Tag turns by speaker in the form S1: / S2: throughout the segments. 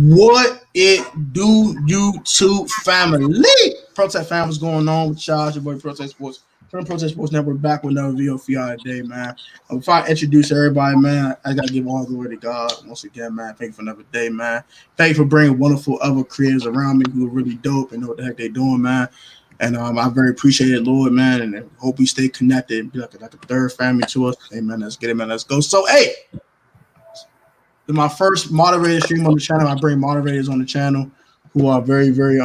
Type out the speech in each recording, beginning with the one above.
S1: What it do, YouTube family? Protest fam, what's going on with y'all? It's your boy Protest Sports from the Protest Sports Network, back with another video for y'all today, man. Before I introduce everybody, man, I gotta give all glory to God once again, man. Thank you for another day, man. Thank you for bringing wonderful other creators around me who are really dope and know what the heck they're doing, man. And I very appreciate it, Lord, man, and hope we stay connected and be like a third family to us. Amen. Let's get it, man. Let's go. So, hey. In my first moderator stream on the channel, I bring moderators on the channel who are very, very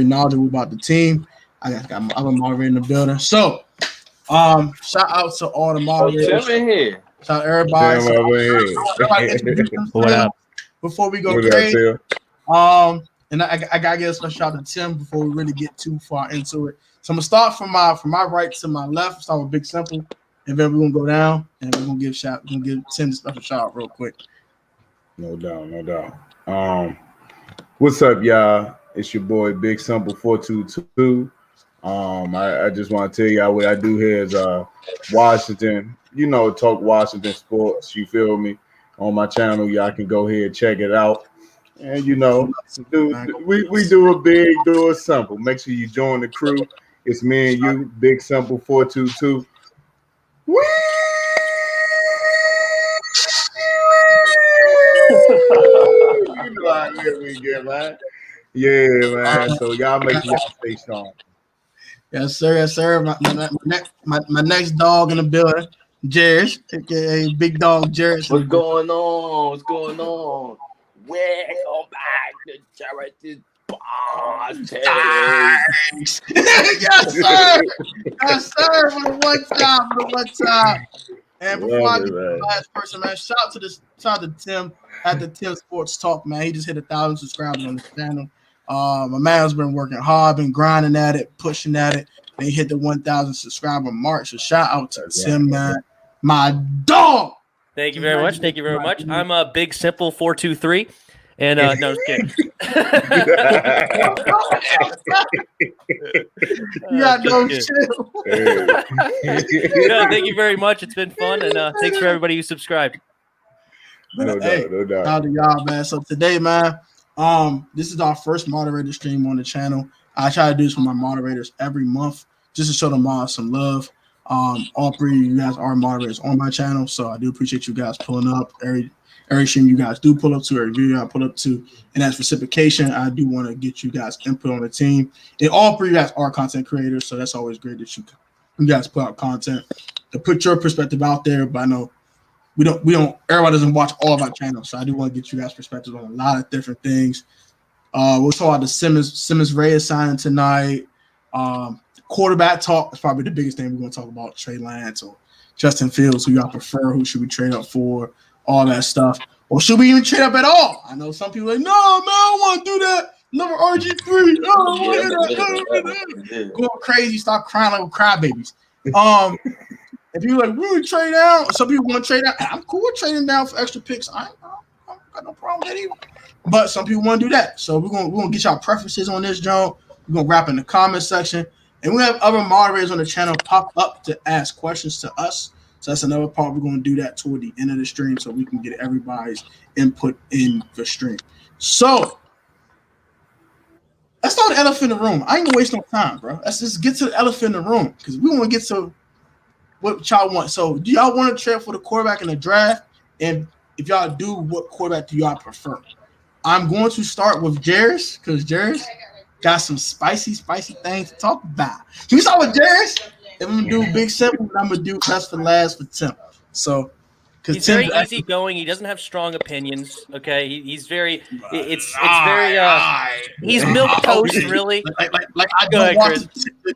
S1: knowledgeable about the team. I got other moderator in the building. So, shout out to all the moderators.
S2: Tim in here.
S1: Shout out everybody. Everybody introduce themselves before we go crazy. And I gotta give a special shout out to Tim before we really get too far into it. So I'm gonna start from my right to my left. Start with Big Simple, and then we're gonna go down and we're gonna give Tim a special shout out real quick.
S3: No doubt. What's up, y'all? It's your boy Big Simple 422. I just want to tell y'all what I do here is Washington, talk Washington sports, you feel me? On my channel, y'all can go ahead and check it out. And we do a big, do a simple. Make sure you join the crew. It's me and you, Big Simple 422. Whee! You know how we get, man. Yeah, man. So y'all make sure y'all stay strong.
S1: Yes, sir. Yes, sir. My next dog in the building, Jared, aka Big Dog Jared.
S2: What's going on? Welcome back to Jared's podcast.
S1: Yes, sir. Yes, sir. For the one time. And before I get to the last person, man, shout out to Tim at the Tim Sports Talk, man. He just hit 1,000 subscribers on the channel. My man's been working hard, been grinding at it, pushing at it. They hit the 1,000 subscriber mark. So shout out to Tim, man. My dog.
S4: Thank you very much. Thank you very much. I'm a Big Simple 423. And no, just kidding. Thank you very much. It's been fun, and thanks for everybody who subscribed.
S3: No doubt.
S1: Shout out to y'all, man. So today, man, this is our first moderator stream on the channel. I try to do this for my moderators every month, just to show them all some love. All three of you guys are moderators on my channel, so I do appreciate you guys pulling up every stream you guys do pull up to, every video I pull up to, and as reciprocation, I do want to get you guys input on the team. And all three of you guys are content creators, so that's always great that you guys put out content to put your perspective out there. But I know we don't everybody doesn't watch all of our channels, so I do want to get you guys perspectives on a lot of different things. We'll talk about the Samus Reyes signing tonight. Quarterback talk is probably the biggest thing we're going to talk about. Trey Lance or Justin Fields, who y'all prefer, who should we trade up for? All that stuff. Or should we even trade up at all? I know some people are like, no, man, I don't want to do that. Number RG3. No, I don't want to do that. Going crazy, start crying like crybabies. If you're like, we would trade down, some people want to trade down. I'm cool with trading down for extra picks. I got no problem with that either. But some people want to do that. So we're gonna get y'all preferences on this, Joe. We're gonna wrap in the comment section. And we have other moderators on the channel pop up to ask questions to us. So that's another part. We're going to do that toward the end of the stream so we can get everybody's input in the stream. So let's start the elephant in the room. I ain't going to waste no time, bro. Let's just get to the elephant in the room because we want to get to what y'all want. So do y'all want to trade for the quarterback in the draft? And if y'all do, what quarterback do y'all prefer? I'm going to start with Jairus because Jairus got some spicy things to talk about. Can we start with Jairus? I'm gonna do Big Simple, and I'm gonna do best for last for Tim. So, because
S4: he's very easygoing, he doesn't have strong opinions. Okay, he's very. It's very. He's milk toast, really.
S1: Like I don't watch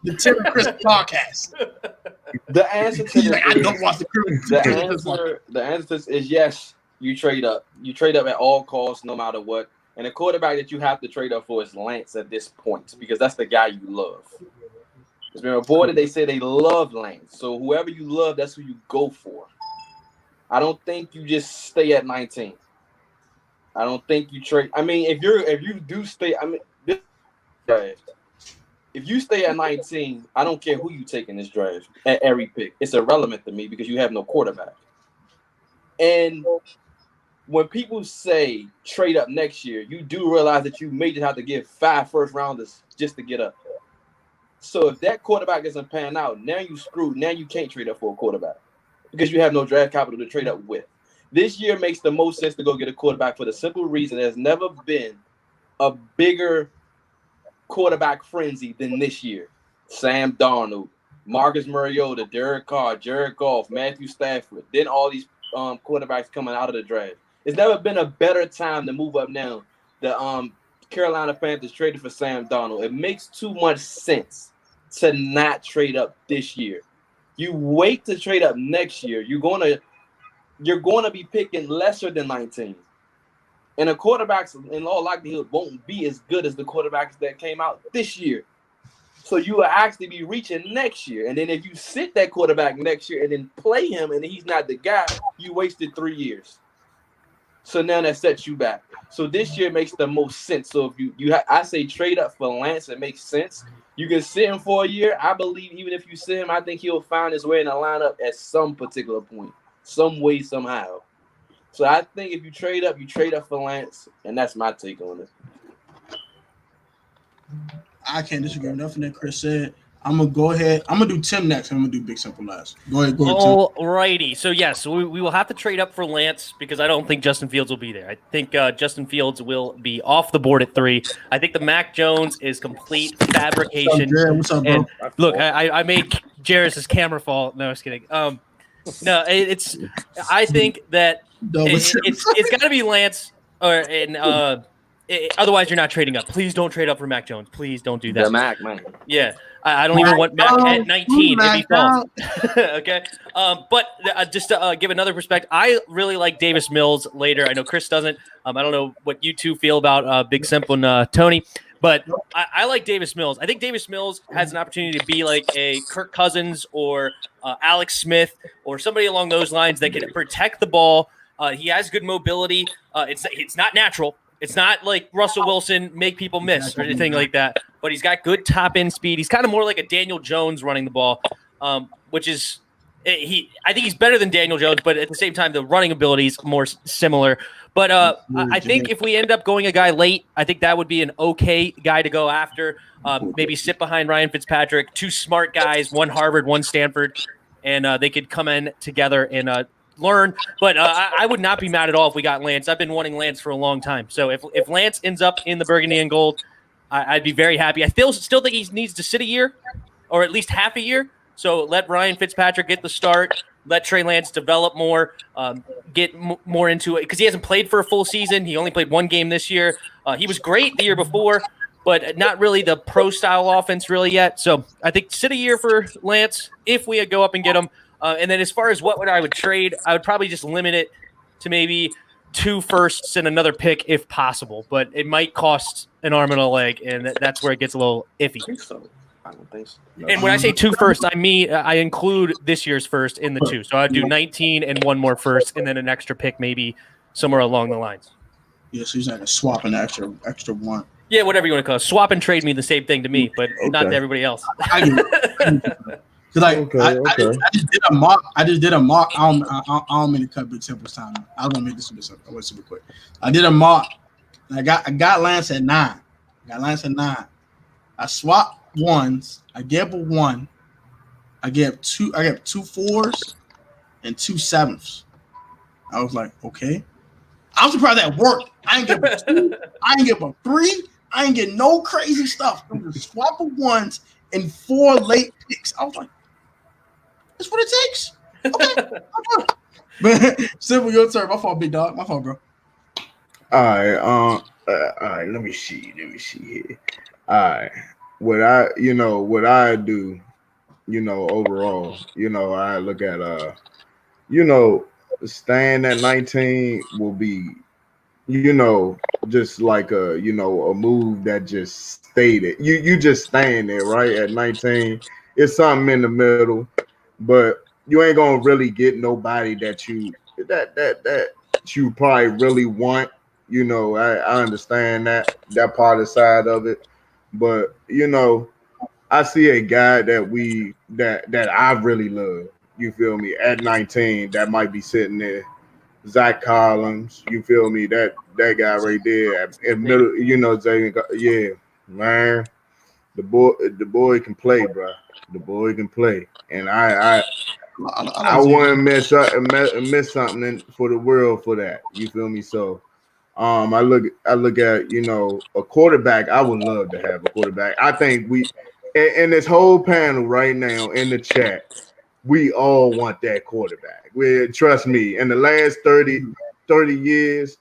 S1: the Tim and Chris podcast.
S2: The answer to this
S1: I don't watch
S2: the answer is yes. You trade up. You trade up at all costs, no matter what. And the quarterback that you have to trade up for is Lance at this point because that's the guy you love. It's been reported they say they love Lance. So whoever you love, that's who you go for. I don't think you just stay at 19. I don't think you trade. I mean, if you do stay, I mean, this draft, if you stay at 19, I don't care who you take in this draft at every pick. It's irrelevant to me because you have no quarterback. And when people say trade up next year, you do realize that you may just have to give 5 first-rounders just to get up. So if that quarterback doesn't pan out, now you screwed. Now you can't trade up for a quarterback because you have no draft capital to trade up with. This year makes the most sense to go get a quarterback for the simple reason there's never been a bigger quarterback frenzy than this year. Sam Darnold, Marcus Mariota, Derek Carr, Jared Goff, Matthew Stafford, then all these quarterbacks coming out of the draft. It's never been a better time to move up now. The Carolina Panthers traded for Sam Darnold. It makes too much sense to not trade up this year. You wait to trade up next year, you're gonna be picking lesser than 19. And the quarterbacks in all likelihood won't be as good as the quarterbacks that came out this year. So you will actually be reaching next year. And then if you sit that quarterback next year and then play him and he's not the guy, you wasted 3 years. So now that sets you back. So this year makes the most sense. So if I say trade up for Lance, it makes sense. You can sit him for a year. I believe even if you sit him, I think he'll find his way in the lineup at some particular point, some way, somehow. So I think if you trade up for Lance, and that's my take on it.
S1: I can't disagree with nothing that Chris said. I'm gonna go ahead. I'm gonna do Tim next. I'm gonna do Big Simple last. Go ahead, Tim.
S4: Alrighty. So yes, we will have to trade up for Lance because I don't think Justin Fields will be there. I think Justin Fields will be off the board at 3. I think the Mac Jones is complete fabrication.
S1: What's up, bro?
S4: And look, I made Jairus' camera fall. No, I was kidding. No, it's. I think that it's got to be Lance otherwise, you're not trading up. Please don't trade up for Mac Jones. Please don't do that.
S2: The Mac, man.
S4: Yeah, I don't even want Mac at 19 if he falls. Okay, but just to give another perspective, I really like Davis Mills later. I know Chris doesn't. I don't know what you two feel about Big Simple and Tony, but I like Davis Mills. I think Davis Mills has an opportunity to be like a Kirk Cousins or Alex Smith or somebody along those lines that can protect the ball. He has good mobility. It's not natural. It's not like Russell Wilson make people miss or anything like that, but he's got good top-end speed. He's kind of more like a Daniel Jones running the ball, which is I think he's better than Daniel Jones, but at the same time, the running ability is more similar. But I think if we end up going a guy late, I think that would be an okay guy to go after. Maybe sit behind Ryan Fitzpatrick, 2 smart guys, one Harvard, one Stanford, and they could come in together and learn. But I would not be mad at all if we got Lance. I've been wanting Lance for a long time. So if Lance ends up in the burgundy and gold, I'd be very happy. I still think he needs to sit a year or at least half a year. So let Ryan Fitzpatrick get the start. Let Trey Lance develop more, get more into it because he hasn't played for a full season. He only played 1 game this year. He was great the year before, but not really the pro-style offense really yet. So I think sit a year for Lance if we go up and get him. And then as far as what I would trade, I would probably just limit it to maybe 2 firsts and another pick if possible. But it might cost an arm and a leg, and that's where it gets a little iffy.
S2: I don't think so.
S4: And when I say 2 firsts, I include this year's first in the 2. So I'd do 19 and 1 more first, and then an extra pick maybe somewhere along the lines.
S1: Yeah, so he's like swapping the extra 1.
S4: Yeah, whatever you want to call it. Swap and trade mean the same thing to me, but not to everybody else.
S1: I just did a mock. I don't mean to cut Big Simple's time. I was gonna make this super quick. I did a mock. I got Lance at 9. I swapped 1s. I gave a 1. I gave 2 4s and 2 7s. I was like, okay. I'm surprised that worked. I ain't give a 2. I ain't give a 3. I ain't get no crazy stuff. It was a swap of 1s and 4 late picks. I was like, that's what it takes. Okay. But Simple, your turn. My fault, big dog. My fault, bro.
S3: All right. Let me see here. All right. What I do, overall, I look at staying at 19 will be, just like a move that just stayed it. You just staying there, right? At 19. It's something in the middle, but you ain't gonna really get nobody that you probably really want. I understand that part of the side of it, but I see a guy that I really love. You feel me? At 19, that might be sitting there. Zach Collins. You feel me? That guy right there at middle. You know, yeah, man. The boy can play, bro. The boy can play, and I wouldn't miss something for the world for that. You feel me? So, I look at a quarterback. I would love to have a quarterback. I think we in this whole panel right now in the chat, we all want that quarterback. Trust me, in the last 30 years,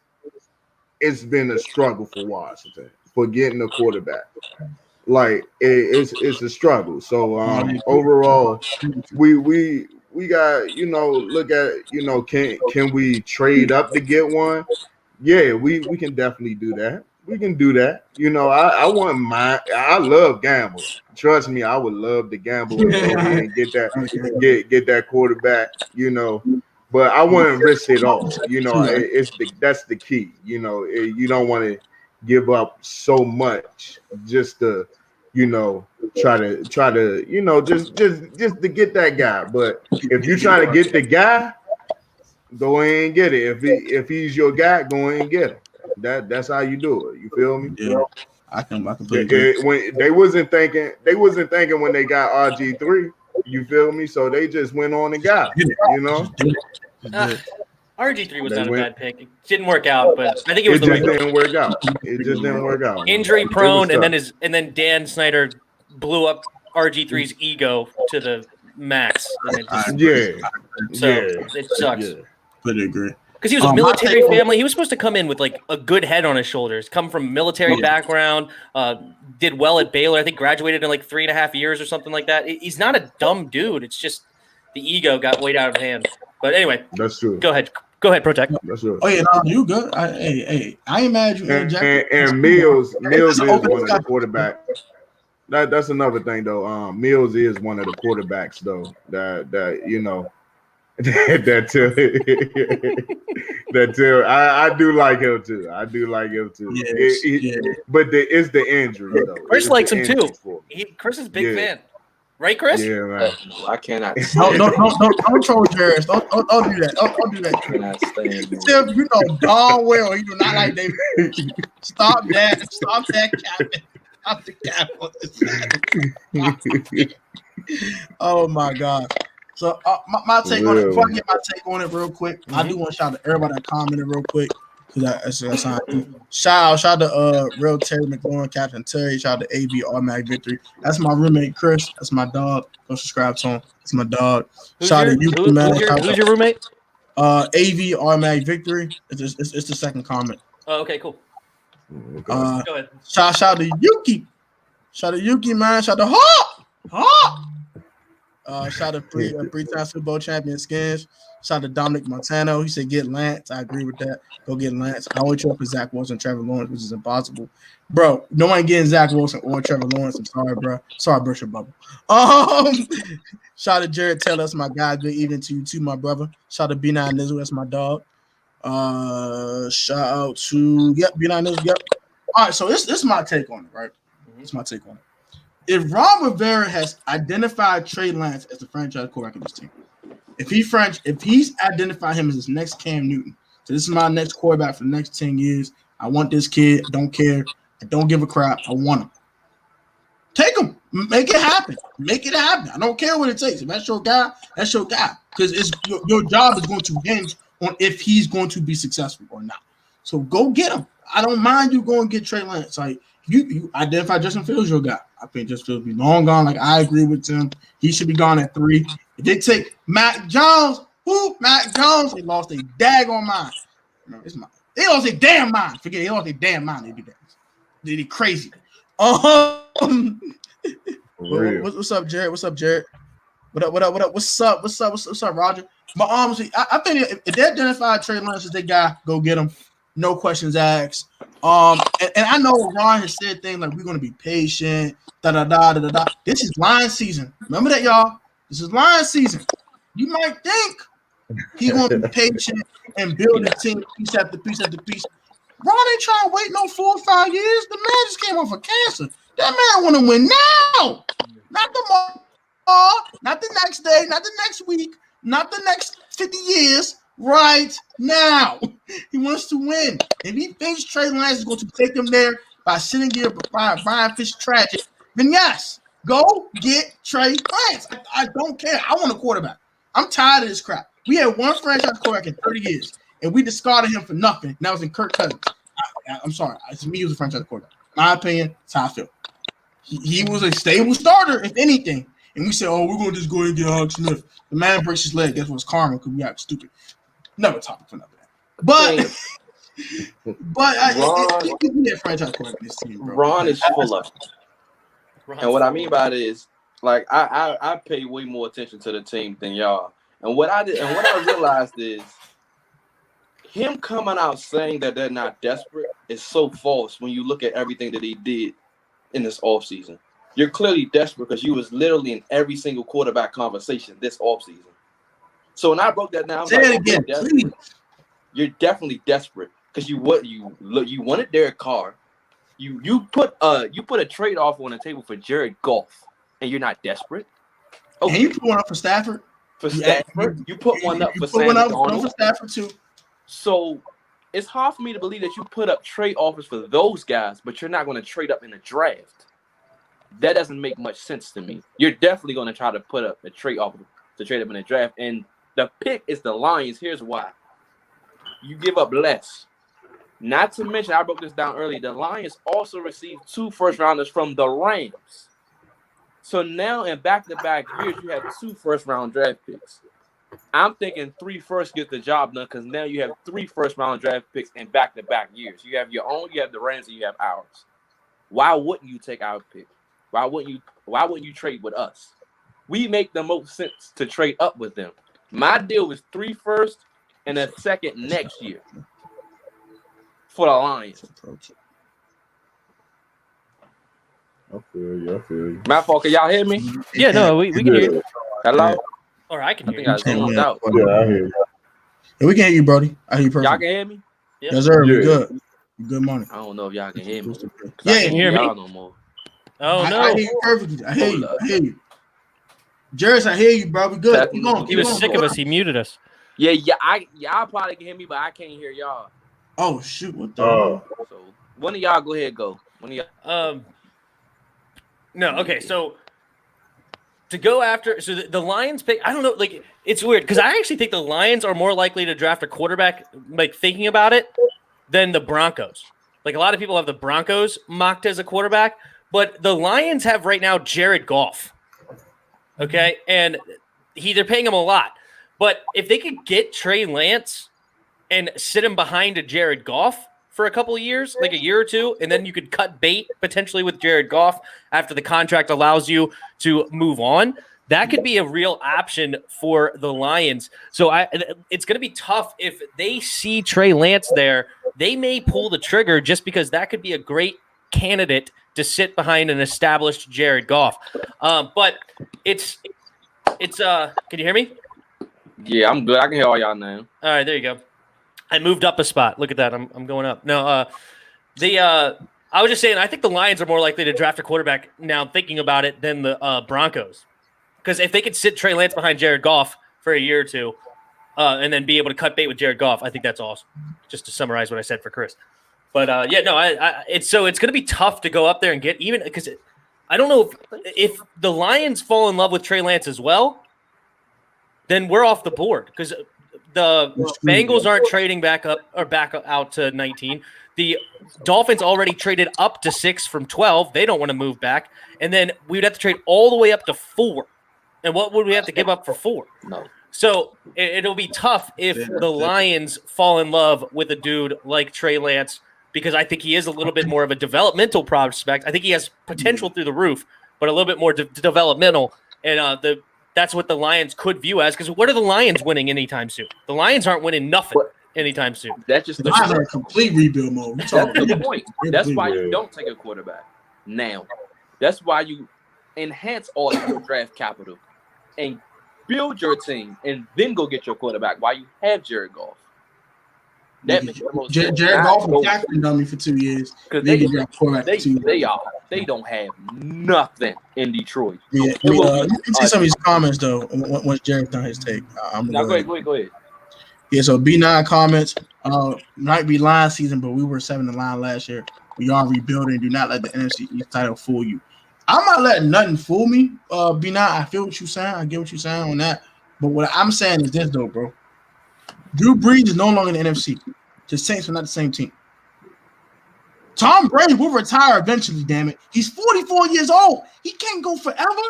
S3: it's been a struggle for Washington for getting a quarterback. Like it's a struggle. So overall, we got look at can we trade up to get one? Yeah, we can definitely do that. We can do that. I want I love gamble. Trust me, I would love to gamble and go ahead and get that quarterback. But I wouldn't risk it all. That's the key. You don't want to give up so much just to try to just to get that guy. But if you try to get the guy, go ahead and get it. If he's your guy, go ahead and get him. That's how you do it. You feel me?
S1: Yeah, I completely agree.
S3: When they wasn't thinking when they got RG3. You feel me? So they just went on and got him,
S4: RG3 was not a bad pick. It didn't work out, but I think it was the right pick.
S3: It just didn't work out.
S4: Injury prone, and then Dan Snyder blew up RG3's ego to the max.
S3: It
S4: sucks.
S3: Yeah.
S1: Completely agree.
S4: Because he was a military family. He was supposed to come in with like a good head on his shoulders, come from a military background, did well at Baylor. I think graduated in like 3.5 years or something like that. He's not a dumb dude. It's just the ego got way out of hand. But anyway,
S3: that's true.
S4: Go ahead, Protect.
S3: That's true.
S1: Oh yeah, no, you good. I ain't mad you.
S3: And Mills is one of the quarterbacks. That's another thing though. Mills is one of the quarterbacks though that I do like him too. Yes, but it's the injury though.
S4: Chris likes him too. Chris is a big fan. Right, Chris?
S3: Yeah, man.
S2: I cannot.
S1: Don't troll Jarris. Don't do that. Don't do that.
S2: I cannot stand him.
S1: Tim, you know darn well he do not like David. Stop that. Stop that, Captain. Stop the cap on this. Oh my God. So my take on it. Before I get my take on it real quick, I do want to shout out to everybody that commented real quick. That's how I do. Shout out to Real Terry McLaurin, Captain Terry. Shout out to AV Automatic Victory. That's my roommate Chris. That's my dog. Go subscribe to him. That's my dog. Shout out to you, man.
S4: Who's your roommate?
S1: AV Automatic Victory. It's the second comment.
S4: Oh, okay, cool.
S1: Go ahead. Shout out to Yuki. Shout out to Yuki, man. Shout out to Hawk. Shout out to three-time Super Bowl champion Skins. Shout out to Dominic Montano. He said get Lance. I agree with that. Go get Lance. I only trade for Zach Wilson and Trevor Lawrence, which is impossible. Bro, no one getting Zach Wilson or Trevor Lawrence. I'm sorry, bro. Sorry, burst your bubble. Shout out to Jared Taylor. That's my guy. Good evening to you too, my brother. Shout out to B9 Nizzle. That's my dog. Shout out to B9 Nizzle. Yep. All right, so this is my take on it, right? This is my take on it. If Ron Rivera has identified Trey Lance as the franchise quarterback of this team, if he's identified him as his next Cam Newton, so this is my next quarterback for the next 10 years. I want this kid. I don't care. I don't give a crap. I want him. Take him. Make it happen. Make it happen. I don't care what it takes. If that's your guy, that's your guy. Because it's your job is going to hinge on if he's going to be successful or not. So go get him. I don't mind you going and get Trey Lance. Like you identify Justin Fields your guy. I think Justin Fields be long gone. Like I agree with him. He should be gone at 3. If they take Mac Jones, they lost a daggone mind. No, they lost a damn mind. Forget it, they lost a damn mind. They do that. They crazy. What's up, Jared? What's up, Jared? What up? What's up, Roger? But honestly, I think if they identify Trey Lance as their guy, go get him. No questions asked. And I know Ron has said things like we're going to be patient. This is line season. Remember that, y'all. This is line season. You might think he's going to be patient and build a team piece after piece after piece. Ron ain't trying to wait no 4 or 5 years. The man just came off of cancer. That man want to win now, not tomorrow, not the next day, not the next week, not the next 50 years. right now. He wants to win. If he thinks Trey Lance is going to take him there by sitting here by Brian Fitztragic, then yes, go get Trey Lance. I don't care. I want a quarterback. I'm tired of this crap. We had one franchise quarterback in 30 years, and we discarded him for nothing. And that was in Kirk Cousins. I'm sorry. To me, he was a franchise quarterback. My opinion, that's how I feel. He was a stable starter, if anything. And we said, we're going to just go ahead and get Alex Smith. The man breaks his leg. Guess what's karma? Because we got stupid. Never talk for nothing. But he can be a franchise quarterback in this team, bro.
S2: Ron is full of it. And what I mean by it is, like, I pay way more attention to the team than y'all. And what I realized is him coming out saying that they're not desperate is so false when you look at everything that he did in this offseason. You're clearly desperate because you was literally in every single quarterback conversation this offseason. So when I broke that down,
S1: say it again, please.
S2: You're definitely desperate because you wanted Derek Carr. You put a trade offer on the table for Jared Goff, and you're not desperate.
S1: Okay. And you put one up for Stafford.
S2: You put one up for Sam Darnold.
S1: For Stafford too.
S2: So it's hard for me to believe that you put up trade offers for those guys, but you're not going to trade up in the draft. That doesn't make much sense to me. You're definitely going to try to put up a trade offer to trade up in the draft, and the pick is the Lions. Here's why: you give up less. Not to mention, I broke this down earlier. The Lions also received 2 first-rounders from the Rams. So now in back-to-back years, you have 2 first-round draft picks. I'm thinking 3 first get the job done because now you have 3 first-round draft picks in back-to-back years. You have your own, you have the Rams, and you have ours. Why wouldn't you take our pick? Why wouldn't you trade with us? We make the most sense to trade up with them. My deal is 3 first and a second next year for the Lions.
S3: I feel you.
S2: My fault, can y'all hear me?
S4: Yeah, no, we can hear you.
S2: Hello?
S4: Or I can hear
S2: you. I zoned out.
S3: Yeah, I hear you.
S1: Yeah, we can hear you, Brody. I hear you perfect.
S2: Y'all can hear me?
S1: Yeah. Yes, sir. We good. Good morning.
S2: I don't know if y'all can hear me.
S1: Yeah,
S2: I can't
S4: hear me.
S2: Y'all no more.
S4: Oh, no.
S1: I hear you perfectly. I hear you. Jairus, I hear you, bro. We good.
S4: He was sick of us. He muted us.
S2: Yeah. Y'all probably can hear me, but I can't hear y'all.
S1: Oh, shoot. What the
S2: So one of y'all go ahead and go. One of y'all.
S4: No, okay, so to go after the Lions pick, I don't know, like, it's weird because I actually think the Lions are more likely to draft a quarterback, like, thinking about it, than the Broncos. Like, a lot of people have the Broncos mocked as a quarterback, but the Lions have right now Jared Goff. Okay, and they're paying him a lot. But if they could get Trey Lance and sit him behind a Jared Goff for a couple of years, like a year or two, and then you could cut bait potentially with Jared Goff after the contract allows you to move on, that could be a real option for the Lions. So it's going to be tough if they see Trey Lance there. They may pull the trigger just because that could be a great candidate to sit behind an established Jared Goff. But it's can you hear me?
S2: Yeah, I'm good. I can hear all y'all now.
S4: All right, there you go. I moved up a spot. Look at that. I'm going up. No, I was just saying, I think the Lions are more likely to draft a quarterback now thinking about it than the Broncos. Because if they could sit Trey Lance behind Jared Goff for a year or two and then be able to cut bait with Jared Goff, I think that's awesome. Just to summarize what I said for Chris. But, it's going to be tough to go up there and get even because I don't know if the Lions fall in love with Trey Lance as well, then we're off the board because the Bengals aren't trading back out to 19. The Dolphins already traded up to 6 from 12. They don't want to move back. And then we would have to trade all the way up to 4. And what would we have to give up for 4?
S2: No.
S4: So it'll be tough if the Lions fall in love with a dude like Trey Lance because I think he is a little bit more of a developmental prospect. I think he has potential through the roof, but a little bit more developmental. And that's what the Lions could view as because what are the Lions winning anytime soon? The Lions aren't winning nothing anytime soon.
S2: That's just
S1: the Lions are in complete rebuild mode.
S2: That's the point. That's why you don't take a quarterback now. That's why you enhance all of your draft capital and build your team and then go get your quarterback while you have Jared Goff. That makes the most sense.
S1: Jared Goff was tackling dummy for 2 years.
S2: Because they don't have nothing in Detroit.
S1: Yeah, you can see some of his comments though. Once Jared done his take,
S2: go ahead.
S1: Yeah, so B9 comments. Might be line season, but we were 7 in line last year. We are rebuilding. Do not let the NFC East title fool you. I'm not letting nothing fool me. B9, I feel what you're saying. I get what you're saying on that. But what I'm saying is this, though, bro. Drew Brees is no longer in the NFC. The Saints are not the same team. Tom Brady will retire eventually, damn it. He's 44 years old. He can't go forever.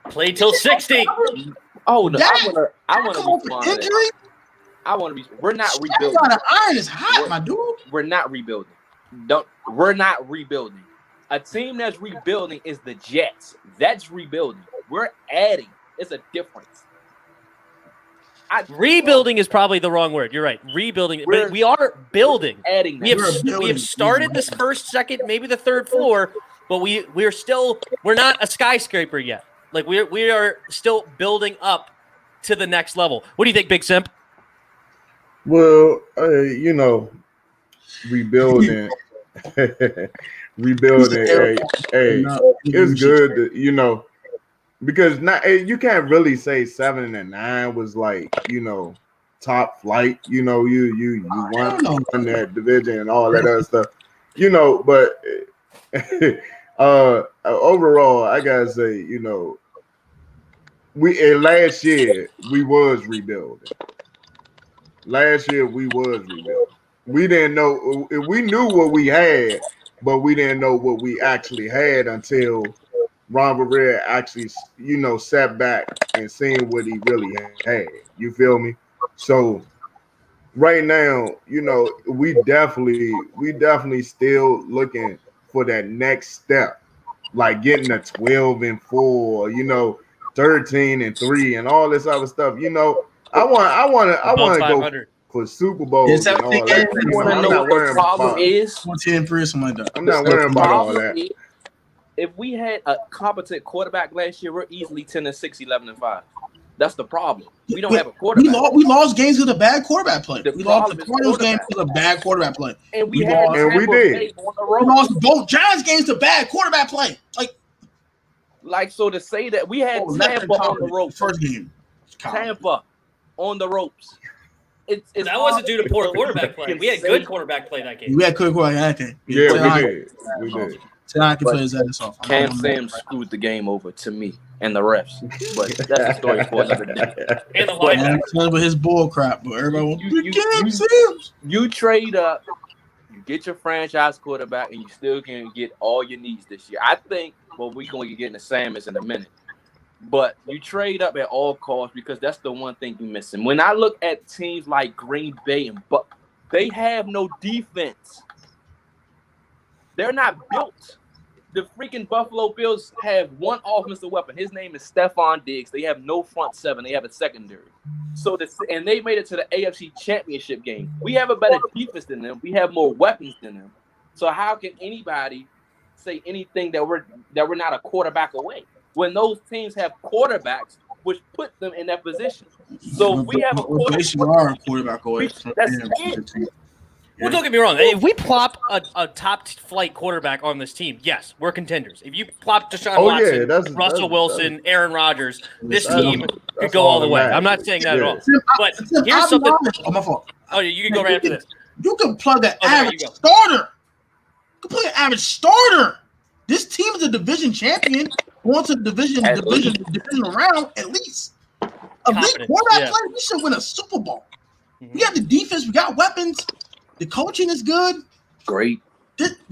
S4: Play till 60.
S2: Oh, no, I want
S1: come
S2: to be
S1: off
S2: fun.
S1: injury.
S2: I want to be. We're not
S1: Shit,
S2: rebuilding.
S1: The iron is hot, my dude.
S2: We're not rebuilding. We're not rebuilding. A team that's rebuilding is the Jets. That's rebuilding. We're adding. It's a difference.
S4: Rebuilding is probably the wrong word. You're right. Rebuilding, but we are building.
S2: Adding.
S4: We have started this first, second, maybe the third floor, but we're not a skyscraper yet. Like we are still building up to the next level. What do you think, Big Simp?
S3: Well, rebuilding, rebuilding. It's good to, because you can't really say 7 and 9 was like, top flight. You won that division and all that other stuff. But overall, I gotta say, last year we was rebuilding. Last year we was rebuilding. We didn't know. We knew what we had, but we didn't know what we actually had until Ron Rivera actually, sat back and seen what he really had. You feel me? So right now, we definitely still looking for that next step, like getting a 12-4, 13-3, and all this other stuff. I want to go for Super Bowl and all that.
S2: I'm not worrying about
S1: is 14-3 or something like that.
S3: I'm not worrying about all that.
S2: If we had a competent quarterback last year, we're easily 10-6, 11-5. That's the problem. We don't have a quarterback.
S1: We lost games with a bad quarterback play. We lost the Cardinals game with a bad quarterback play.
S2: And we
S3: did.
S1: We lost both Giants games to bad quarterback play.
S2: So to say that we had Tampa on the ropes.
S1: First game.
S2: Tampa on the ropes.
S4: That wasn't due to poor quarterback play. We had good quarterback play that game.
S1: We had good quarterback game.
S3: Yeah, we did.
S1: Tonight I can play his ass off.
S2: Cam Sam screwed the game over to me and the refs. But that's the story for another day.
S4: And the linebacker.
S1: With his bull crap, but everybody wants
S2: you trade up, you get your franchise quarterback, and you still can get all your needs this year. I think, we're going to get into Samus in a minute. But you trade up at all costs because that's the one thing you're missing. When I look at teams like Green Bay and Buck, they have no defense. They're not built. The freaking Buffalo Bills have one offensive weapon. His name is Stephon Diggs. They have no front seven. They have a secondary. And they made it to the AFC Championship game. We have a better defense than them. We have more weapons than them. So how can anybody say anything that we're not a quarterback away when those teams have quarterbacks which put them in that position? So if we have a
S1: quarterback away.
S2: That's it.
S4: Well, don't get me wrong. If we plop a top-flight quarterback on this team, yes, we're contenders. If you plop Deshaun Watson, Russell Wilson, Aaron Rodgers, this team could go all the way. I'm not saying that at all. But here's something.
S1: Oh, my fault.
S4: Oh, you can go right after this.
S1: You can plug an average starter. You can plug an average starter. This team is a division champion. Going to the division round at least. Elite quarterback play. We should win a Super Bowl. Mm-hmm. We got the defense. We got weapons. The coaching is good.
S2: Great.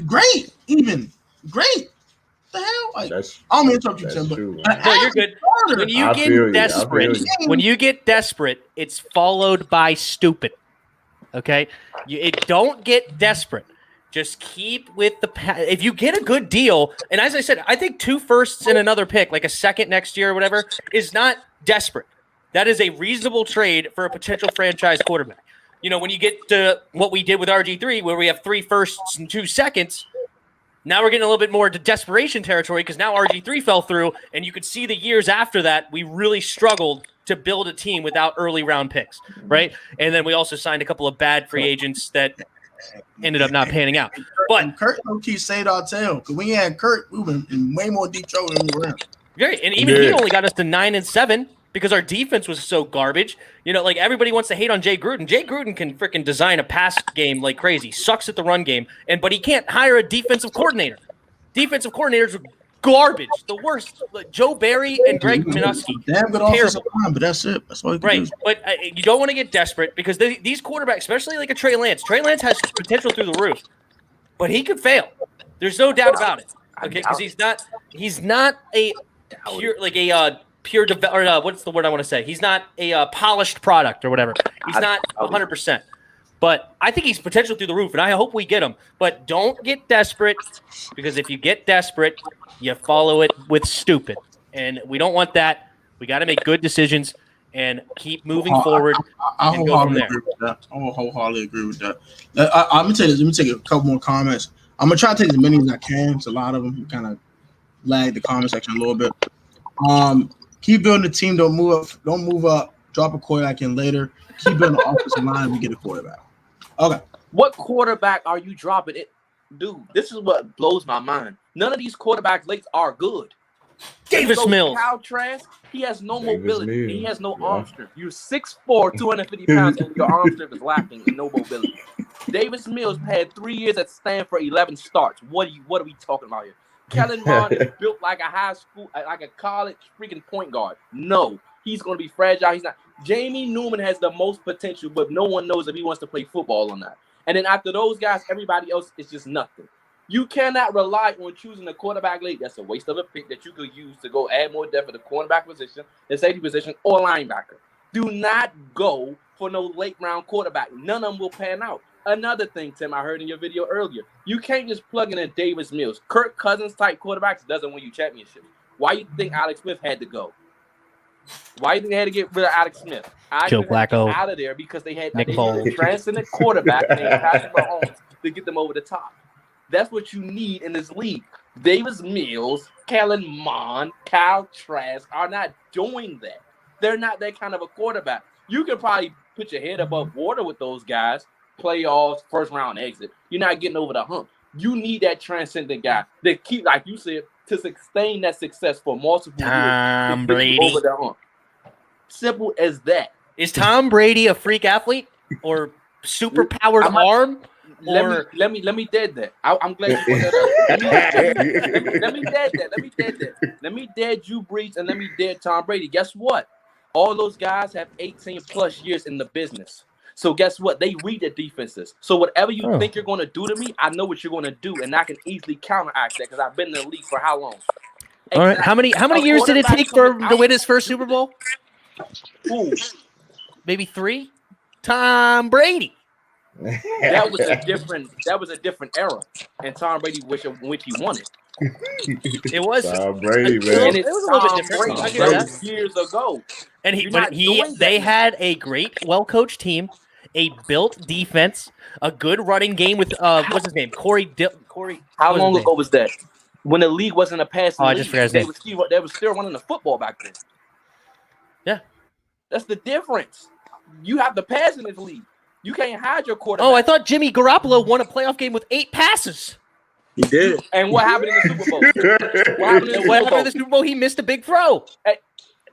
S1: Great. Even. Great. What the hell? I'm going to interrupt you, Tim.
S4: No, you're good. When you get desperate, it's followed by stupid. Okay? Don't get desperate. Just keep with the if you get a good deal, and as I said, I think 2 firsts and another pick, like a second next year or whatever, is not desperate. That is a reasonable trade for a potential franchise quarterback. When you get to what we did with RG3, where we have 3 firsts and 2 seconds, now we're getting a little bit more to desperation territory because now RG3 fell through, and you could see the years after that, we really struggled to build a team without early round picks, right? And then we also signed a couple of bad free agents that ended up not panning out. But
S1: Kurt keep saying our tail because when you had Kurt, we were in way more deep trouble than we were in.
S4: Right, and even he only got us to 9-7. because our defense was so garbage. You know, like everybody wants to hate on Jay Gruden. Jay Gruden can freaking design a pass game like crazy. Sucks at the run game, but he can't hire a defensive coordinator. Defensive coordinators are garbage. The worst. Like Joe Barry and Greg Minuski.
S1: Damn good offensive line, but that's it. That's all you can do.
S4: But you don't want to get desperate because these quarterbacks, especially like a Trey Lance has potential through the roof, but he could fail. There's no doubt about it. Okay, because he's not a pure what's the word I want to say? He's not a polished product or whatever. He's not 100%. But I think he's potential through the roof, and I hope we get him. But don't get desperate, because if you get desperate, you follow it with stupid. And we don't want that. We got to make good decisions and keep moving forward.
S1: I wholeheartedly agree with that. I will wholeheartedly agree with that. I'm going to tell you this. Let me take a couple more comments. I'm going to try to take as many as I can. It's a lot of them. Kind of lag the comment section a little bit. Keep building the team. Don't move up. Drop a quarterback in later. Keep building the offensive line. We get a quarterback. Okay.
S2: What quarterback are you dropping? Dude, this is what blows my mind. None of these quarterbacks late are good.
S4: Davis Mills.
S2: Kyle Trask, he has no mobility. And he has no arm strength. You're 6'4", 250 pounds, and your arm strength is lacking and no mobility. Davis Mills had 3 years at Stanford, 11 starts. What are we talking about here? Kellen Mond is built like a college freaking point guard. No, he's going to be fragile. He's not. Jamie Newman has the most potential, but no one knows if he wants to play football or not. And then after those guys, everybody else is just nothing. You cannot rely on choosing a quarterback late. That's a waste of a pick that you could use to go add more depth at the cornerback position, the safety position, or linebacker. Do not go for no late round quarterback. None of them will pan out. Another thing, Tim, I heard in your video earlier, you can't just plug in a Davis Mills. Kirk Cousins type quarterbacks doesn't win you championships. Why you think Alex Smith had to go? Why do you think they had to get rid of Alex Smith?
S4: Joe Flacco
S2: out of there because they had
S4: Nick
S2: a
S4: Foles.
S2: transcendent quarterback named Patrick Mahomes to get them over the top. That's what you need in this league. Davis Mills, Kellen Mond, Kyle Trask are not doing that. They're not that kind of a quarterback. You can probably put your head above water with those guys, playoffs, first round exit. You're not getting over the hump. You need that transcendent guy that keep, like you said, to sustain that success for multiple years.
S4: Tom Brady.
S2: Over the hump. Simple as that.
S4: Is Tom Brady a freak athlete or super powered arm?
S2: Let me dead that. I'm glad you brought that up. Let me dead that. Let me dead Drew Brees and let me dead Tom Brady. Guess what? All those guys have 18 plus years in the business. So guess what? They read the defenses. So whatever you think you're going to do to me, I know what you're going to do, and I can easily counteract that because I've been in the league for how long?
S4: All right. How many years did it take for him to win his first Super Bowl?
S2: Ooh.
S4: Maybe 3. Tom Brady.
S2: That was a different era, and Tom Brady which he won it.
S4: It was
S3: Tom Brady, man.
S4: It was a little bit different. I get that.
S2: Years ago,
S4: and they had a great, well-coached team, a built defense, a good running game with what's his name, Corey.
S2: How long ago was that? When the league wasn't a passing league,
S4: I just forgot his name.
S2: They were still running the football back then.
S4: Yeah,
S2: that's the difference. You have the pass in this league. You can't hide your quarterback.
S4: Oh, I thought Jimmy Garoppolo won a playoff game with 8 passes.
S2: He did. And what happened in the Super Bowl? What happened in the Super Bowl?
S4: He missed a big throw.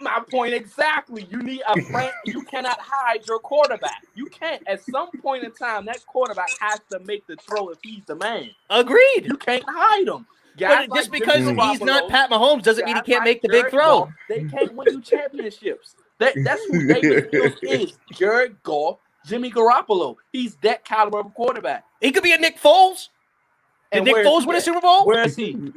S2: My point exactly. You need a friend. You cannot hide your quarterback. You can't. At some point in time, that quarterback has to make the throw if he's the man.
S4: Agreed.
S2: You can't hide him.
S4: But just because he's not Pat Mahomes doesn't mean he can't make the big throw.
S2: They can't win you championships. That's who Davis Mills is. Jared Goff, Jimmy Garoppolo. He's that caliber of quarterback.
S4: He could be a Nick Foles. Did Nick Foles win a Super Bowl?
S2: Where is he?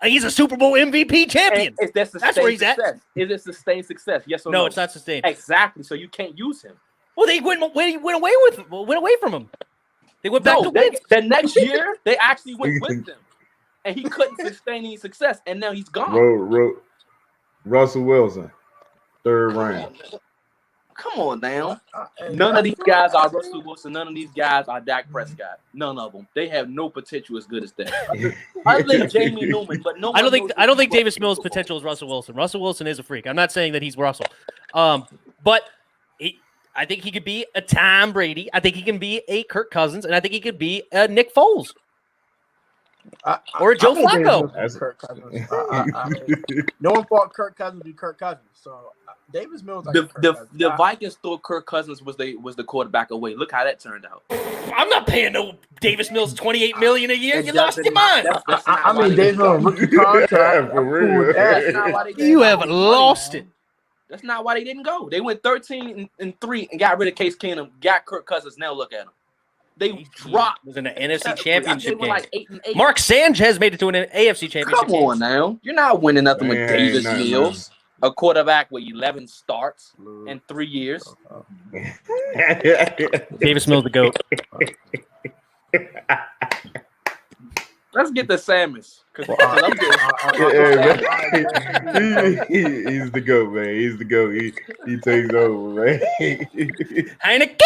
S4: He's a Super Bowl MVP champion.
S2: That's where he's at. Is it sustained success? Yes or no?
S4: No, it's not sustained.
S2: Exactly. So you can't use him.
S4: Well, they went away from him. They went back to win.
S2: The next year, they actually went with him. And he couldn't sustain any success. And now he's gone.
S3: Russell Wilson, 3rd round.
S2: Come on now. None of these guys are Russell Wilson. None of these guys are Dak Prescott. None of them. They have no potential as good as that. Other than Jamie Newman, but no.
S4: I don't think Davis Mills' potential is Russell Wilson. Russell Wilson is a freak. I'm not saying that he's Russell, but I think he could be a Tom Brady. I think he can be a Kirk Cousins, and I think he could be a Nick Foles. Or Joe
S1: I think
S4: Flacco.
S1: Davis Kirk Cousins. No one thought Kirk Cousins would be Kirk Cousins. So Davis Mills.
S2: The Vikings thought Kirk Cousins was the quarterback away. Look how that turned out.
S4: I'm not paying no Davis Mills $28 million a year. You lost your mind.
S1: I mean, Davis Mills rookie contract.
S3: For real.
S2: That's not why they
S4: You have lost it.
S2: That's not why they didn't go. They went 13-3 and got rid of Case Keenum. Got Kirk Cousins. Now look at them. They dropped.
S4: It was in an NFC Championship game.
S2: Like 8-8.
S4: Mark Sanchez made it to an AFC Championship.
S2: Come on now, you're not winning nothing with Davis
S3: nothing,
S2: Mills, a quarterback with 11 starts in 3 years.
S4: Davis Mills the GOAT.
S2: Let's get the Samus.
S3: He's the GOAT, man. He's the GOAT. He takes over, man.
S4: Heineke.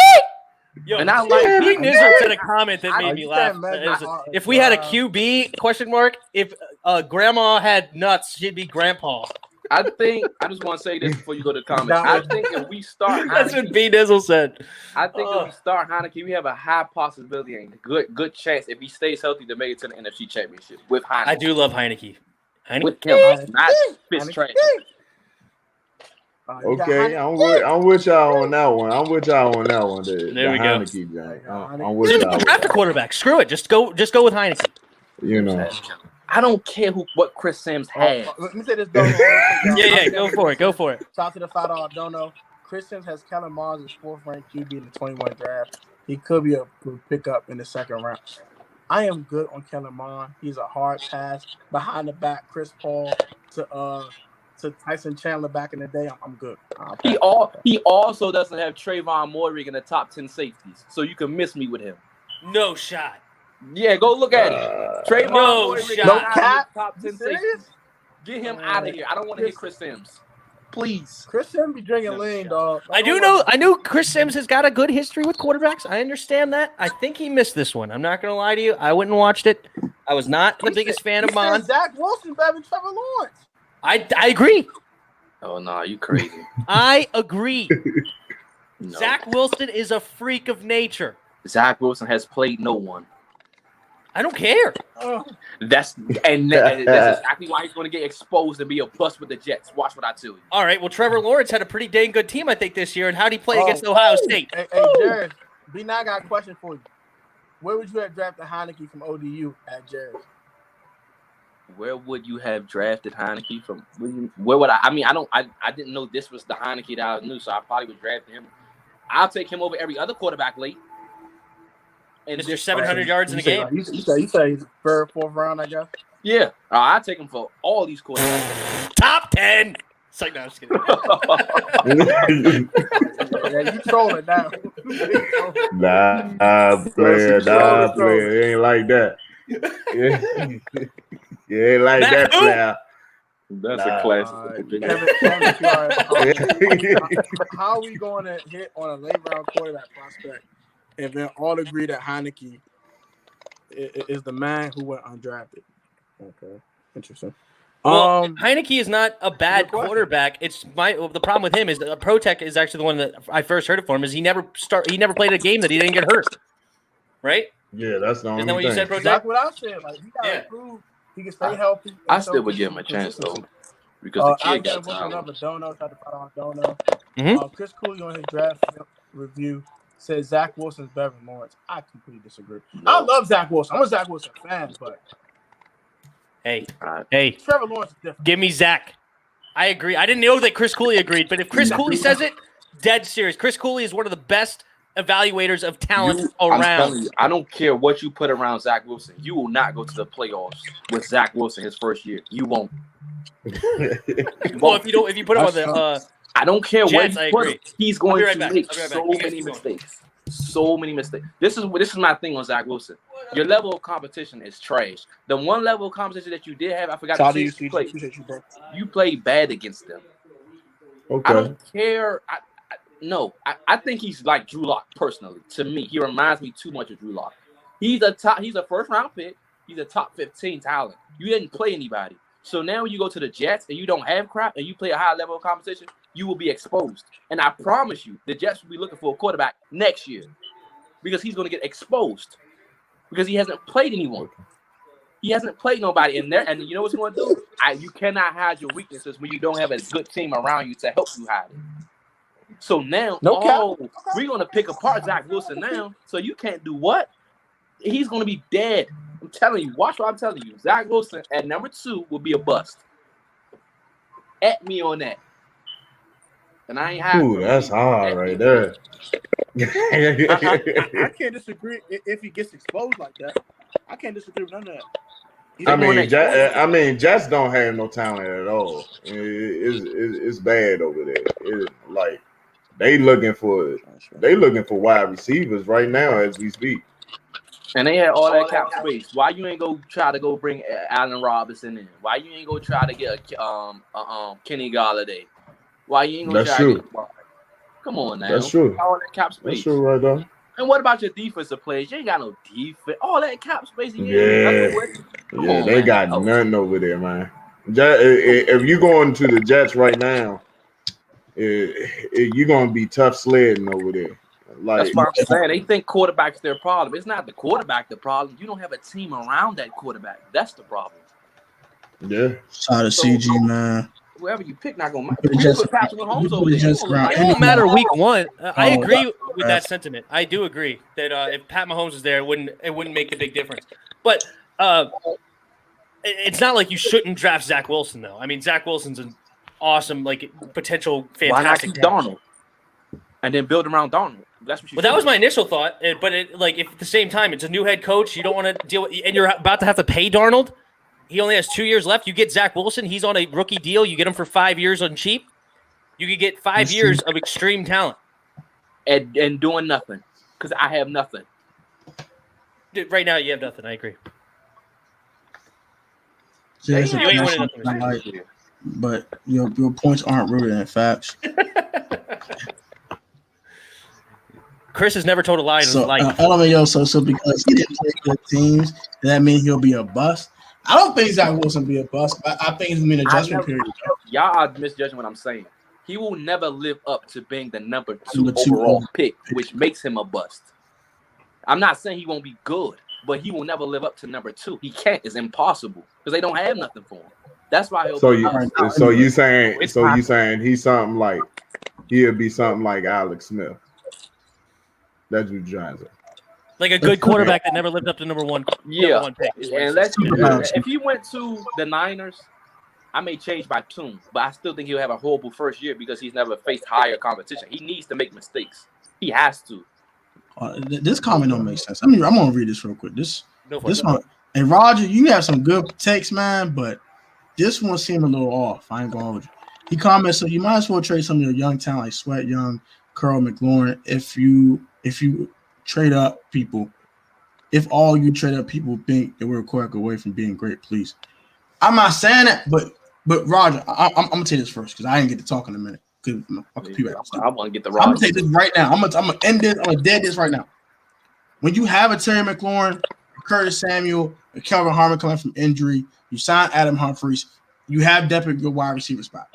S4: Yo,
S2: And I like
S4: Pete Nizzle said a comment that made me laugh. If we had a QB question mark, if grandma had nuts, she'd be grandpa.
S2: I just want to say this before you go to the comments. I think if we start
S4: That's
S2: Heineke,
S4: what Pete Nizzle said.
S2: I think if we start Heineke, we have a high possibility and good chance if he stays healthy to make it to the NFC Championship with Heineke.
S4: I do love Heineke.
S2: With him, not Fitz trash.
S3: Okay, I'm with y'all on that one.
S4: There we go.
S3: I'm with y'all.
S4: Draft a quarterback. Screw it. Just go with Heineke.
S3: You know.
S2: I don't care what Chris Sims has.
S1: Let me say this. Dono.
S4: Yeah, go for it.
S1: Shout out to the $5 dono. Chris Sims has Kellen Mars as 4th ranked QB in the 21 draft. He could be a pickup in the 2nd round. I am good on Kellen Mond. He's a hard pass behind the back. Chris Paul to Tyson Chandler back in the day. I'm good.
S2: He also doesn't have Trayvon Moehrig in the top 10 safeties, so you can miss me with him.
S4: No shot.
S2: Yeah, go look at it. Trayvon Moehrig,
S4: no
S1: cap.
S2: top 10 safeties. Get him out of here. I don't want to hear Chris Sims. Please.
S1: Chris Sims be drinking lean, dog.
S4: I know Chris Sims has got a good history with quarterbacks. I understand that. I think he missed this one. I'm not going to lie to you. I wouldn't watched it. I was not the biggest fan of Mond.
S1: Zach Wilson better than Trevor Lawrence.
S4: I agree.
S2: Oh, no, you crazy.
S4: I agree.
S2: No.
S4: Zach Wilson is a freak of nature.
S2: Zach Wilson has played no one.
S4: I don't care.
S2: That's exactly why he's going to get exposed and be a bust with the Jets. Watch what I tell you.
S4: All right. Well, Trevor Lawrence had a pretty dang good team, I think, this year. And how did he play against Ohio State?
S1: Hey, Jared, B9 got a question for you. Where would you have drafted Heineke from ODU at Jared?
S2: Where would you have drafted Heineke from? Where would I? I mean, I didn't know this was the Heineke that I knew, so I probably would draft him. I'll take him over every other quarterback late.
S4: And there's 700 yards in a game.
S1: You say he's 3rd, 4th round, I guess.
S2: Yeah, I'll take him for all these quarterbacks.
S4: Top 10. It's like, no, I'm just kidding.
S1: Yeah, you trolling now.
S3: Nah, player. It ain't like that. Yeah, ain't like that, player.
S2: That's a classic.
S1: How are we going to hit on a late round quarterback prospect if they all agree that Heineke is the man who went undrafted? Okay, interesting.
S4: Well, Heineke is not a bad quarterback. It's the problem with him is that Protech is actually the one that I first heard it for him. Is he never played a game that he didn't get hurt, right?
S3: Yeah, that's the only
S4: thing. Isn't that what you said, Protech?
S1: That's what I said. Like he got to prove he can stay healthy.
S2: I still would give him a chance though, because the kid got talent.
S1: Another dono, Chris Cooley on his draft review said Zach Wilson's better than Lawrence. I completely disagree. No. I love Zach Wilson. I'm a Zach Wilson fan, but
S4: hey,
S1: Trevor Lawrence is different.
S4: Give me Zach. I agree. I didn't know that Chris Cooley agreed, but if Chris Cooley says it, dead serious. Chris Cooley is one of the best evaluators of talent around.
S2: I'm telling you, I don't care what you put around Zach Wilson. You will not go to the playoffs with Zach Wilson his first year. You won't.
S4: Well, if you put him on the
S2: I don't care
S4: Jets,
S2: what you put him. He's going to make so many mistakes. So many mistakes. This is my thing on Zach Wilson. Your level of competition is trash. The one level of competition that you did have, I forgot to you played bad against them.
S3: Okay.
S2: I don't care. I think he's like Drew Lock personally. To me, he reminds me too much of Drew Lock. He's a 1st round pick. He's a top 15 talent. You didn't play anybody. So now when you go to the Jets and you don't have crap and you play a high level of competition, you will be exposed. And I promise you, the Jets will be looking for a quarterback next year because he's going to get exposed because he hasn't played anyone. He hasn't played nobody in there, and you know what's going to do? You cannot hide your weaknesses when you don't have a good team around you to help you hide it. So now, we're going to pick apart Zach Wilson now. So you can't do what? He's going to be dead. I'm telling you. Watch what I'm telling you. Zach Wilson at number 2 will be a bust. At me on that. And I ain't happy.
S3: Ooh, that's hard right there.
S5: I can't disagree if he gets exposed like that. I can't disagree with none of that.
S3: I mean, Jets don't have no talent at all. It's bad over there. Like they looking for wide receivers right now as we speak.
S2: And they had all that cap space. Why you ain't go try to go bring Allen Robinson in? Why you ain't go try to get Kenny Galladay? Why you ain't gonna try to get Come on now.
S3: That's true.
S2: All that cap space.
S3: That's true right there.
S2: And what about your defensive players? You ain't got no defense. All that cap space.
S3: They got nothing over there, man. If you going to the Jets right now, you're gonna be tough sledding over there. Like,
S2: that's what I'm saying. They think quarterback's their problem. It's not the quarterback the problem. You don't have a team around that quarterback. That's the problem.
S3: Yeah.
S1: Shout out to CG, man.
S2: Whoever you pick, not gonna matter. It
S4: won't matter week 1. I agree with that sentiment. I do agree that if Pat Mahomes is there, it wouldn't make a big difference. But it's not like you shouldn't draft Zach Wilson, though. I mean, Zach Wilson's an awesome, like, potential fantastic.
S2: Why not keep Darnold and then build around Darnold? That's what you.
S4: Well, that was my initial thought. But if at the same time, it's a new head coach, you don't want to deal with, and you're about to have to pay Darnold. He only has 2 years left. You get Zach Wilson. He's on a rookie deal. You get him for 5 years on cheap. You could get 5 years of extreme talent.
S2: And doing nothing. Because I have nothing.
S4: Dude, right now, you have nothing. I agree.
S1: But your points aren't rooted in facts.
S4: Chris has never told a lie in his life.
S1: So because he didn't play good teams, does that mean he'll be a bust? I don't think Zach Wilson be a bust. I think it's an adjustment period.
S2: Y'all are misjudging what I'm saying. He will never live up to being the number 2 overall pick, which makes him a bust. I'm not saying he won't be good, but he will never live up to number 2. He can't. It's impossible because they don't have nothing for him. That's why he'll.
S3: So you saying he's something like he'll be something like Alex Smith. That's what you're trying to say.
S4: Like a good quarterback that never lived up to number one pick.
S2: And if he went to the Niners, I may change my tune, but I still think he'll have a horrible first year because he's never faced higher competition. He needs to make mistakes. He has to.
S1: This comment don't make sense. I mean, I'm gonna read this real quick. This one, and Roger, you have some good takes, man, but this one seemed a little off. I ain't gonna hold you. He comments, so you might as well trade some of your young talent like Sweat Young, Curl McLaurin. If you trade up people, if all you trade up people think that we're a quarterback away from being great, please. I'm not saying that, but Roger, I'm gonna take this first because I didn't get to talk in a minute.
S2: I want to get the.
S1: I'm gonna take this right now. I'm gonna end this. I'm gonna dead this right now. When you have a Terry McLaurin, Curtis Samuel, and Kelvin Harmon coming from injury, you sign Adam Humphries. You have depth at your wide receiver spot.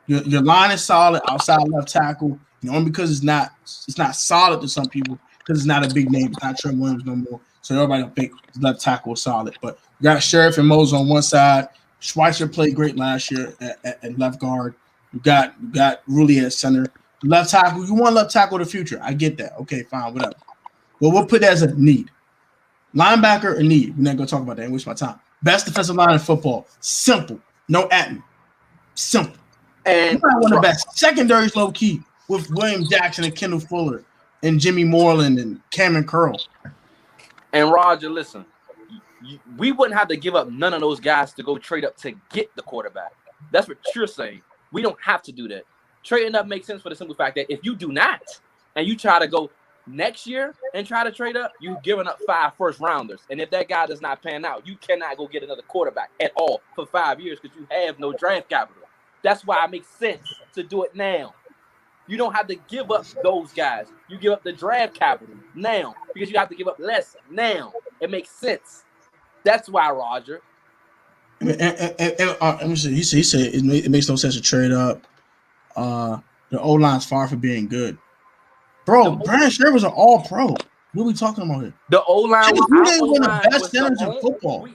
S1: Your line is solid outside left tackle. Only because it's not solid to some people because it's not a big name. It's not Trent Williams no more. So everybody don't think left tackle is solid. But you got Sheriff and Moses on one side. Schweitzer played great last year at left guard. You got Rulli at center. Left tackle, you want left tackle of the future. I get that. Okay, fine, whatever. But we'll put that as a need. Linebacker, a need. We're not going to talk about that and waste my time. Best defensive line in football. Simple. No at-me. Simple. And one of the best. Secondaries low key with William Jackson and Kendall Fuller and Jimmy Moreland and Cameron Curl.
S2: And Roger, listen, we wouldn't have to give up none of those guys to go trade up to get the quarterback. That's what you're saying. We don't have to do that. Trading up makes sense for the simple fact that if you do not and you try to go next year and try to trade up, you've given up 5 first-rounders. And if that guy does not pan out, you cannot go get another quarterback at all for 5 years because you have no draft capital. That's why it makes sense to do it now. You don't have to give up those guys. You give up the draft capital now because you have to give up less now. It makes sense. That's why, Roger.
S1: He said it makes no sense to trade up. The O-line's far from being good. Bro, Brian Sherr was an all-pro. What are we talking about here?
S2: The O-line was
S1: one of the best centers in football.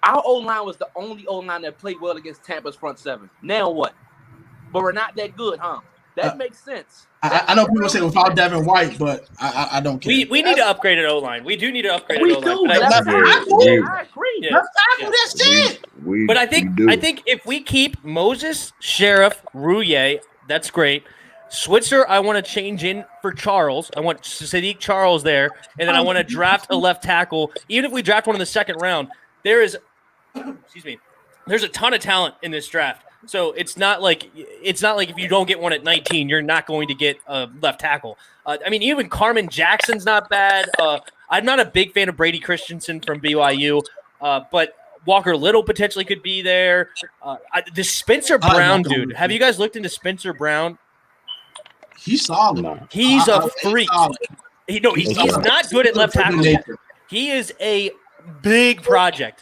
S2: Our O-line was the only O-line that played well against Tampa's front seven. Now what? But we're not that good, huh? That makes sense.
S1: I know people say without Devin White, but I don't care.
S4: We need to upgrade an O-line. We do need to upgrade an O-line.
S2: We do.
S1: I agree.
S4: Yeah.
S1: That's it.
S4: But I think if we keep Moses, Sheriff, Rouillet, that's great. Switzer, I want to change in for Charles. I want Sadiq Charles there, and then I want to draft a left tackle. Even if we draft one in the second round, there's a ton of talent in this draft. So it's not like if you don't get one at 19, you're not going to get a left tackle. I mean, even Carmen Jackson's not bad. I'm not a big fan of Brady Christensen from BYU, but Walker Little potentially could be there. The Spencer Brown dude. Have you guys looked into Spencer Brown?
S1: He's solid.
S4: He's a freak. He's not good at left tackle. He is a big project.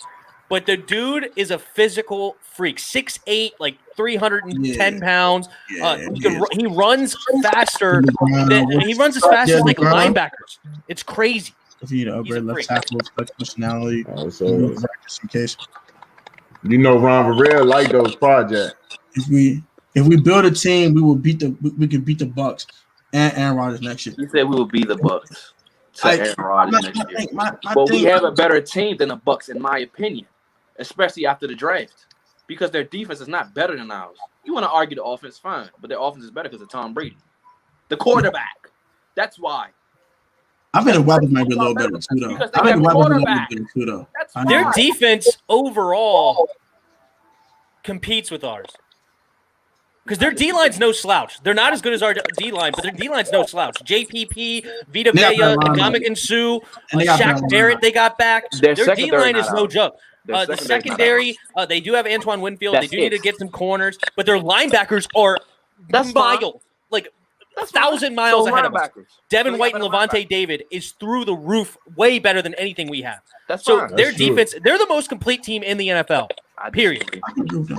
S4: But the dude is a physical freak. 6'8", like 310 pounds. He runs faster. He runs as fast as like linebackers. It's crazy.
S1: If you upgrade left tackle, personality.
S3: In case. You know, Ron Varela like those projects.
S1: If we build a team, we could beat the Bucks and Aaron Rodgers next year.
S2: You said we will be the Bucks. Aaron Rodgers next year. But we have a better team than the Bucks, in my opinion. Especially after the draft, because their defense is not better than ours. You want to argue the offense, fine, but their offense is better because of Tom Brady, the quarterback. That's why.
S1: I think the weapons might be a little better too, though. I think the weapons are a little better too, though.
S4: Their defense overall competes with ours because their D line's no slouch. They're not as good as our D line, but their D line's no slouch. JPP, Vita Vea, Ndamukong Suh, Shaq Barrett, they got back. Their D line is no joke. The secondary, they do have Antoine Winfield. They do need to get some corners, but their linebackers are miles, like 1,000 miles ahead of us. Devin White and Levante David is through the roof, way better than anything we have. So their defense, they're the most complete team in the NFL. Period.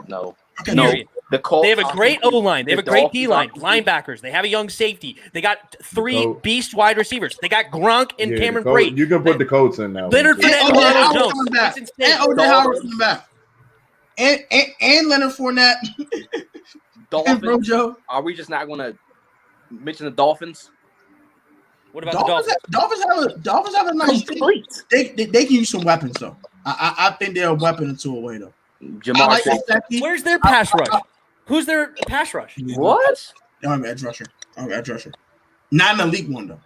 S2: No.
S4: Period. They have a great O-line. They have a great D-line. Linebackers. They have a young safety. They got 3 beast wide receivers. They got Gronk and Cameron Brate.
S3: You can put the Colts in now.
S1: Leonard Fournette and Ronald Jones. And O.J. Howard coming back. And Leonard Fournette.
S2: Dolphins. Are we just not going to mention the Dolphins?
S4: What about the Dolphins?
S1: Dolphins have a nice team. They can use some weapons, though. I think they're a weapon or two away, though.
S4: Where's their pass rush? Who's their pass rush?
S2: What?
S1: They don't have edge rusher. Not an elite one, though.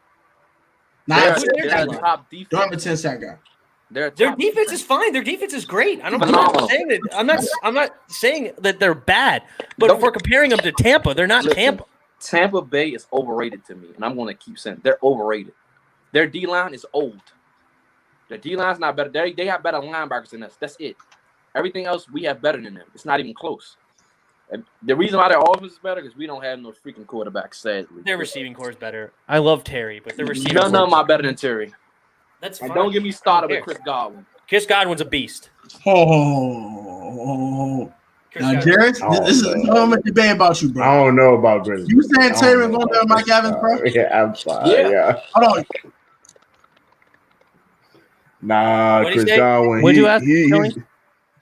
S2: They're top defense.
S1: Don't have a 10-sack guy.
S4: Their defense is fine. Their defense is great. I'm not saying that they're bad, but if we're comparing them to Tampa, they're not Tampa.
S2: Tampa Bay is overrated to me, and I'm going to keep saying they're overrated. Their D-line is old. Their D-line's not better. They have better linebackers than us. That's it. Everything else, we have better than them. It's not even close. And the reason why their offense is better is we don't have no freaking quarterbacks, sadly.
S4: Their receiving core is better. I love Terry, but their receiving
S2: none of them are better than Terry.
S4: That's fine.
S2: And don't get me started with Chris Godwin.
S4: Chris Godwin's a beast.
S1: Now, Jared, this is no much debate about you, bro.
S3: I don't know about Chris.
S1: You saying Terry going to Mike Evans, bro?
S3: Yeah, I'm sorry. Yeah.
S1: Hold on.
S3: Nah, Chris Godwin.
S4: What'd you ask?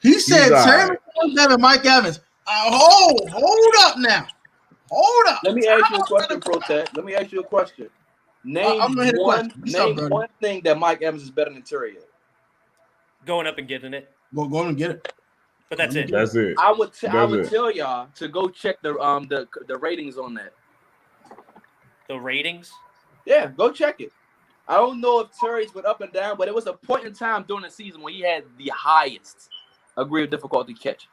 S1: He said Terry going to Mike Evans. Hold up now. Hold up.
S2: Let me ask you a question, Protect. Let me ask you a question. Name one thing that Mike Evans is better than Terry at.
S4: Going up and getting it.
S1: Go and get it.
S4: But that's it.
S3: That's it.
S2: I would tell y'all to go check the ratings on that.
S4: The ratings?
S2: Yeah, go check it. I don't know if Terry's went up and down, but it was a point in time during the season when he had the highest degree of difficulty catches.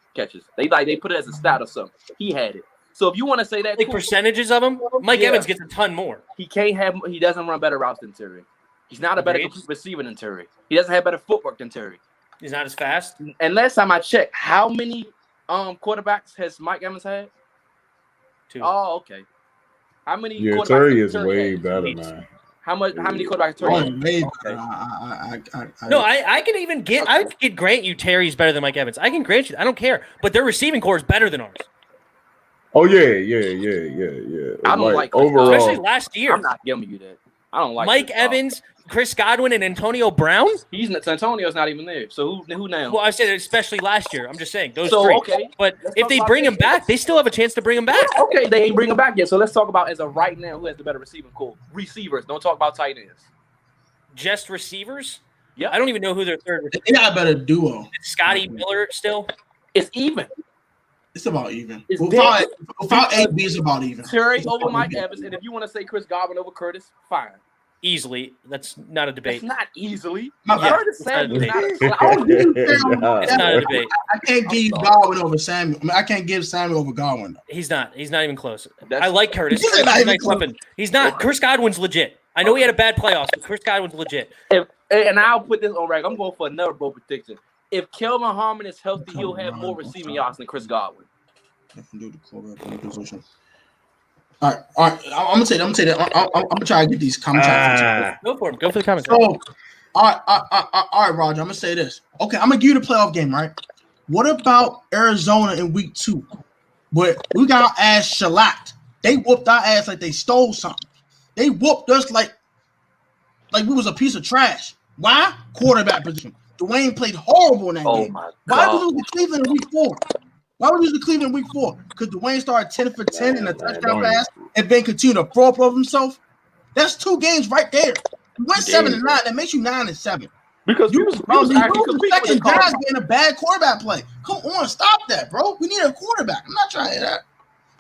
S2: They put it as a stat or something. He had it. So if you want to say that,
S4: percentages of them, Mike Evans gets a ton more.
S2: He doesn't run better routes than Terry. He's not a better receiver than Terry. He doesn't have better footwork than Terry.
S4: He's not as fast.
S2: And last time I checked, how many quarterbacks has Mike Evans had?
S4: 2.
S2: Oh, okay. How many?
S3: Yeah, Terry is way better, man.
S2: How many quarterbacks Terry
S4: had? No, I can grant you Terry's better than Mike Evans. I can grant you. I don't care. But their receiving core is better than ours.
S3: Oh yeah.
S2: I don't like
S3: overall,
S4: especially last year.
S2: I'm not giving you that. I don't like
S4: Mike Evans. Chris Godwin and Antonio Brown?
S2: Antonio's not even there. So who now?
S4: Well, I said especially last year. I'm just saying those
S2: So,
S4: three.
S2: okay.
S4: But
S2: Let's
S4: if
S2: talk
S4: they
S2: about
S4: bring
S2: this.
S4: him back, they still have a chance to bring him back.
S2: Okay, they ain't bring him back yet. So let's talk about as of right now who has the better receiving core. Receivers. Don't talk about tight ends.
S4: Just receivers?
S2: Yeah.
S4: I don't even know who their third receiver.
S1: They got a better duo.
S4: Scotty Miller still?
S2: It's even.
S1: It's about even.
S2: It's
S1: Without AB, it's about even.
S2: Terry over Mike Evans, and if you want to say Chris Godwin over Curtis, fine.
S4: Easily. That's not a debate.
S2: It's not easily.
S1: Yeah,
S2: Curtis Samuel is not a
S4: It's not a debate.
S1: I can't give you Godwin over Samuel. I mean, I can't give Samuel over Godwin.
S4: He's not. He's not even close.
S2: That's-
S4: I like Curtis.
S1: He's
S4: Curtis
S1: not
S4: is a
S1: even
S4: nice
S1: close.
S4: weapon. He's not. Chris Godwin's legit. I know he had a bad playoffs, but Chris Godwin's legit.
S2: And I'll put this on record. I'm going for another bold prediction. If Kelvin Harmon is healthy, he'll have more receiving yards than Chris Godwin.
S1: I can do the quarterback position. All right. I'm gonna say that. I'm gonna try to get these comments.
S4: Go for him. Go for the comments.
S1: So, all right, Roger. I'm gonna say this. Okay, I'm gonna give you the playoff game, right? What about Arizona in week 2? But we got our ass shellacked. They whooped our ass like they stole something. They whooped us like we was a piece of trash. Why? Quarterback position. Dwayne played horrible in that game.
S2: My
S1: Why
S2: God.
S1: did we lose to Cleveland in week 4? Why would we lose to Cleveland in week 4? Because Dwayne started 10 for 10 in a touchdown pass and then continued to throw up over himself. That's 2 games right there. You went 7-9. That makes you 9-7.
S2: Because
S1: You
S2: we was actually competing with
S1: second
S2: the Cardinals.
S1: guys getting a bad quarterback play. Come on, stop that, bro. We need a quarterback. I'm not trying to hear that.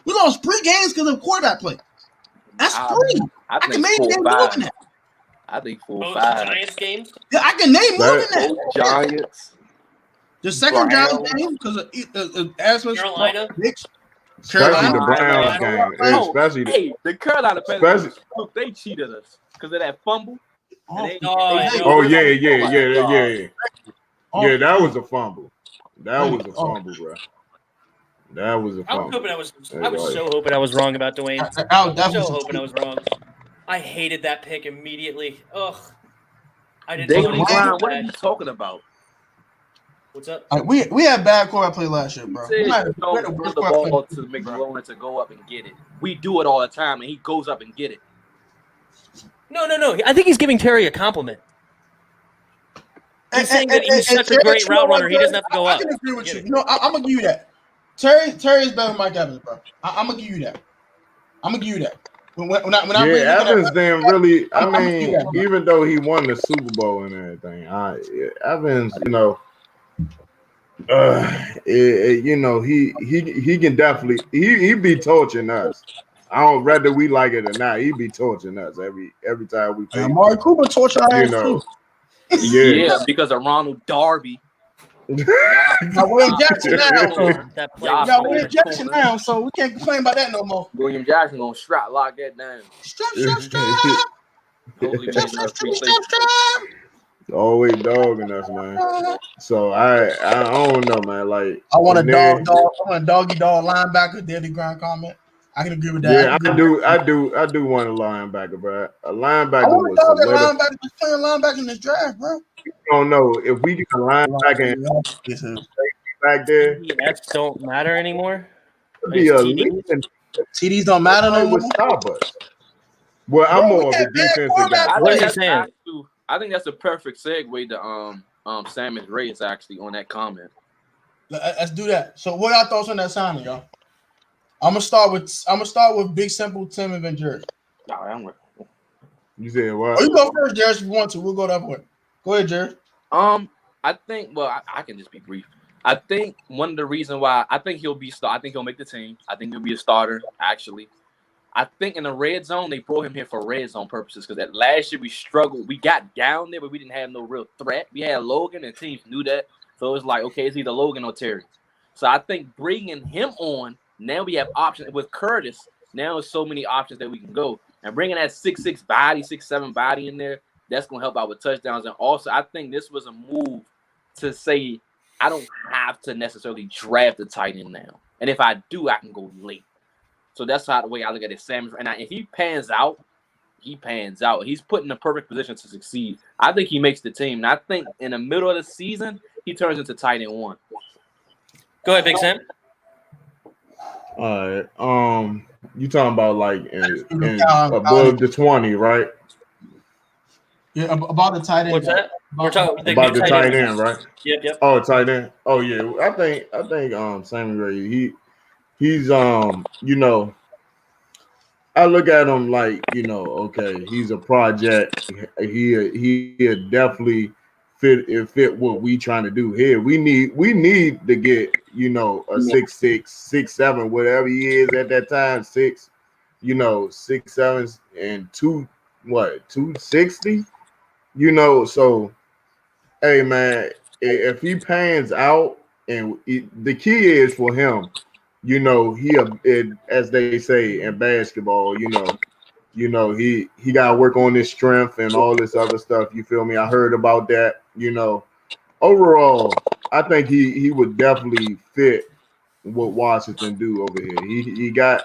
S1: We lost 3 games because of quarterback play. That's 3. I can name more than that.
S2: I think 4
S4: Both
S2: 5.
S4: Giants games.
S1: Yeah, I can name more than that.
S2: Giants.
S1: The second
S2: Browns.
S1: Giants game because of Asmus.
S4: Carolina.
S3: Especially the
S2: Carolina.
S3: Browns game. Especially
S2: Hey, the Carolina Panthers, they cheated us because of that fumble.
S1: Oh,
S2: And
S3: yeah, that was a fumble. That was a fumble, bro. That was a
S4: I was
S3: fumble.
S4: hoping I was so hoping I was wrong about Dwayne. Hoping I was wrong. I hated that pick immediately. Ugh. I didn't
S2: David
S4: know
S2: Brown, what are you talking about?
S4: What's up?
S1: We had bad quarterback play last year, bro.
S2: Said
S1: We had
S2: you don't
S1: the
S2: run
S1: worst
S2: the
S1: quarterback
S2: ball
S1: play.
S2: to McLaurin to go up and get it. We do it all the time, and he goes up and get it.
S4: No. I think he's giving Terry a compliment. He's saying that he's such a great route runner. He doesn't have to go up.
S1: I can agree with you. You know, I'm gonna give you that. Terry is better than Mike Evans, bro. I'm gonna give you that.
S3: Evans didn't really. I mean, even though he won the Super Bowl and everything, Evans, you know, he can definitely he be torching us. I don't whether we like it or not. He be torching us every time we play.
S1: Amari Cooper torched our ass too.
S2: Yeah, because of Ronald Darby.
S1: Now William Jackson now. William Jackson
S2: now.
S1: now, so we can't complain about that no more.
S2: William Jackson gonna lock that down.
S1: Strap.
S3: Always dogging us, man. So I don't know, man. Like
S1: I want a doggy dog linebacker. Daily grind comment. I can agree with that.
S3: Yeah, I do want a linebacker, bro. A linebacker
S1: I want
S3: was
S1: a dog
S3: solid.
S1: linebacker just playing linebacker in this draft, bro.
S3: I don't know if we get a linebacker back there.
S4: TDs don't matter anymore.
S3: Be a lead.
S1: TDs don't matter no more.
S3: Stop us. Well, I'm more of a defensive guy.
S4: What are you saying?
S2: I think that's a perfect segue to Samus Reyes actually on that comment.
S1: Let's do that. So, what y'all thoughts on that signing, y'all? I'm gonna start with Big Simple, Tim, and then Jared.
S3: You said what?
S1: Oh, you go first, Jared. If you want to, we'll go that way. Go ahead, Jared.
S2: I think. Well, I can just be brief. I think one of the reasons why I think he'll make the team. I think he'll be a starter. Actually, I think in the red zone they brought him here for red zone purposes because that last year we struggled. We got down there, but we didn't have no real threat. We had Logan, and teams knew that, so it was like, okay, it's either Logan or Terry. So I think bringing him on. Now we have options with Curtis. Now there's so many options that we can go. And bringing that 6'6 body, 6'7 body in there, that's going to help out with touchdowns. And also, I think this was a move to say I don't have to necessarily draft a tight end now. And if I do, I can go late. So that's how the way I look at it. Samus, and if he pans out, he pans out. He's put in the perfect position to succeed. I think he makes the team. And I think in the middle of the season, he turns into tight end 1.
S4: Go ahead, Big Sam.
S3: All right. You talking about like in above the 20, right?
S1: Yeah, about the tight end.
S4: What's that? We're talking
S3: about the tight end, right?
S4: Yep.
S3: Oh, tight end. Oh yeah, I think Samuel Reyes, he's you know, I look at him like, you know, okay, he's a project. He definitely fit what we trying to do here. We need to get, you know, a 6'6", 6'7", whatever he is at that time, 6'7" and 260, you know. So hey man, if he pans out, and the key is for him, you know, as they say in basketball, you know, he got to work on his strength and all this other stuff. You feel me? I heard about that. You know, overall, I think he would definitely fit what Washington do over here. He got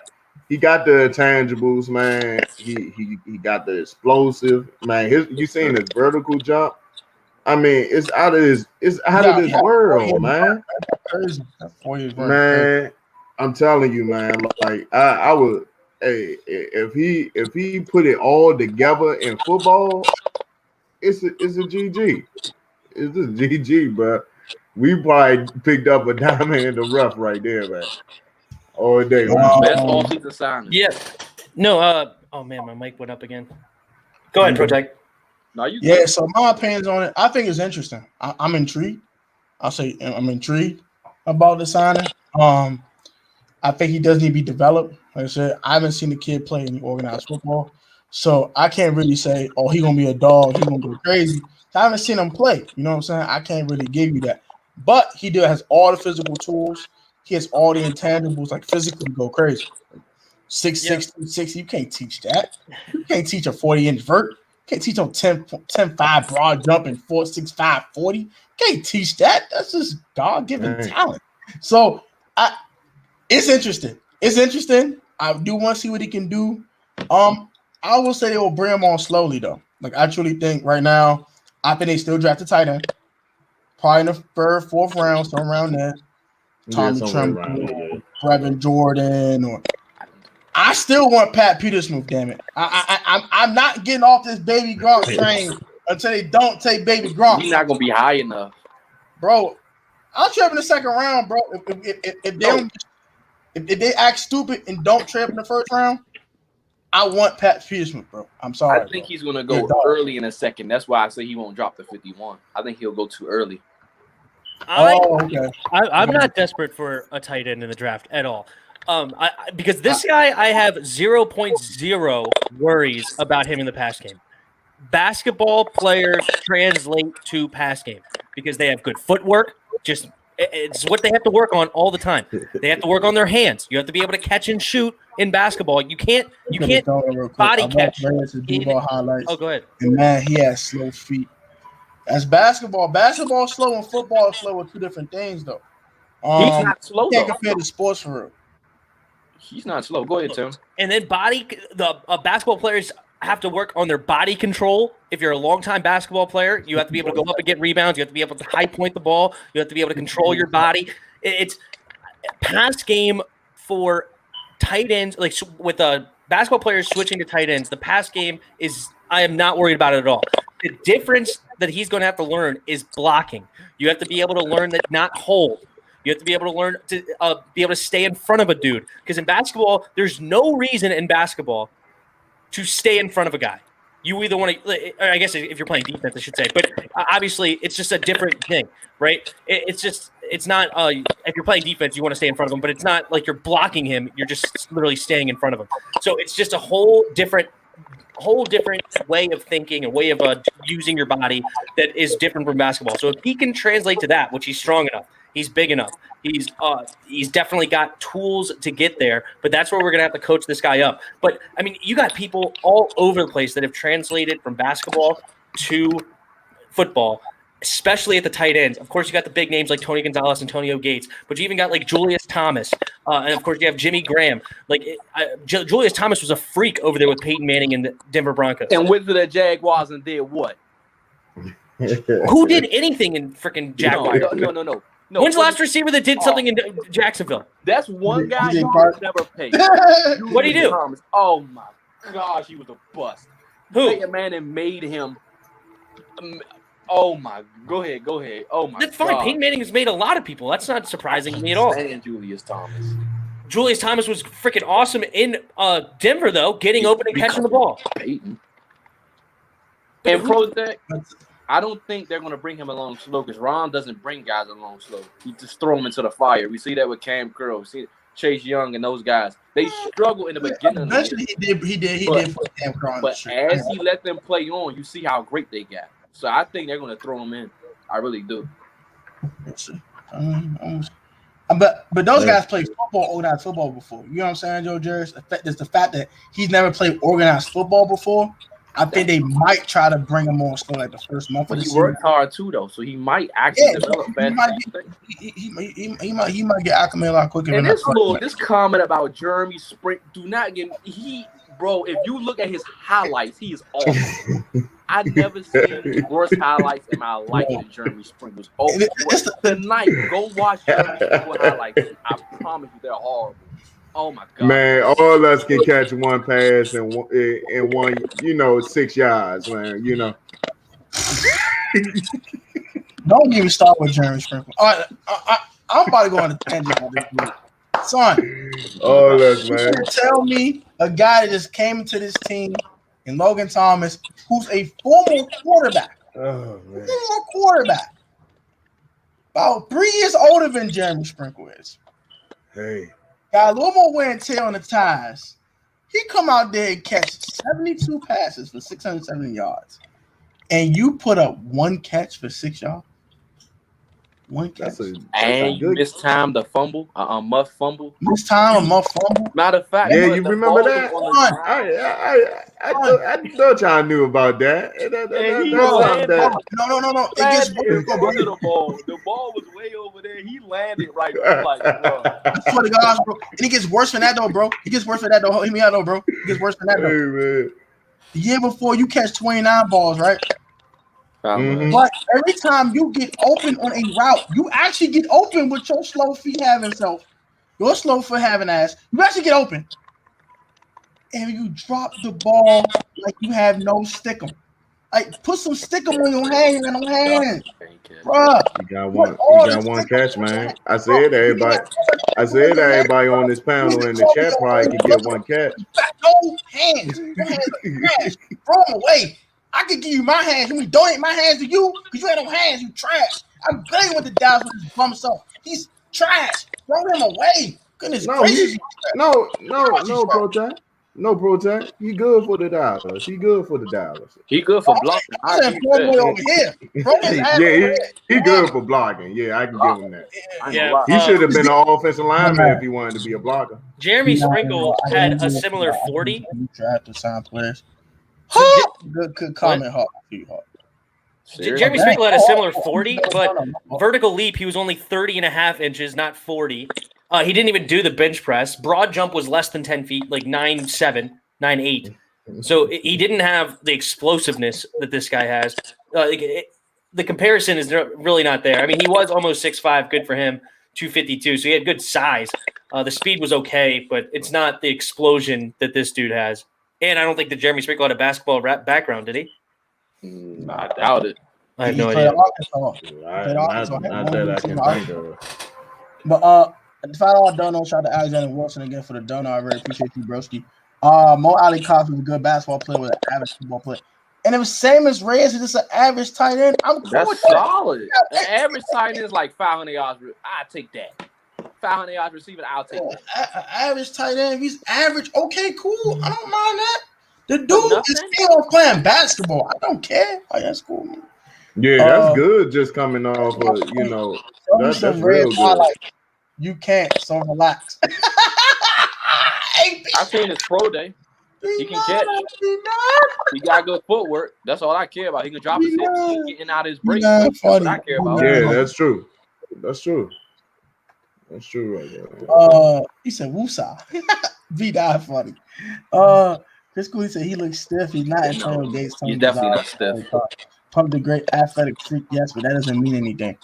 S3: the tangibles, man. He got the explosive, man. You seen his vertical jump? I mean, it's out of this world, man.
S1: Crazy. That's 4 years,
S3: Man, I'm telling you, man. Like I would, hey, if he put it all together in football, it's a GG. It's a GG, bro. We probably picked up a diamond in the rough right there, man. All day.
S2: Best all-season signing.
S4: Yeah. No. Oh man, my mic went up again. Go ahead, Protect.
S2: No, you.
S1: Yeah. So my opinions on it, I think it's interesting. I'm intrigued. I'll say I'm intrigued about the signing. I think he does need to be developed. Like I said, I haven't seen the kid play any organized football, so I can't really say, "Oh, he's gonna be a dog. He's gonna go crazy." I haven't seen him play. You know what I'm saying? I can't really give you that. But he has all the physical tools. He has all the intangibles, like physically to go crazy. 6'6", 260. You can't teach that. You can't teach a 40-inch vert. You can't teach a 10-5 broad jump and 4.65 40. You can't teach that. That's just God-given talent. So it's interesting. It's interesting. I do want to see what he can do. I will say they will bring him on slowly though. Like I truly think right now, I think they still draft a tight end, probably in the third, fourth round, somewhere around there. Tommy Tremble, Brevin Jordan, or I still want Pat Petersmith. Damn it, I'm not getting off this baby Gronk train until they don't take baby Gronk.
S2: He's not gonna be high enough,
S1: bro. I'll trade him in the second round, bro. If they act stupid and don't trade him in the first round, I want Pat Petersmove, bro. I'm sorry.
S2: I think he's gonna go early in a second. That's why I say he won't drop the 51. I think he'll go too early.
S4: I'm not desperate for a tight end in the draft at all. Because this guy, I have 0.0 worries about him in the pass game. Basketball players translate to pass game because they have good footwork. It's what they have to work on all the time. They have to work on their hands. You have to be able to catch and shoot in basketball. You can't body catch. Oh, go ahead.
S1: And man, he has slow feet. That's basketball. Basketball slow and football slow are two different things, though.
S2: He's not slow.
S1: You can't compare the sports for real.
S2: He's not slow. Go ahead, Tim.
S4: And then basketball players have to work on their body control. If you're a longtime basketball player, you have to be able to go up and get rebounds. You have to be able to high point the ball. You have to be able to control your body. It's pass game for tight ends. Like with basketball players switching to tight ends, the pass game I am not worried about it at all. The difference that he's going to have to learn is blocking. You have to be able to learn that not hold. You have to be able to learn to be able to stay in front of a dude. Because in basketball, there's no reason in basketball to stay in front of a guy. You either want to, I guess if you're playing defense, I should say, but obviously it's just a different thing, right? It's not, if you're playing defense, you want to stay in front of him, but it's not like you're blocking him. You're just literally staying in front of him. So it's just a whole different way of thinking, a way of using your body that is different from basketball. So if he can translate to that, which he's strong enough, he's big enough, he's definitely got tools to get there, but that's where we're going to have to coach this guy up. But, I mean, you got people all over the place that have translated from basketball to football, especially at the tight ends. Of course, you got the big names like Tony Gonzalez, Antonio Gates, but you even got like Julius Thomas, and of course you have Jimmy Graham. Julius Thomas was a freak over there with Peyton Manning and the Denver Broncos.
S2: And went to the Jaguars and did what?
S4: Who did anything in freaking Jaguars?
S2: No.
S4: When's the last receiver that did something in Jacksonville?
S2: That's one guy who never paid.
S4: What did he do?
S2: Oh my gosh, he was a bust.
S4: Who?
S2: Peyton Manning made him Oh my, go ahead. Oh my,
S4: that's fine.
S2: God.
S4: Peyton Manning has made a lot of people. That's not surprising to me at all.
S2: And Julius Thomas.
S4: Julius Thomas was freaking awesome in Denver, though, getting open and catching the ball.
S2: Peyton. And Prozac, I don't think they're going to bring him along slow because Ron doesn't bring guys along slow. He just throw them into the fire. We see that with Cam Curl. We see Chase Young and those guys. They struggle in the beginning.
S1: Eventually, he did put Cam Curl on the
S2: street. But as he let them play on, you see how great they got. So I think they're going to throw him in. I really do.
S1: But those guys played football, organized football before. You know what I'm saying, Joe Jerris? The fact that he's never played organized football before. I think they might try to bring him on slow like the first month of the season.
S2: He worked hard too, though, so he might actually develop better.
S1: He might get acclimated a lot quicker.
S2: And this comment about Jeremy Sprint, do not get bro. If you look at his highlights, he is awful. I never seen worse highlights in my life than Jeremy Sprinkle's. Oh, tonight, go watch Jeremy Sprinkle highlights. I promise you, they're horrible. Oh my God,
S3: man! All us can catch one pass and one, 6 yards, man.
S1: Don't get me started with Jeremy Sprinkle. All right, I'm about to go on a tangent on this dude. Son.
S3: All us, man.
S1: Tell me a guy that just came into this team. And Logan Thomas, who's a former quarterback.
S3: Oh, man.
S1: Former quarterback. About 3 years older than Jeremy Sprinkle is.
S3: Hey.
S1: Got a little more wear and tear on the tires. He come out there and catch 72 passes for 670 yards. And you put up one catch for 6 yards? One catch.
S2: And you mistimed the fumble, muff fumble.
S1: Mistimed a muff fumble.
S2: Matter of fact,
S3: yeah, you remember that? I thought y'all knew about that.
S1: No. It gets worse.
S2: The ball was way over there. He landed right there, like, bro.
S1: I swear to God, bro. And it gets worse than that, though, bro. It gets worse than that, though. Hear me out, though, bro. It gets worse than that, though.
S3: Hey, man.
S1: The year before, you catch 29 balls, right?
S3: Mm-hmm.
S1: But every time you get open on a route, you actually get open with your slow feet having self. Your slow foot having ass. You actually get open. And you drop the ball like you have no stickum. Like, put some stickum on your hand and on hands. Bruh.
S3: You got one catch, man. I said everybody on this panel in the chat probably could get one catch.
S1: No hands. Your hands are trash. Throw them away. I could give you my hands. You donate my hands to you because you ain't no hands. You trash. I'm playing with the Dallas with his bum self. He's trash. Throw him away. Goodness gracious.
S3: No, Protect. No, Protect. He good for the Dallas. He good for
S2: blocking.
S1: Over here.
S3: He good for blocking. Yeah, I can give him that.
S4: Yeah,
S3: he should have been an offensive lineman if he wanted to be a blocker.
S4: Jeremy Sprinkle had a similar 40.
S1: Tried to sign players. Good comment, Hawk.
S4: Jeremy Sprinkle had a similar 40, but vertical leap, he was only 30.5 inches, not 40. He didn't even do the bench press. Broad jump was less than 10 feet, like 9.7, 9.8. So he didn't have the explosiveness that this guy has. The comparison is really not there. I mean, he was almost 6'5", good for him, 252. So he had good size. The speed was okay, but it's not the explosion that this dude has. And I don't think that Jeremy Sprinkle had a basketball background, did he?
S2: I doubt it.
S4: I have no idea.
S3: Not that I can think of.
S1: But if I all don't know, shout out to Alexander Wilson again for the donut. I really appreciate you, broski. Mo Ali Coffee was a good basketball player with an average football player. And it was Samus Reyes, just an average tight end. I'm cool
S2: That's
S1: with that.
S2: solid. The average tight end is like 500 yards. I'll take that. 500 yards receiving, I'll take that.
S1: Average tight end. If he's average, okay, cool. I don't mind that. The dude is still playing basketball. I don't care. Oh, that's cool, man.
S3: Yeah, that's good. Just coming off of, that's real good.
S1: You can't, so relax.
S2: I seen his pro day. He can catch. He got good footwork. That's all I care about. He can drop his hips. He's getting out of his break. That's what I care about.
S3: Yeah, that's true. That's true right there.
S1: He said Woosa. V died funny. Chris Cooley said he looks stiff. He's not in Taylor Gates.
S2: He's definitely not stiff.
S1: Pump the great athletic freak, yes, but that doesn't mean anything.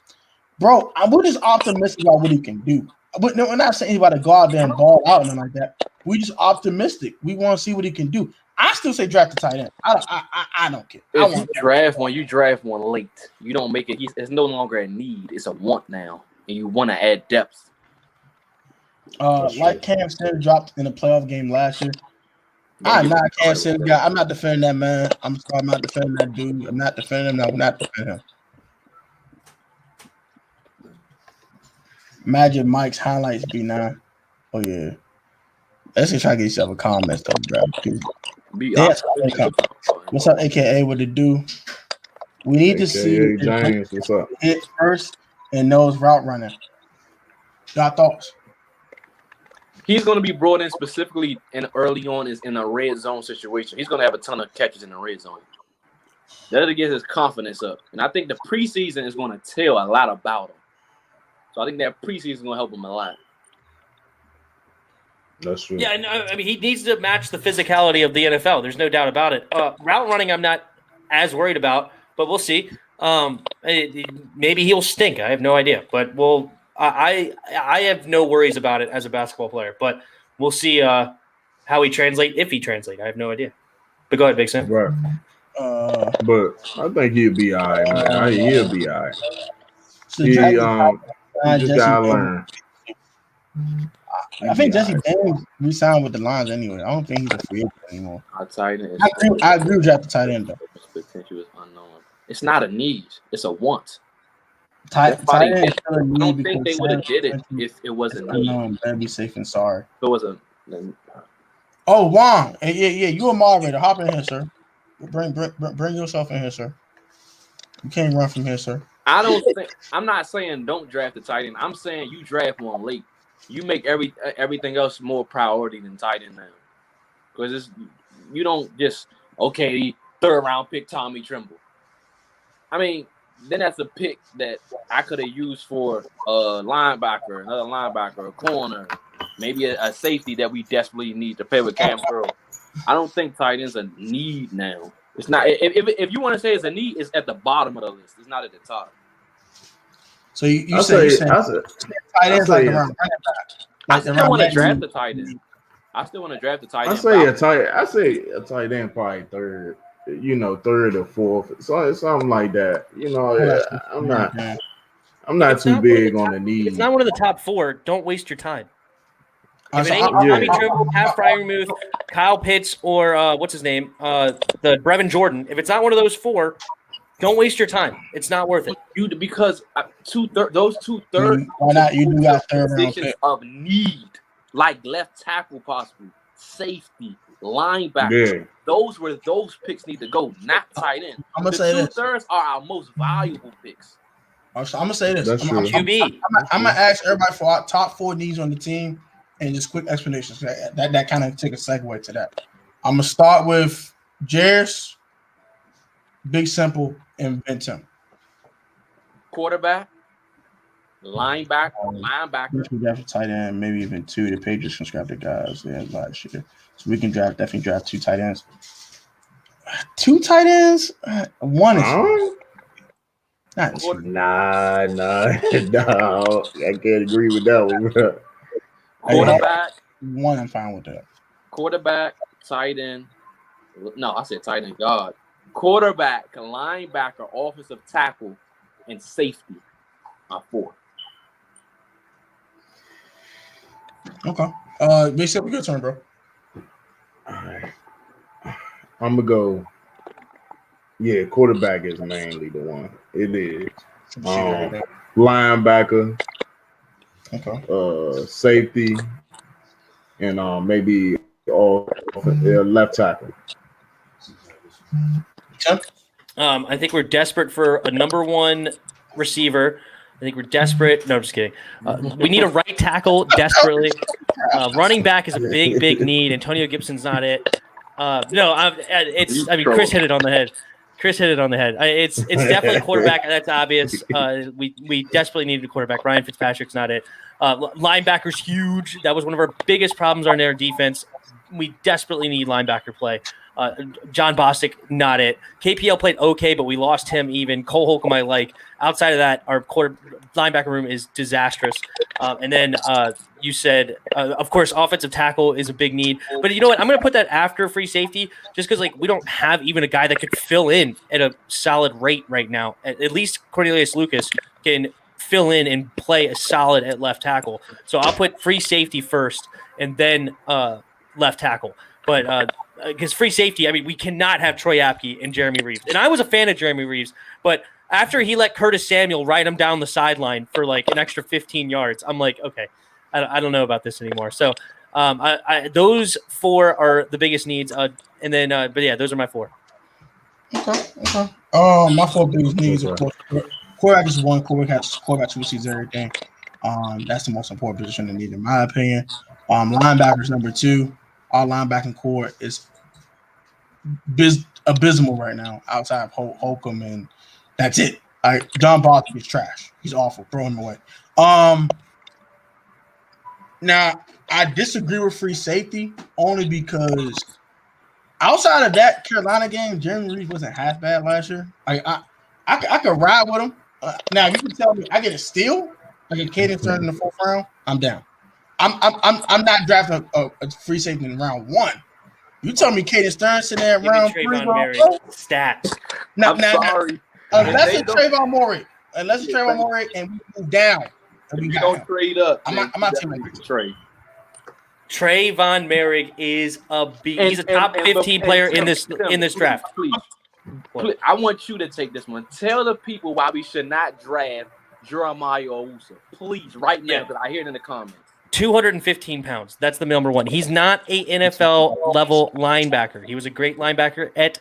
S1: Bro, we're just optimistic about what he can do. But no, we're not saying he's about to go out there and ball out and like that. We're just optimistic. We want to see what he can do. I still say draft the tight end. I don't care.
S2: If you draft one late. You don't make it. It's no longer a need. It's a want now, and you want to add depth.
S1: Like Cam Sims dropped in a playoff game last year. I'm not a Cam Sims guy. I'm not defending that man. I'm sorry, I'm not defending that dude. I'm not defending him. I'm not defending him. Imagine Mike's highlights B9. Oh yeah. Let's just try to get yourself a comment stuff, bro. What's up, AKA? What it do? We need to see
S3: James. What's up?
S1: Hit first and those route running. Y'all thoughts?
S2: He's going to be brought in specifically and early on is in a red zone situation. He's going to have a ton of catches in the red zone. That'll get his confidence up. And I think the preseason is going to tell a lot about him. So I think that preseason is going to help him a lot.
S3: That's true.
S4: Yeah, and I mean, he needs to match the physicality of the NFL. There's no doubt about it. Route running, I'm not as worried about, but we'll see. Maybe he'll stink. I have no idea. But I have no worries about it as a basketball player. But we'll see how he translates, if he translates. I have no idea. But go ahead, Big Sam.
S3: Right. But I think he'll be all right, man. He'll be all right. He just got to learn.
S1: I think Jesse James re-signed with the Lions anyway. I don't think he's a free agent anymore. I agree with draft the tight end though.
S2: Potential is unknown. It's not a need. It's a want.
S1: Tight end is still a need.
S2: I don't think they would have did it if it wasn't a need.
S1: Better be safe and sorry.
S2: If it wasn't.
S1: Oh, Juan. Yeah. You a moderator. Hop in here, sir. Bring yourself in here, sir. You can't run from here, sir.
S2: I'm not saying don't draft the tight end. I'm saying you draft one late. You make everything else more priority than tight end now, because you don't just third round pick Tommy Tremble. I mean, then that's a pick that I could have used for a linebacker, another linebacker, a corner, maybe a safety that we desperately need to play with Cam Curl. I don't think tight end's a need now. It's not. If you want to say it's a need, it's at the bottom of the list. It's not at the top.
S1: So you say tight ends like around running back.
S2: I still want to draft the tight end. I still want to draft the tight end.
S3: I say a tight end probably third. Third or fourth. So something like that. I'm not too big on the need.
S4: It's not one of the top four. Don't waste your time. If it ain't Tommy Tremble, Pat Fryermuth, Kyle Pitts, or what's his name, the Brevin Jordan. If it's not one of those four, don't waste your time. It's not worth it.
S2: Because those two-thirds
S1: why not? You do got third round pick
S2: of need, like left tackle, possibly safety, linebacker. Yeah. Those picks need to go, not tight end.
S1: I'm gonna say this:
S2: 2/3 are our most valuable picks.
S1: So I'm gonna say this.
S3: That's true.
S4: QB.
S1: I'm gonna ask everybody for our top 4 needs on the team, and just quick explanations. That kind of take a segue to that. I'm gonna start with Jairus, Big Simple, and Benton.
S2: Quarterback, linebacker.
S1: We draft a tight end, maybe even 2. The Patriots can scrap the guys last year, so we can definitely draft 2 tight ends. 2 tight ends, 1 is not 2.
S3: Nah, no, I can't agree with that one. Bro.
S2: Quarterback,
S1: 1, I'm fine with that.
S2: Quarterback, tight end. No, I said tight end. God. Quarterback, linebacker, offensive tackle, and safety are 4.
S1: Okay. Basically, your turn, bro.
S3: All right. I'm gonna go. Yeah, quarterback is mainly the one. It is. Linebacker.
S1: Okay.
S3: Safety, and maybe left tackle.
S4: I think we're desperate for a number 1 receiver. I think we're desperate. No, I'm just kidding. We need a right tackle desperately. Running back is a big need. Antonio Gibson's not it. Chris hit it on the head. It's definitely quarterback. That's obvious. We desperately needed a quarterback. Ryan Fitzpatrick's not it. Linebacker's huge. That was one of our biggest problems on their defense. We desperately need linebacker play. John Bostic, not it. KPL played okay, but we lost him even. Cole Holcomb I like. Outside of that, our linebacker room is disastrous. And then you said, of course, offensive tackle is a big need. But you know what? I'm going to put that after free safety just because we don't have even a guy that could fill in at a solid rate right now. At least Cornelius Lucas can fill in and play a solid at left tackle. So I'll put free safety first and then left tackle. But because free safety, I mean, we cannot have Troy Apke and Jeremy Reeves. And I was a fan of Jeremy Reeves, but after he let Curtis Samuel ride him down the sideline for an extra 15 yards, I'm like, okay, I don't know about this anymore. So those 4 are the biggest needs. And then, but yeah, those are my 4.
S1: Okay. My 4 biggest needs, of course, quarterback is 1. Quarterback 2 sees everything. That's the most important position to need, in my opinion. Linebackers number 2. Our linebacking core is abysmal right now, outside of Holcomb, and that's it. John Bostic is trash. He's awful. Throw him away. Now, I disagree with free safety only because outside of that Carolina game, Jeremy Reeves wasn't half bad last year. I could ride with him. Now you can tell me I get a steal, I get Caden Stern in the 4th round. I'm down. I'm not drafting a free safety in round 1. You tell me Caden Stern sitting there in round 3, round 4?
S4: Stats.
S2: I'm sorry.
S1: Unless it's Trayvon Murray, and we move down, and we
S2: don't trade up.
S1: I'm not taking
S2: trade.
S4: Trayvon Merrick is he's a top 15 player in this draft.
S2: Please, I want you to take this one. Tell the people why we should not draft Jeremiah Owusu. Please, right now, because I hear it in the comments.
S4: 215 pounds. That's the number 1. He's not a NFL level linebacker. He was a great linebacker at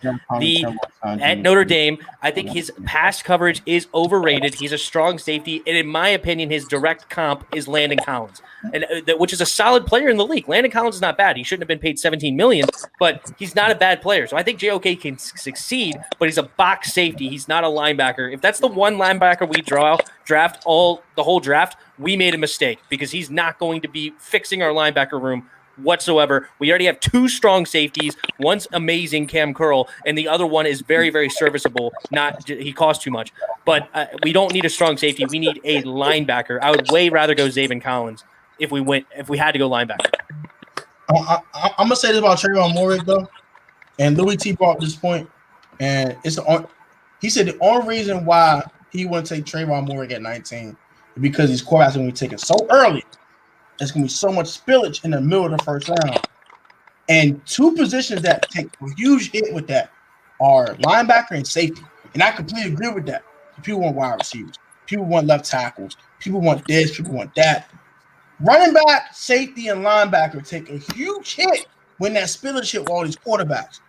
S4: Notre Dame. I think his pass coverage is overrated. He's a strong safety, and in my opinion, his direct comp is Landon Collins, and which is a solid player in the league. Landon Collins is not bad. He shouldn't have been paid $17 million, but he's not a bad player. So I think JOK can succeed, but he's a box safety. He's not a linebacker. If that's the one linebacker we draft the whole draft, we made a mistake because he's not going to be fixing our linebacker room whatsoever. We already have 2 strong safeties. One's amazing, Cam Curl, and the other one is very, very serviceable. He costs too much, but we don't need a strong safety. We need a linebacker. I would way rather go Zaven Collins if we had to go linebacker.
S1: I'm gonna say this about Trayvon Murray though, and Louis T brought this point, and he said the only reason why he wouldn't take Trayvon Murray at 19 because these quarterbacks are going to be taken so early. There's going to be so much spillage in the middle of the 1st round. And 2 positions that take a huge hit with that are linebacker and safety. And I completely agree with that. People want wide receivers. People want left tackles. People want this. People want that. Running back, safety, and linebacker take a huge hit when that spillage hit with all these quarterbacks.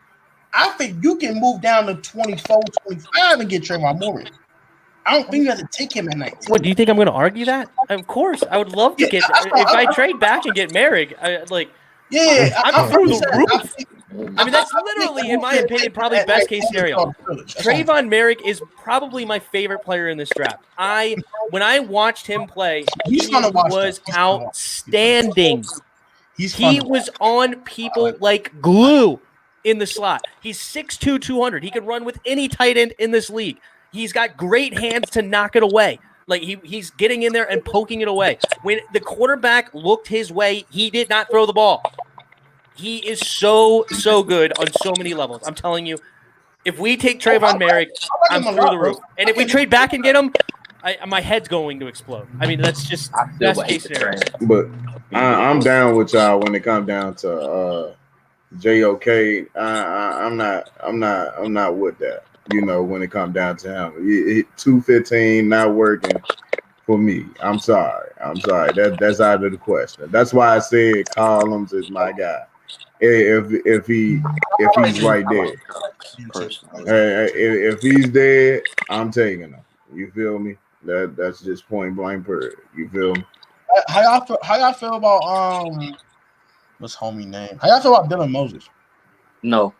S1: I think you can move down to 24, 25 and get Trayvon Murray. I don't think you have to take him at 19.
S4: What, do you think I'm going to argue that? Of course. I would love to get – if I trade back and get Merrick, I'm through the roof. I mean, that's literally, in my opinion, probably best case scenario. Trayvon Merrick is probably my favorite player in this draft. When I watched him play, he was outstanding. He was on people like glue in the slot. He's 6'2", 200. He can run with any tight end in this league. He's got great hands to knock it away. He's getting in there and poking it away. When the quarterback looked his way, he did not throw the ball. He is so good on so many levels. I'm telling you, if we take Trayvon Merrick, I'm through the roof. And if we trade back and get him, my head's going to explode. I mean, that's just best case scenario.
S3: But I'm down with y'all when it comes down to JOK. I'm not with that. When it comes down to him, 215 not working for me. I'm sorry. That's out of the question. That's why I said Collins is my guy. If he's right there, if he's there, I'm taking him. You feel me? That's just point blank period. You feel me?
S1: How y'all feel about what's homie name? How y'all feel about Dylan Moses?
S2: No.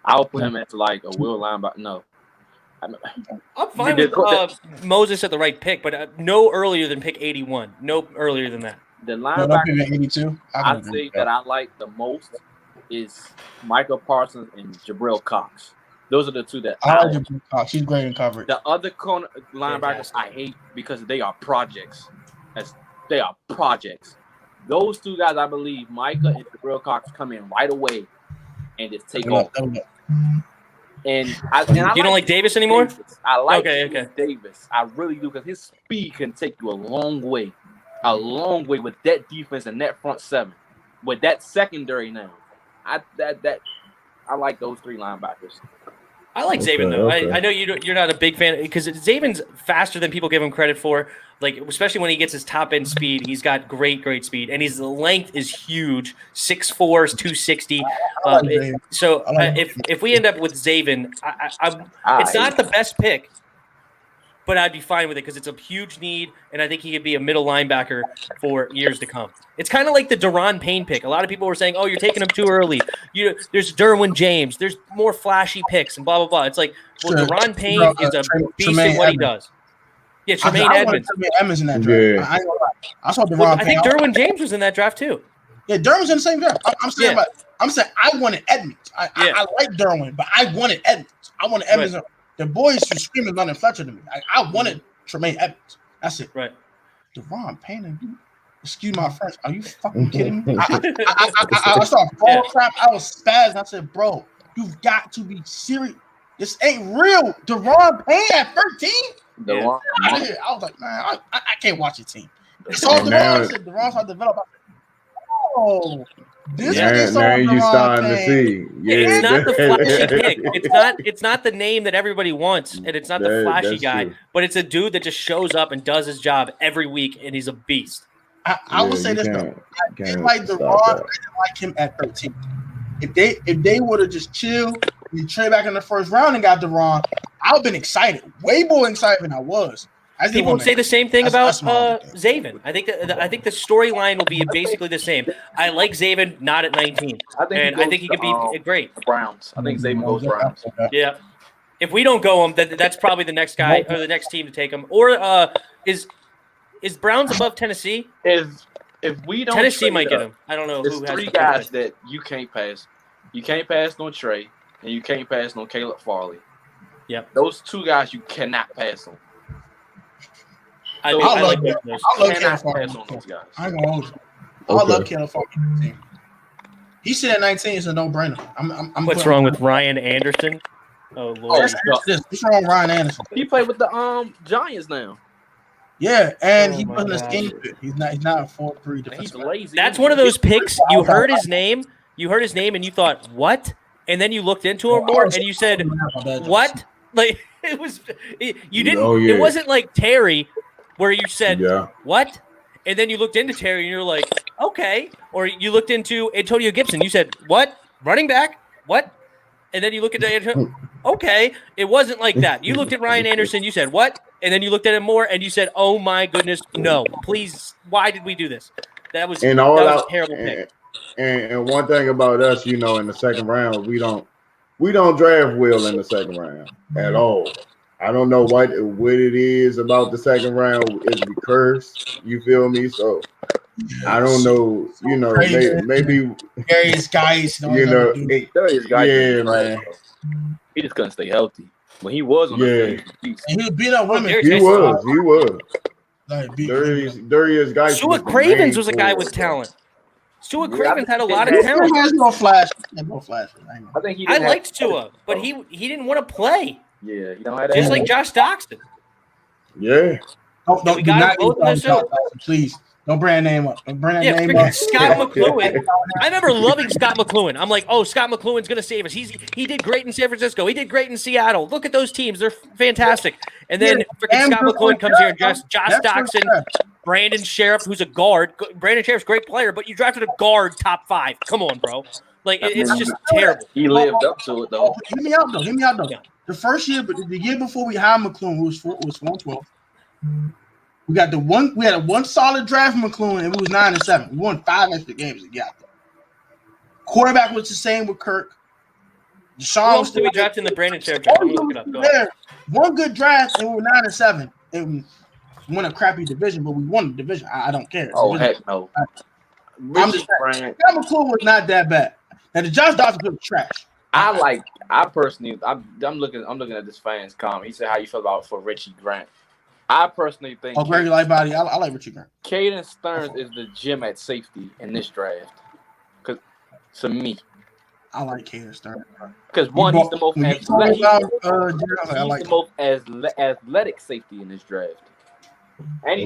S2: I'll put him as a will linebacker. No.
S4: I'm fine with Moses at the right pick, but no earlier than pick 81. No earlier than that.
S2: The linebacker
S1: 82.
S2: I think that I like the most is Michael Parsons and Jabril Cox. Those are the two that
S1: I like Jabril Cox. He's great in coverage.
S2: The other corner linebackers I hate because they are projects. They are projects. Those two guys, I believe, Micah and Jabril Cox come in right away and just take off. And
S4: you don't like Davis anymore?
S2: I like Davis. I really do, because his speed can take you a long way with that defense and that front seven. With that secondary now, I like those three linebackers.
S4: I like Zaven though. Okay. I know you're not a big fan because Zaven's faster than people give him credit for. Like, especially when he gets his top end speed, he's got great speed, and his length is huge. 6'4" is 260. If we end up with Zaven, it's not the best pick, but I'd be fine with it because it's a huge need, and I think he could be a middle linebacker for years to come. It's kind of like the Deron Payne pick. A lot of people were saying, "Oh, you're taking him too early." There's Derwin James. There's more flashy picks and blah blah blah. It's like, well, Deron Payne is a beast in what he does. Yeah, Tremaine Edmonds.
S1: Tremaine Edmonds in that draft. I ain't gonna lie. I saw Deron Payne.
S4: I think Derwin James was in that draft too.
S1: Yeah, Derwin's in the same draft. I'm saying I wanted Edmonds. I like Derwin, but I wanted Edmonds. I wanted Edmonds. Right. The boys who screaming London Fletcher to me. I wanted Tremaine Edmonds. That's it.
S4: Right.
S1: Deron Payne. Excuse my French. Are you fucking kidding me? I saw ball crap. I was spazzing. I said, bro, you've got to be serious. This ain't real. Deron Payne at 13?
S2: Yeah.
S1: I was like, man, I can't watch your team. So Deron's not developed. Oh, this is
S3: now you starting to see. Yeah.
S4: It's not the flashy pick. It's not the name that everybody wants, and it's not the flashy guy. True. But it's a dude that just shows up and does his job every week, and he's a beast.
S1: I will say this though. I did like Deron. I didn't like him at 13. If they would have just chilled and trade back in the first round and got Deron, I would have been excited. Way more excited than I was.
S4: People would say the same thing about Zaven. I think the storyline will be basically the same. I like Zaven not at 19, I think he could be great.
S2: The Browns. I think Zaven goes Browns.
S4: Yeah. If we don't go him, that's probably the next guy or the next team to take him. Or is Browns above Tennessee?
S2: If we don't,
S4: Tennessee might get him. I don't know.
S2: There's three guys that you can't pass. You can't pass on Trey, and you can't pass on Caleb Farley.
S4: Yep.
S2: Those two guys you cannot pass on.
S1: I love Caleb Farley. I ain't gonna hold you. I love Caleb Farley. He said at 19 is a no-brainer.
S4: What's wrong with Ryan Anderson? Oh Lord.
S1: What's wrong with Ryan Anderson?
S2: He played with the Giants now.
S1: Yeah, and he wasn't a scheme fit. He's not a 4-3 defensive.
S2: He's lazy.
S4: That's one of those picks. You heard his name, and you thought, what? And then you looked into him more, and you said, what? Like it was. You didn't. Oh, yeah. It wasn't like Terry, where you said, what? And then you looked into Terry, and you're like, okay. Or you looked into Antonio Gibson. You said, what? Running back? What? And then you look at Antonio. Okay, it wasn't like that. You looked at Ryan Anderson. You said, what? And then you looked at him more, and you said, "Oh my goodness, no! Please, why did we do this?" That was a terrible pick.
S3: And one thing about us, in the second round, we don't draft well in the second round at all. I don't know what it is about the second round. It's the curse. You feel me? So I don't know. Maybe
S1: various guys.
S2: Various guys.
S3: Yeah, man.
S2: He just couldn't stay healthy. When he was on the
S1: field, he was beating up women.
S3: He was. Darius guys.
S4: Stuart Cravens was a guy with talent. Stuart Cravens had a lot of talent.
S1: He has no flash.
S2: I think
S4: I liked Tua, but he didn't want to play.
S2: Yeah, he don't have that.
S4: Just like Josh Doxson.
S3: Yeah.
S1: We got both of them. Please. Don't brand name up.
S4: Scott McLuhan. I remember loving Scott McLuhan. I'm like, Scott McLuhan's going to save us. He did great in San Francisco. He did great in Seattle. Look at those teams. They're fantastic. And then freaking Scott McLuhan comes here and drafts Josh Doxson, Brandon Sheriff, who's a guard. Brandon Sheriff's a great player, but you drafted a guard top 5. Come on, bro. Like, it's just terrible.
S2: He lived up to it, though.
S1: Hear me out, though. Yeah. The first year, but the year before we hired McLuhan, was 112. We had one solid draft from McLuhan, and we was 9-7. We won 5 extra games to get out there. Quarterback was the same with Kirk. Deshaun was still.
S4: We drafted in the Brandon Sheriff draft. I'm looking up. Go ahead.
S1: One good draft, and we were 9-7. And we won a crappy division, but we won the division. I don't care.
S2: Heck no.
S1: I'm just saying, McLuhan was not that bad. And the Josh Dawson pick was trash.
S2: I personally, I'm looking at this fan's comment. He said, "How you feel about for Richie Grant?" I personally think.
S1: Oh, Greg Lightbody. I like Richie Grant.
S2: Caden Stearns is the gem at safety in this draft. Because to me,
S1: I like Caden Stearns.
S2: Because one, he's the most athletic safety in this draft, and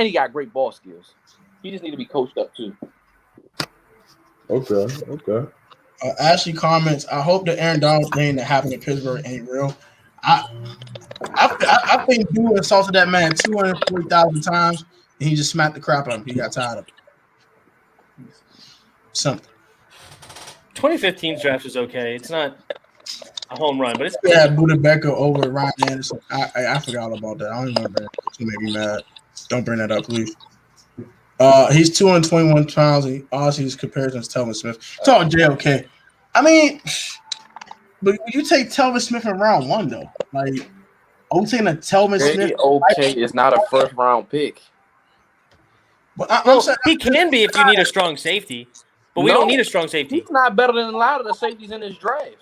S2: he got great ball skills. He just need to be coached up too.
S3: Okay.
S1: Ashley comments, I hope the Aaron Donald thing that happened in Pittsburgh ain't real. I think you assaulted that man 240,000 times and he just smacked the crap out of him. He got tired of it. Something.
S4: 2015's draft is okay. It's not a home run, but it's
S1: Buda Becker over Ryan Anderson. I forgot about that. I don't remember. It made me mad. Don't bring that up, please. He's 221 pounds. Honestly, his comparisons to Telvin Smith. Talking JOK. I mean, but you take Telvin Smith in round 1 though. Like, I'm taking a Telvin Smith.
S2: Okay, it's not a first round pick.
S1: But I'm saying
S4: he can be if you need a strong safety, but we don't need a strong safety.
S2: He's not better than a lot of the safeties in this draft.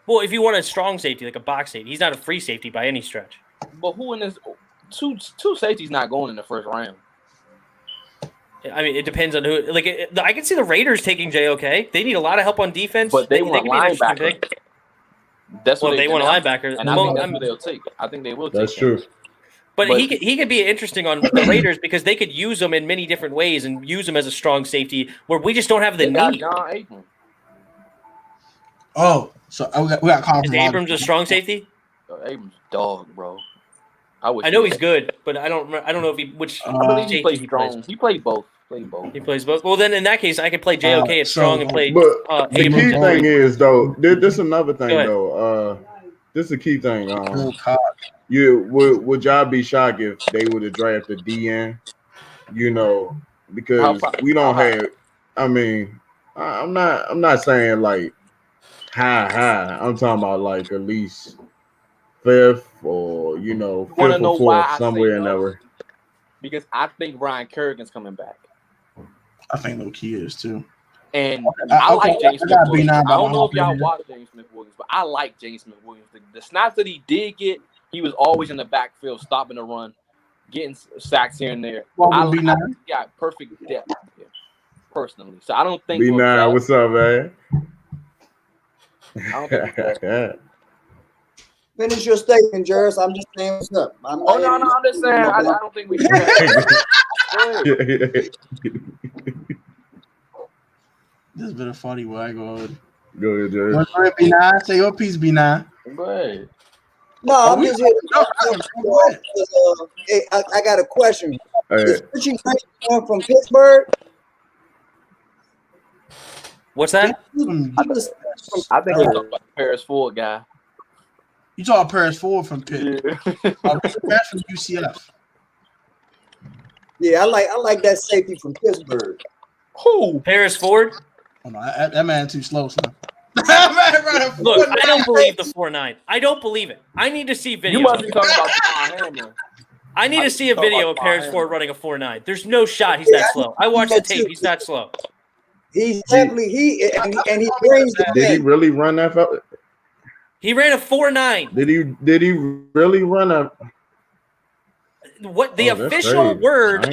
S4: Well, if you want a strong safety, like a box safety, he's not a free safety by any stretch.
S2: But who in this two safeties not going in the first round?
S4: I mean, it depends on who. Like, I can see the Raiders taking JOK. They need a lot of help on defense,
S2: but they want linebacker.
S4: That's what they want a linebacker,
S2: and I think that's what they'll take. I think they will take.
S3: That's true.
S4: But he could be interesting on the Raiders because they could use him in many different ways and use him as a strong safety where we just don't have the need.
S2: John Abrams.
S1: Oh, so we got
S4: Is Abrams a strong safety?
S2: Abrams dog, bro.
S4: I know he's good, but I don't know if he
S2: I believe he plays strong. He plays both.
S4: He plays both. Well, then in that case, I could play JOK at strong and play.
S3: But the
S4: Abrams
S3: key thing is though, this is another thing though. This is a key thing. Would y'all be shocked if they would have drafted DN? You know, because we don't have. I mean, I'm not saying like high. I'm talking about like at least 5th or 5th or 4th somewhere in there.
S2: Because I think Ryan Kerrigan's coming back.
S1: I think low key is too.
S2: And I like James Smith Williams. I don't know if y'all watch James Smith Williams, but I like James Smith Williams. The snaps that he did get, he was always in the backfield, stopping the run, getting sacks here and there. He got perfect depth here, personally. So I don't think.
S3: B9, what's up, man?
S2: I don't think
S6: Finish your statement, Jerris. I'm just saying what's up.
S2: I'm just saying. I don't think we should.
S1: This has been a funny one. Go ahead,
S3: Jerris.
S1: B9. Say your piece, B9.
S2: Go ahead.
S6: No, I'm just here. I got a question. Is Richie Grant going from Pittsburgh?
S4: What's that?
S2: I think he's a Paris Ford guy.
S1: You talking Paris Ford from Pitt? That's from UCF.
S6: Yeah, I like that safety from Pittsburgh.
S4: Who? Paris Ford?
S1: Oh no, that man too slow, son.
S4: Look, I don't believe the 4.9. I don't believe it. I need to see video.
S2: You must be talking about John Hamlin.
S4: I need to see a video of Paris Ford running a 4.9. There's no shot he's that slow. I watched the tape. He's not slow.
S6: He's definitely and he brings the
S3: Did he really run that?
S4: He ran a 4.9.
S3: Did he really run a?
S4: What the official word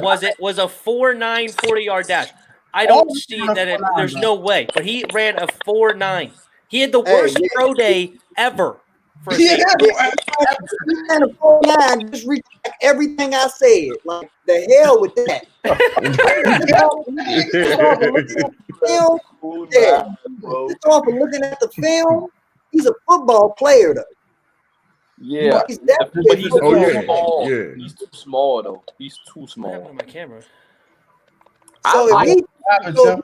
S4: was? It was a 4.9 40-yard dash. I don't see that. There's no way. But he ran a 4.9. He had the worst pro day ever. For
S6: he ran a 4.9. Just retract everything I said. Like the hell with that. Just off of looking at the film. He's a football player, though.
S2: Yeah,
S6: he's
S2: but he's too small.
S3: Yeah.
S2: He's too small, though. He's too small.
S4: I have it on my camera.
S6: So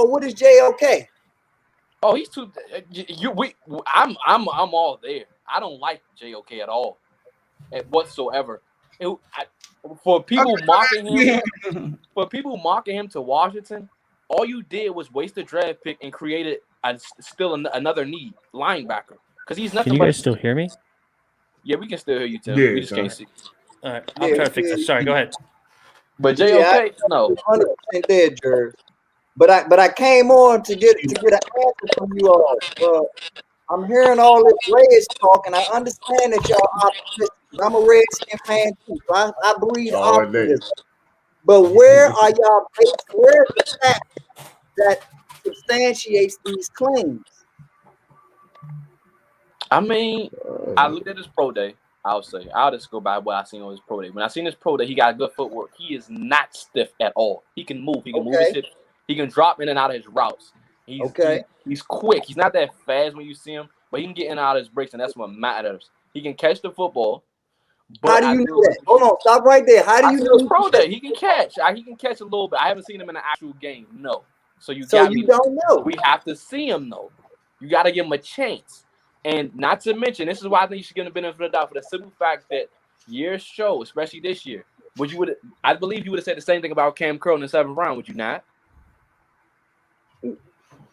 S6: what is JOK?
S2: Oh, he's too. I'm all there. I don't like JOK at all, whatsoever. For people mocking him to Washington, all you did was waste a draft pick and created another need linebacker because he's nothing.
S4: Can you guys still hear me?
S2: Yeah, we can still hear you, Tim.
S3: Yeah,
S2: we just can't see.
S4: All right, I'm trying to fix this. Sorry, go ahead.
S2: But JOK, no.
S6: 100% dead, Jerry. But I came on to get an answer from you all. I'm hearing all this Reyes talk, and I understand that y'all optimistic. I'm a Redskin fan too. So I breed
S3: All day.
S6: optimism. But where are y'all based? Where's the fact that substantiates these claims?
S2: I mean, I looked at his pro day. I'll just go by what I seen on his pro day. When I seen his pro day, he got good footwork. He is not stiff at all. He can move. He can move his hips. He can drop in and out of his routes. He's quick. He's not that fast when you see him, but he can get in and out of his breaks, and that's what matters. He can catch the football.
S6: How do you know that? Hold on, stop right there. How do you know
S2: his pro day? He can catch. He can catch a little bit. I haven't seen him in an actual game. No. So you
S6: don't know.
S2: We have to see him though. You got to give him a chance. And not to mention, this is why I think you should get the benefit of the doubt for the simple fact that years show, especially this year, I believe you would have said the same thing about Cam Curl in the 7th round, would you not?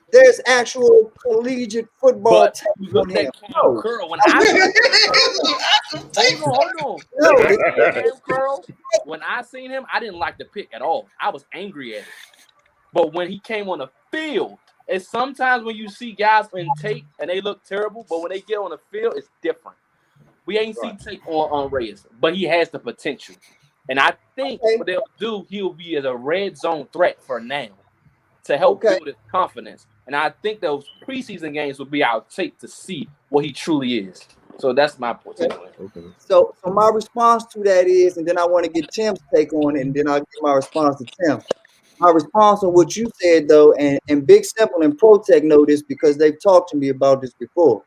S6: There's actual collegiate football.
S2: But you looked at Cam Curl when hold on. Cam Curl, when I seen him, I didn't like the pick at all. I was angry at it. But when he came on the field, it's sometimes when you see guys in tape and they look terrible, but when they get on the field, it's different. We ain't seen tape on Reyes, but he has the potential. And I think what they'll do, he'll be as a red zone threat for now to help build his confidence. And I think those preseason games will be our tape to see what he truly is. So that's my potential.
S6: So my response to that is, and then I want to get Tim's take on it, and then I'll give my response to Tim. My response on what you said, though, and Big Simple and ProTech know this because they've talked to me about this before.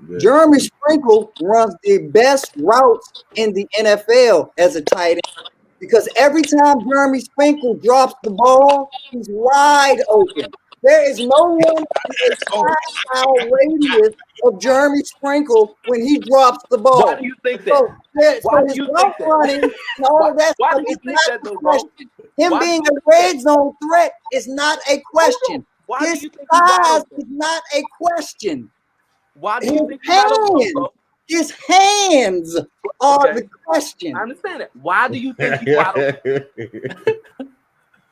S6: Yeah. Jeremy Sprinkle runs the best routes in the NFL as a tight end because every time Jeremy Sprinkle drops the ball, he's wide open. There is no one in a 5-mile radius of Jeremy Sprinkle when he drops the ball.
S2: Why do you think that?
S6: Why do you think that? Running, all that
S2: why
S6: stuff
S2: do you
S6: is
S2: think
S6: not
S2: that, though,
S6: question.
S2: bro?
S6: Him being a red zone threat is not a question.
S2: Why
S6: His
S2: do you think
S6: size is not a question.
S2: Why do you think he's bro?
S6: His hands are the question.
S2: I understand it. Why do you think he's wide open?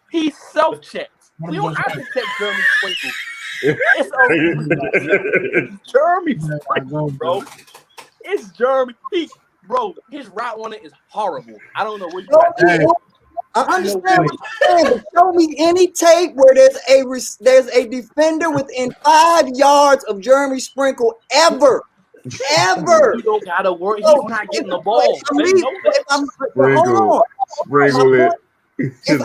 S2: He self-checks. We don't have to check Jeremy Sprinkle. It's Jeremy Sprinkle, bro. It's Jeremy. His route on it is horrible. I don't know where you got.
S6: I understand what you're saying, but show me any tape where there's a defender within 5 yards of Jeremy Sprinkle ever. You
S2: don't gotta worry. He's not getting the ball.
S6: Sprinkle it. If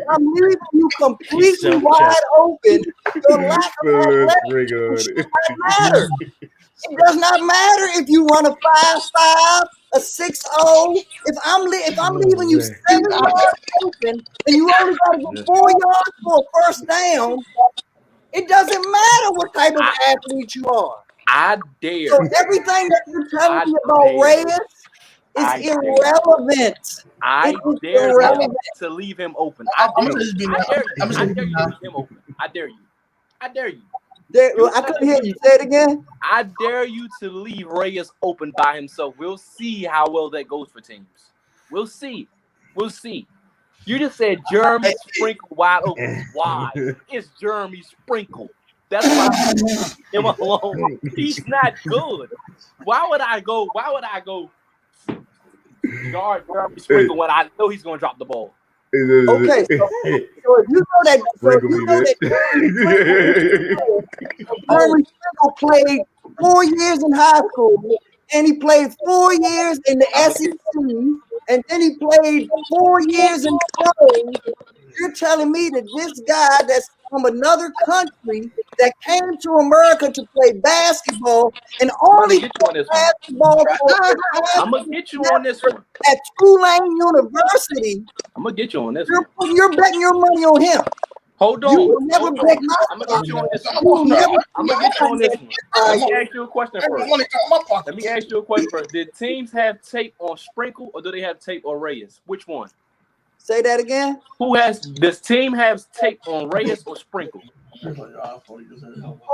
S6: I'm leaving you completely wide open, your lack of athleticism does not matter. It does not matter if you run a 5.5, a 6.0. If I'm leaving you 7 yards open and you only got to go 4 yards for a first down, it doesn't matter what type of athlete you are.
S2: I dare.
S6: So everything that you're telling me about Reyes is irrelevant.
S2: I dare you to leave him open. I dare you.
S6: I couldn't hear you. Say it again.
S2: I dare you to leave Reyes open by himself. We'll see how well that goes for teams. We'll see. You just said Jeremy Sprinkle wide open. Why? It's Jeremy Sprinkle. That's why I leave him alone. He's not good. Why would I go guard Jeremy Sprinkle when I know he's going to drop the ball?
S6: Okay, so if you know that, Jeremy Sprinkle played 4 years in high school, and he played 4 years in the SEC, and then he played 4 years in pro. You're telling me that this guy that's from another country that came to America to play basketball and only played basketball
S2: I'm gonna get you on this one
S6: at Tulane University.
S2: I'm gonna get you on this
S6: one. You're betting your money on him.
S2: Hold on.
S6: You will never bet my
S2: I'm gonna get you on this one. I'm gonna get you on this one. Let me ask you a question first. Did teams have tape on Sprinkle or do they have tape on Reyes? Which one?
S6: Say that again.
S2: Does team have tape on Reyes or Sprinkle?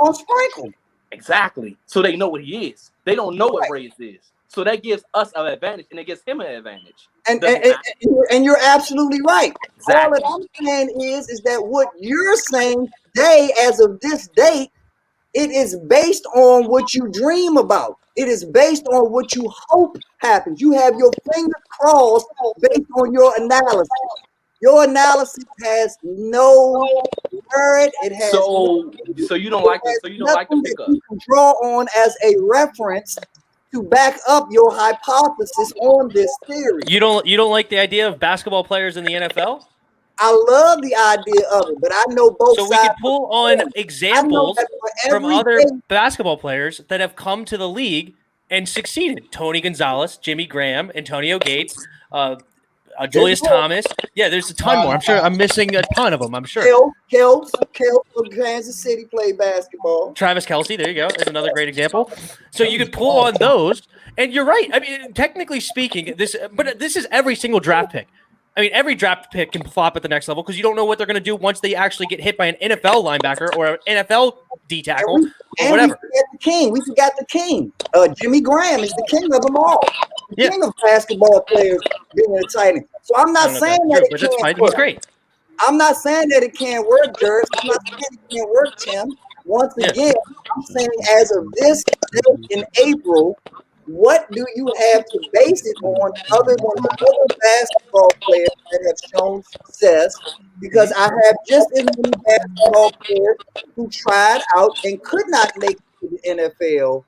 S6: On Sprinkle.
S2: Exactly. So they know what he is. They don't know what Reyes is. So that gives us an advantage, and it gives him an advantage.
S6: And you're absolutely right.
S2: Exactly.
S6: All that I'm saying is that what you're saying today, as of this date, it is based on what you dream about. It is based on what you hope happens. You have your fingers crossed based on your analysis. Your analysis has no merit. It has
S2: so you don't like it. So you don't like the pickup.
S6: You can draw on as a reference to back up your hypothesis on this theory.
S4: You don't like the idea of basketball players in the NFL?
S6: I love the idea of it, but I know both sides.
S4: So we could pull on examples from other basketball players that have come to the league and succeeded. Tony Gonzalez, Jimmy Graham, Antonio Gates, Julius Thomas. Yeah, there's a ton more. I'm sure I'm missing a ton of them. I'm sure.
S6: Kel from Kansas City played basketball.
S4: Travis Kelce, there you go. There's another great example. So you could pull on those, and you're right. I mean, technically speaking, this is every single draft pick. I mean, every draft pick can flop at the next level because you don't know what they're going to do once they actually get hit by an NFL linebacker or an NFL D tackle or whatever.
S6: We forgot the king. Jimmy Graham is the king of them all. The king of basketball players being a tight end. So I'm not saying that it can't work.
S4: He's great.
S6: I'm not saying that it can't work, Dirk. I'm not saying it can't work, Tim. Once again, I'm saying as of this date in April, what do you have to base it on other than the other basketball players that have shown success? Because I have just as many basketball players who tried out and could not make it to the NFL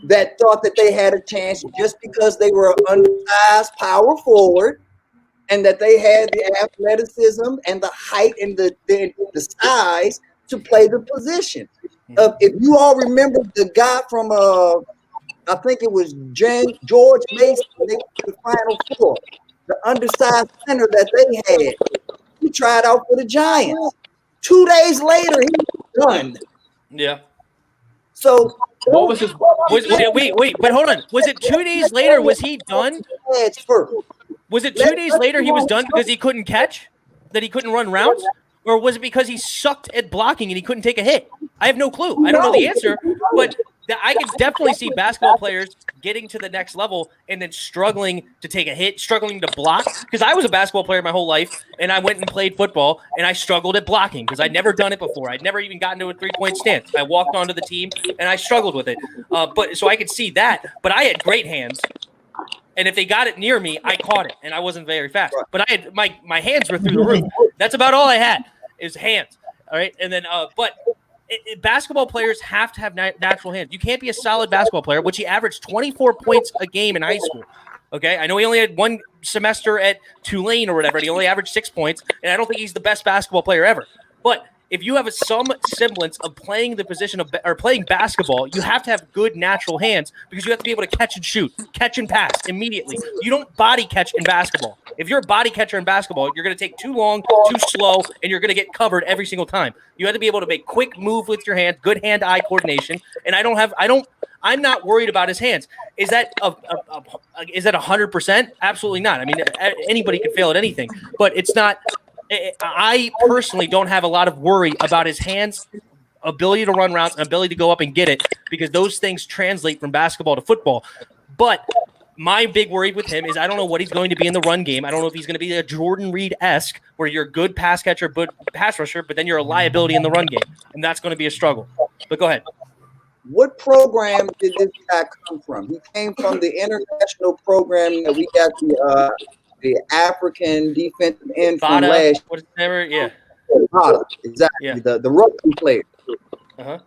S6: that thought that they had a chance just because they were an undersized power forward and that they had the athleticism and the height and the size to play the position. If you all remember the guy from I think it was George Mason, they went to the Final Four, the undersized center that they had. He tried out for the Giants. 2 days later, he was done.
S4: Yeah.
S6: So
S2: what was his?
S4: Wait, but hold on. Was it 2 days later? Was he done? Was it 2 days later he was done because he couldn't catch? That he couldn't run routes? Or was it because he sucked at blocking and he couldn't take a hit? I have no clue. I don't know the answer, but I can definitely see basketball players getting to the next level and then struggling to take a hit, struggling to block. Because I was a basketball player my whole life, and I went and played football, and I struggled at blocking because I'd never done it before. I'd never even gotten to a three-point stance. I walked onto the team, and I struggled with it. So I could see that. But I had great hands. And if they got it near me, I caught it, and I wasn't very fast. But I had my hands were through the roof. That's about all I had is hands. All right, and then basketball players have to have natural hands. You can't be a solid basketball player, which he averaged 24 points a game in high school. Okay, I know he only had one semester at Tulane or whatever. And he only averaged 6 points, and I don't think he's the best basketball player ever. But if you have some semblance of playing the position of or playing basketball, you have to have good natural hands because you have to be able to catch and shoot, catch and pass immediately. You don't body catch in basketball. If you're a body catcher in basketball, you're going to take too long, too slow, and you're going to get covered every single time. You have to be able to make quick move with your hand, good hand-eye coordination. And I'm not worried about his hands. Is that 100%? Absolutely not. I mean, anybody can fail at anything, but it's not. I personally don't have a lot of worry about his hands, ability to run routes, and ability to go up and get it because those things translate from basketball to football. But my big worry with him is I don't know what he's going to be in the run game. I don't know if he's going to be a Jordan Reed-esque where you're a good pass catcher, good pass rusher, but then you're a liability in the run game, and that's going to be a struggle. But go ahead.
S6: What program did this guy come from? He came from the international program that we got the African defensive end from last
S4: year.
S6: Exactly.
S4: Yeah.
S6: The rugby player.
S4: Uh-huh.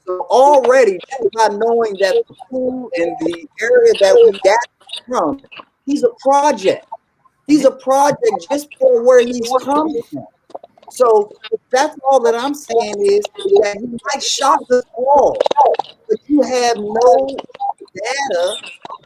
S6: So already, just by knowing that the pool and the area that we got from, he's a project. He's a project just for where he's coming from. So that's all that I'm saying is that he might shock us all, but you have no data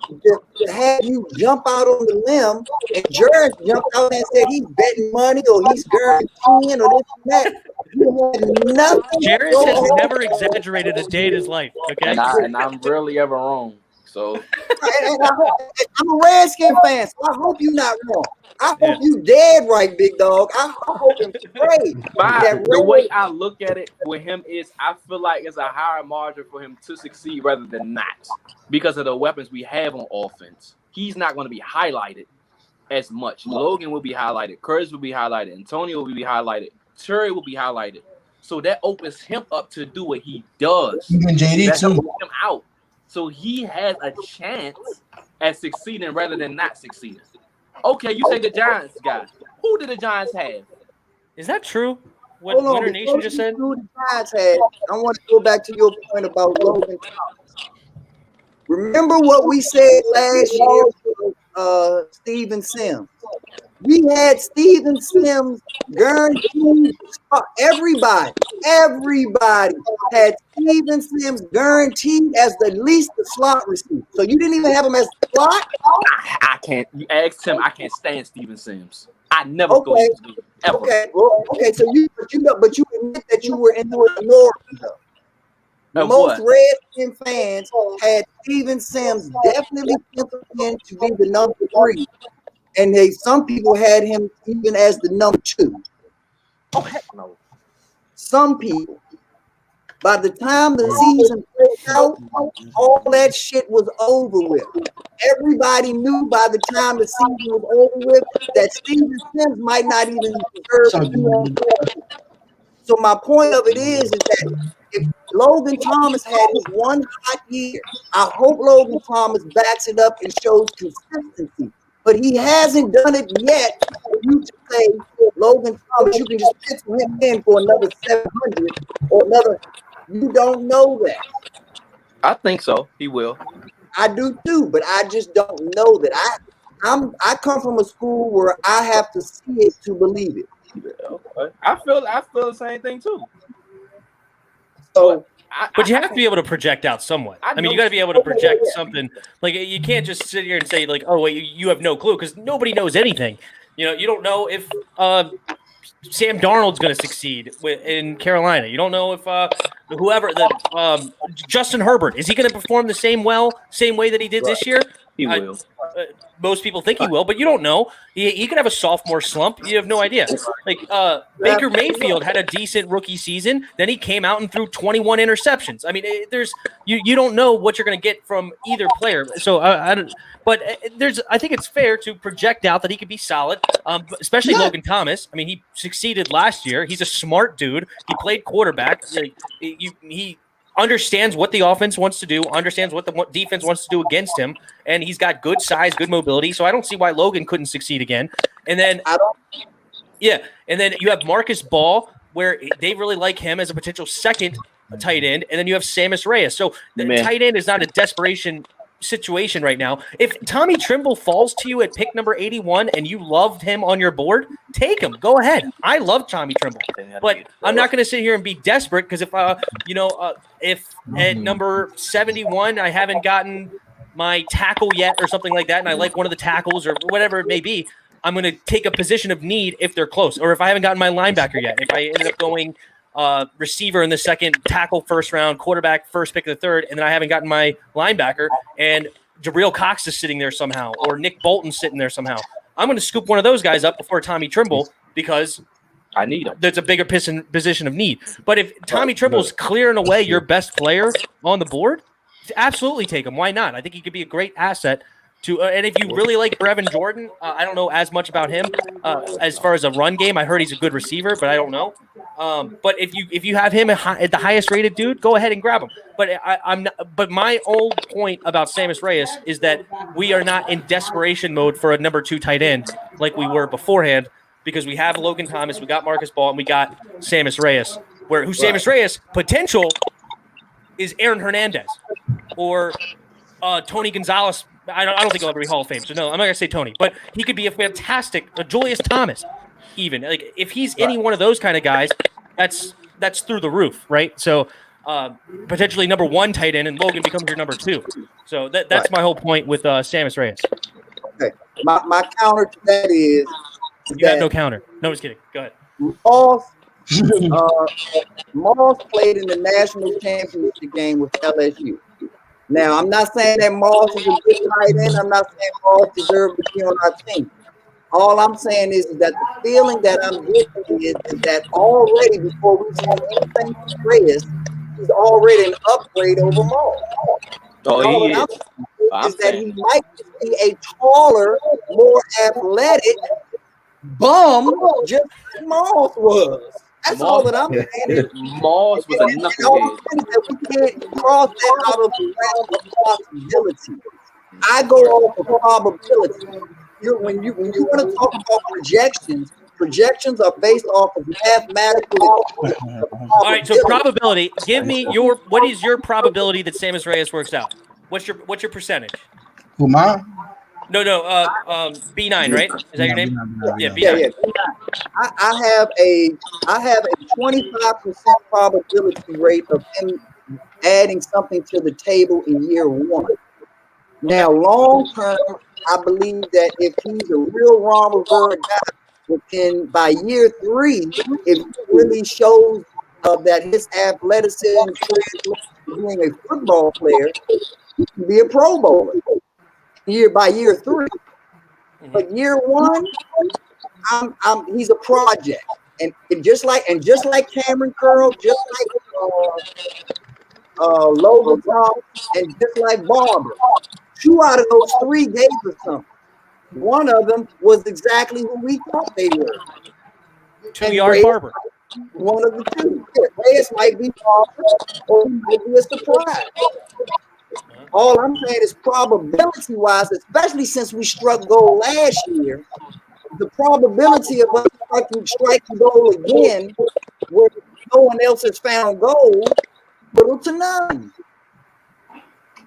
S6: to have you jump out on the limb. And Jared jumped out and said he's betting money or he's guaranteeing or this and that. You have nothing.
S4: Jared has never exaggerated a day in his life. Okay,
S2: and I'm rarely ever wrong. So
S6: I'm a Redskin fan, so I hope you're not wrong. I hope you dead right, big dog. I hope and pray.
S2: The way I look at it with him is I feel like it's a higher margin for him to succeed rather than not because of the weapons we have on offense. He's not going to be highlighted as much. Logan will be highlighted. Curtis will be highlighted. Antonio will be highlighted. Terry will be highlighted. So that opens him up to do what he does.
S1: Even JD
S2: that
S1: too.
S2: helps him out. So he has a chance at succeeding rather than not succeeding. Okay, you say the Giants guy. Who did the Giants have?
S4: Is that true? What Winter Nation just said?
S6: Who the Giants had? I want to go back to your point about Logan Thomas. Remember what we said last year with Steven Sims? We had Steven Sims guaranteed. Everybody had Steven Sims guaranteed as the least the slot receiver. So you didn't even have him as the slot?
S2: I can't. You asked him. I can't stand Steven Sims. I never go to him, ever.
S6: Okay. So you admit that you were in the minority though. Most Redskin fans had Steven Sims definitely penciled in to be the number 3. And some people had him even as the number 2.
S2: Oh, heck no.
S6: Some people. By the time the season played out, all that shit was over with. Everybody knew by the time the season was over with that Steven Sims might not even deserve to be on the field. So my point of it is that if Logan Thomas had his one hot year, I hope Logan Thomas backs it up and shows consistency. But he hasn't done it yet. For you to say, Logan Thomas, you can just pencil him in for another 700 or another. You don't know that.
S2: I think so. He will.
S6: I do too, but I just don't know that. I come from a school where I have to see it to believe it.
S2: Okay. I feel the same thing too.
S6: So.
S4: But you have to be able to project out somewhat. I mean, you got to be able to project something. Like, you can't just sit here and say, like, oh, wait, you have no clue, because nobody knows anything. You know, you don't know if Sam Darnold's going to succeed in Carolina. You don't know if whoever, Justin Herbert, is he going to perform the same way that he did this year?
S2: He will.
S4: Most people think he will, but you don't know. He could have a sophomore slump. You have no idea. Like Baker Mayfield had a decent rookie season. Then he came out and threw 21 interceptions. I mean, you don't know what you're going to get from either player. So I think it's fair to project out that he could be solid, especially Logan Thomas. I mean, he succeeded last year. He's a smart dude. He played quarterback. He understands what the offense wants to do, understands what the defense wants to do against him, and he's got good size, good mobility. So I don't see why Logan couldn't succeed again. And then, and then you have Marcus Ball, where they really like him as a potential second tight end, and then you have Samus Reyes. So the tight end is not a desperation situation right now. If Tommy Trimble falls to you at pick number 81 and you loved him on your board, take him. Go ahead. I love Tommy Trimble, but I'm not going to sit here and be desperate because if at number 71 I haven't gotten my tackle yet or something like that, and I like one of the tackles or whatever it may be, I'm going to take a position of need if they're close, or if I haven't gotten my linebacker yet. If I ended up going receiver in the second, tackle first round, quarterback first pick of the third, and then I haven't gotten my linebacker, and Jabril Cox is sitting there somehow, or Nick Bolton's sitting there somehow, I'm going to scoop one of those guys up before Tommy Trimble because
S2: I need him.
S4: There's a bigger position of need. But if Tommy Trimble's clearing away your best player on the board, absolutely take him. Why not? I think he could be a great asset to. And if you really like Brevin Jordan, I don't know as much about him as far as a run game. I heard he's a good receiver, but I don't know. But if you have him at the highest rated dude, go ahead and grab him. But I'm not. But my old point about Samus Reyes is that we are not in desperation mode for a number 2 tight end like we were beforehand, because we have Logan Thomas, we got Marcus Ball, and we got Samus Reyes. Samus Reyes' potential is Aaron Hernandez or Tony Gonzalez. I don't think he'll ever be Hall of Fame, so no, I'm not going to say Tony. But he could be a fantastic Julius Thomas, even. Like, if he's any one of those kind of guys, that's through the roof, right? So potentially number 1 tight end, and Logan becomes your number 2. So that's my whole point with Samus Reyes.
S6: Okay. My counter to that is
S4: you have no counter. No, just kidding. Go ahead.
S6: Moss played in the national championship game with LSU. Now, I'm not saying that Moss is a good tight end. I'm not saying Moss deserves to be on our team. All I'm saying is that the feeling that I'm getting is that already before we've seen anything from Reyes, he's already an upgrade over Moss.
S2: Oh,
S6: And all
S2: he
S6: that
S2: is.
S6: I'm saying is that he might be a taller, more athletic bum, just like Moss was. That's all that I'm saying.
S2: Moss was a knucklehead.
S6: We can't cross that out of the realm of possibility. I go off of probability. When you want to talk about projections are based off of mathematical.
S4: All right, so probability. Give me what is your probability that Samus Reyes works out? What's your percentage?
S1: Who, mine?
S4: No, B9, right? Is that your name? Yeah, B9.
S6: Yeah. I have a 25% probability rate of him adding something to the table in year one. Now, long term, I believe that if he's a real Ron Rivera guy, by year 3, if he really shows that his athleticism translates to being a football player, he can be a Pro Bowler. By year 3, but year 1, he's a project, and just like Cameron Curl, just like Logan Thomas, and just like Barber. 2 out of those 3 gave us something. One of them was exactly who we thought they were.
S4: 2-yard Barber.
S6: One of the 2. Reyes might be Barber, or he might be a surprise. All I'm saying is probability-wise, especially since we struck gold last year, the probability of us striking gold again, where no one else has found gold, little to none.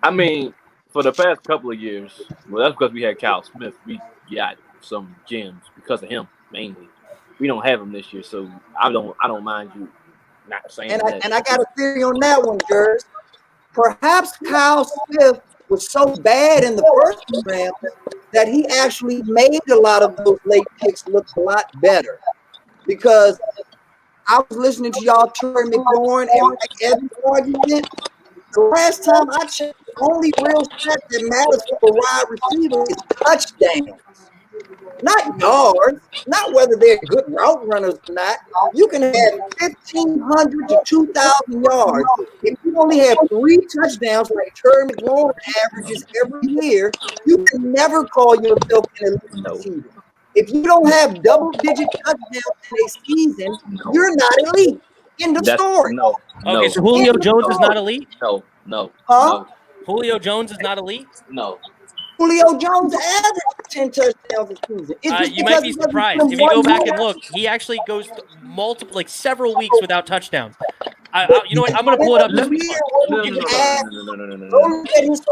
S2: I mean, for the past couple of years, well, that's because we had Kyle Smith. We got some gems because of him, mainly. We don't have him this year, so I don't mind you not saying that.
S6: And I got a theory on that one, Jers. Perhaps Kyle Smith was so bad in the first round that he actually made a lot of those late picks look a lot better. Because I was listening to y'all Terry McLaurin and Mike Evans argument. The last time I checked, the only real stat that matters for a wide receiver is touchdowns. Not yards, not whether they're good route runners or not. You can have 1,500 to 2,000 yards. If you only have 3 touchdowns like Terry McLaurin averages every year, you can never call yourself an elite receiver. If you don't have double-digit touchdowns in a season, you're not elite. End of story.
S4: Okay, so Julio Jones is not elite?
S2: No.
S4: Julio Jones is not elite?
S2: No.
S6: Julio Jones averaged 10 touchdowns a season.
S4: You might be surprised. If you go back and look, he actually goes several weeks without touchdowns. You know what? I'm going to pull it up this week.
S2: No.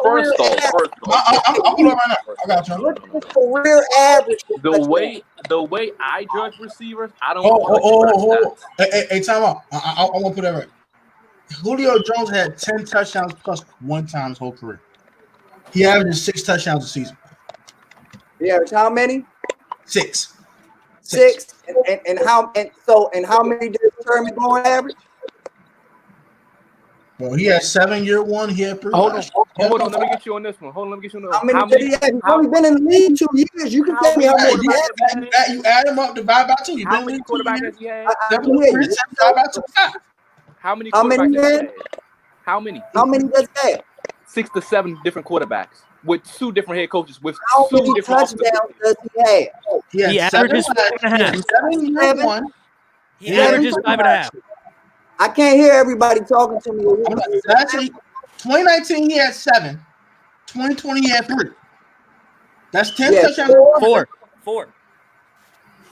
S2: First off.
S1: I'll pull it up right now. I got you.
S6: Look at his career average.
S2: The way I judge receivers, I don't.
S1: Hey, time out. I want to put that right. Julio Jones had 10 touchdowns plus 1 time his whole career. He averages 6 touchdowns a season.
S6: He averaged how many?
S1: 6.
S6: And how many did Terry McLaurin average?
S1: Well, he had 7 year 1. He had 3.
S2: Hold on. Let me get you on this one.
S6: How many did he have? He's only been in the league 2 years. You can tell me how many he had.
S1: You add them up, divide by 2.
S2: How many quarterbacks has he had?
S1: 7 years, divide by 2.
S2: How many quarterbacks has he had? How many?
S6: How many does he have?
S2: 6 to 7 different quarterbacks with 2 different head coaches with
S6: how
S2: 2
S6: many
S2: different
S6: touchdowns does he have?
S4: He averages 5.5.
S1: 7 year 1.
S4: He averages 5.5.
S6: I can't hear everybody talking to me.
S1: Actually, 2019 he had 7. 2020 he had 3. That's 10 touchdowns.
S4: 4.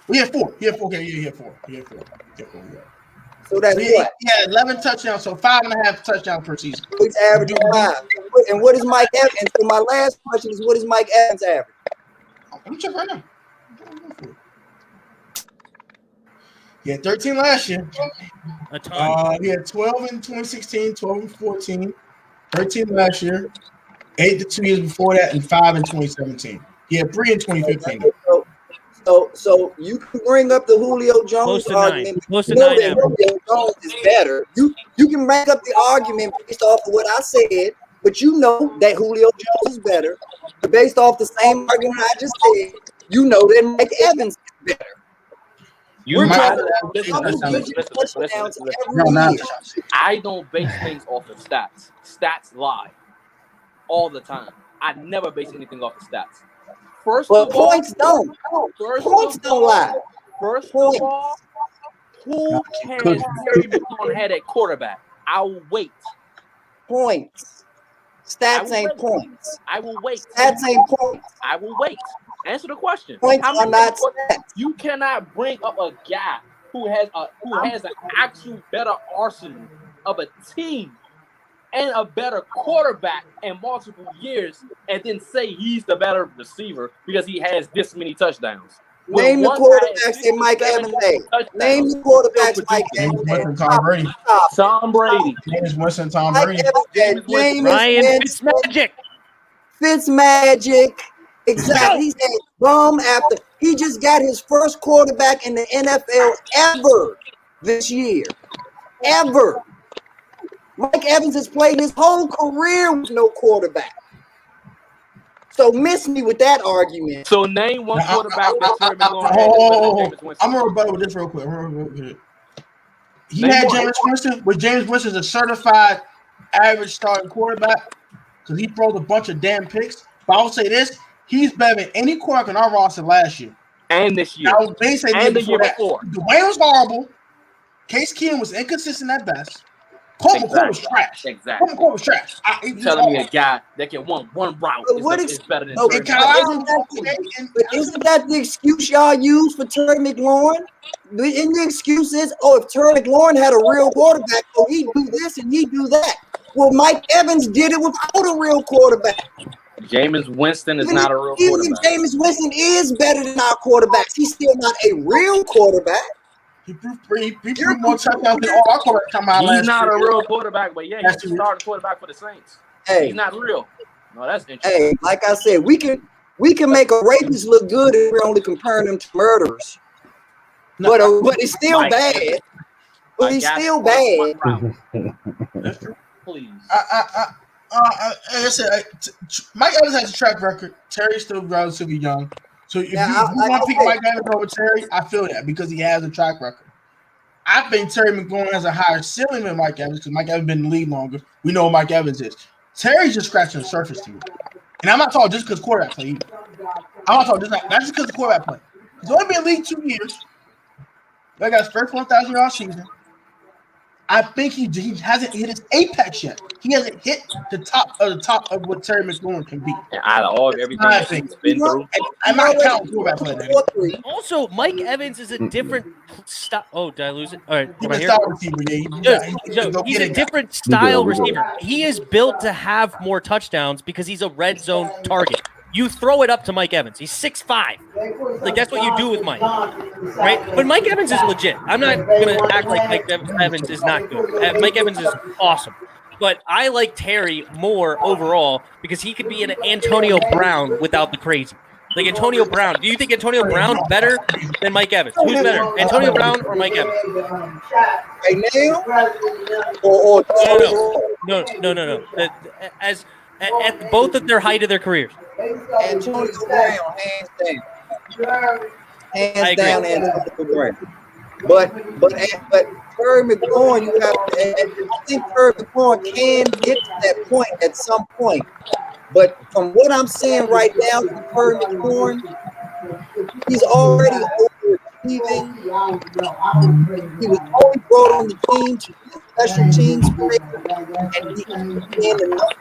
S1: We had 4. He had 4. Okay, he had 4.
S6: So that's what?
S1: He had 11 touchdowns, so 5.5 touchdowns per season.
S6: He's averaging 5. And what is Mike Evans? So my last question is, what is Mike Evans average?
S1: Let me check right now. He had 13 last year.
S4: A ton.
S1: He had 12 in 2016, 12 in 14, 13 last year, 8 the 2 years before that, and 5 in 2017. He had 3 in 2015.
S6: So you can bring up the Julio Jones argument.
S4: Close to 9.
S6: Julio Jones is better. You can bring up the argument based off of what I said but you know that Julio Jones is better. Based off the same argument I just said, you know that Mike Evans is better.
S2: You
S1: might-
S2: listen.
S1: No,
S2: I don't base things off of stats. Stats lie all the time. I never base anything off of stats. First
S6: But
S2: of all,
S6: points don't. Points don't lie.
S2: First of all, who has Terry McLaurin had at quarterback? I'll wait.
S6: Points. Stats ain't points.
S2: I will wait.
S6: Stats ain't points.
S2: I will wait. Answer the question.
S6: Points
S2: How
S6: are
S2: many
S6: not
S2: points-
S6: stats.
S2: You cannot bring up a guy who has an actual better arsenal of a team and a better quarterback in multiple years, and then say he's the better receiver because he has this many touchdowns.
S6: Name the quarterbacks that Mike Evans had. Name the quarterbacks Mike Evans had.
S1: Tom Brady.
S2: Tom Brady.
S1: James Winston, Tom
S6: Mike
S1: Brady.
S6: Evans had James
S4: Ryan
S6: Winston,
S4: Fitzmagic.
S6: Fitzmagic. Exactly. He's had bum after. He just got his first quarterback in the NFL ever this year. Ever. Mike Evans has played his whole career with no quarterback. So miss me with that argument.
S2: So name one quarterback that Terry McLaurin had.
S1: I'm gonna rebuttal with this real quick. He
S2: Name
S1: had
S2: one.
S1: James Winston, but James Winston's a certified average starting quarterback because he throws a bunch of damn picks. But I will say this: he's better than any quarterback in our roster last year.
S2: And this year.
S1: Now, they say
S2: And the year
S1: that.
S2: before.
S1: Dwayne was horrible. Case Keenum was inconsistent at best. Colt McCoy was trash.
S2: Exactly.
S1: Colt McCoy was trash.
S2: You telling me a guy that can one route
S6: But
S2: is better than
S6: okay,
S2: Terry McLaurin?
S6: But isn't that the excuse y'all use for Terry McLaurin? Isn't the excuse is, oh, if Terry McLaurin had a real quarterback, oh, he'd do this and he'd do that. Well, Mike Evans did it without a real quarterback.
S2: Jameis Winston is
S6: Even
S2: not
S6: if-
S2: a real
S6: Even
S2: quarterback.
S6: if Jameis Winston is better than our quarterbacks, he's still not a real quarterback.
S1: He proved more touchdowns than all our quarterbacks come out
S2: He's
S1: last
S2: not
S1: year.
S2: a real quarterback, but yeah, he's a starting quarterback for the Saints.
S6: Hey,
S2: He's not real. No, that's interesting.
S6: hey, like I said, we can make a rapist look good if we're only comparing them to murderers.
S1: No,
S6: But it's still
S2: Mike
S6: bad.
S2: Evans.
S6: But he's still bad.
S2: Please.
S1: Like I said, Mike Evans has a track record. Terry's still relatively young. So if you want to pick Mike Evans over Terry, I feel that because he has a track record. I think Terry McLaurin has a higher ceiling than Mike Evans because Mike Evans has been in the league longer. We know who Mike Evans is. Terry's just scratching the surface to me. And I'm not talking just because quarterback play either. I'm not talking not just because the quarterback play. He's only been in the league 2 years. They got his first 1,000-yard season. I think he hasn't hit his apex yet. He hasn't hit the top of what Terry McLaurin can be.
S2: And out of all of everything that he's been through,
S1: I'm not counting quarterback play.
S4: Also, Mike Evans is a different style. Oh, did I lose it? All right, am I
S1: He's
S4: here?
S1: a style receiver,
S4: He's a different style receiver. He is built to have more touchdowns because he's a red zone target. You throw it up to Mike Evans. He's 6'5". Like, that's what you do with Mike, right? But Mike Evans is legit. I'm not going to act like Mike Evans is not good. Mike Evans is awesome. But I like Terry more overall because he could be an Antonio Brown without the crazy. Like Antonio Brown. Do you think Antonio Brown better than Mike Evans? Who's better, Antonio Brown or Mike Evans?
S6: Right now? Or
S4: No. At both of their height of their careers.
S6: Antonio Brown, hands down. Hands down, Antonio Brown. But Terry McLaurin, you have. I think Terry McLaurin can get to that point at some point. But from what I'm seeing right now, from Terry McLaurin, he's already overachieving. He was only brought on the team to be a special teams player, and he had enough.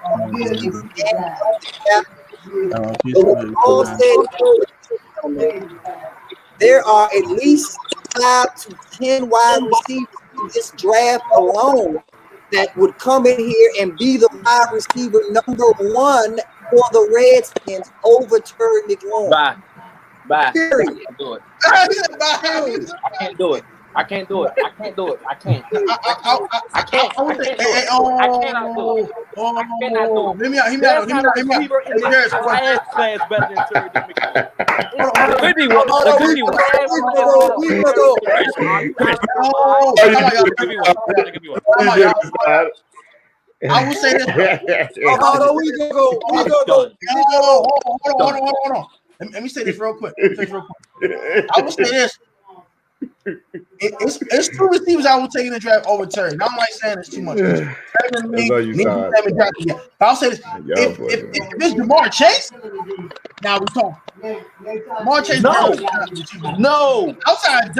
S6: There are at least 5 to 10 wide receivers in this draft alone that would come in here and be the wide receiver number 1 for the Redskins over Terry McLaurin.
S2: Bye.
S6: Period.
S2: I can't do it. I can't do it. I can't. I cannot do it. I cannot do it.
S1: Hear me out.
S2: Class better than Terry McLaurin.
S4: Could be one. There could be one.
S1: I will say this.
S6: Hold on, we gonna go.
S1: Hold on. Let me say this real quick. I will say this. It's two receivers I will take in the draft over Terry. And I'm like saying it's too much. I'll say this. If it's Jamar Chase, now we talking. Jamar Chase.
S2: No.
S1: Outside.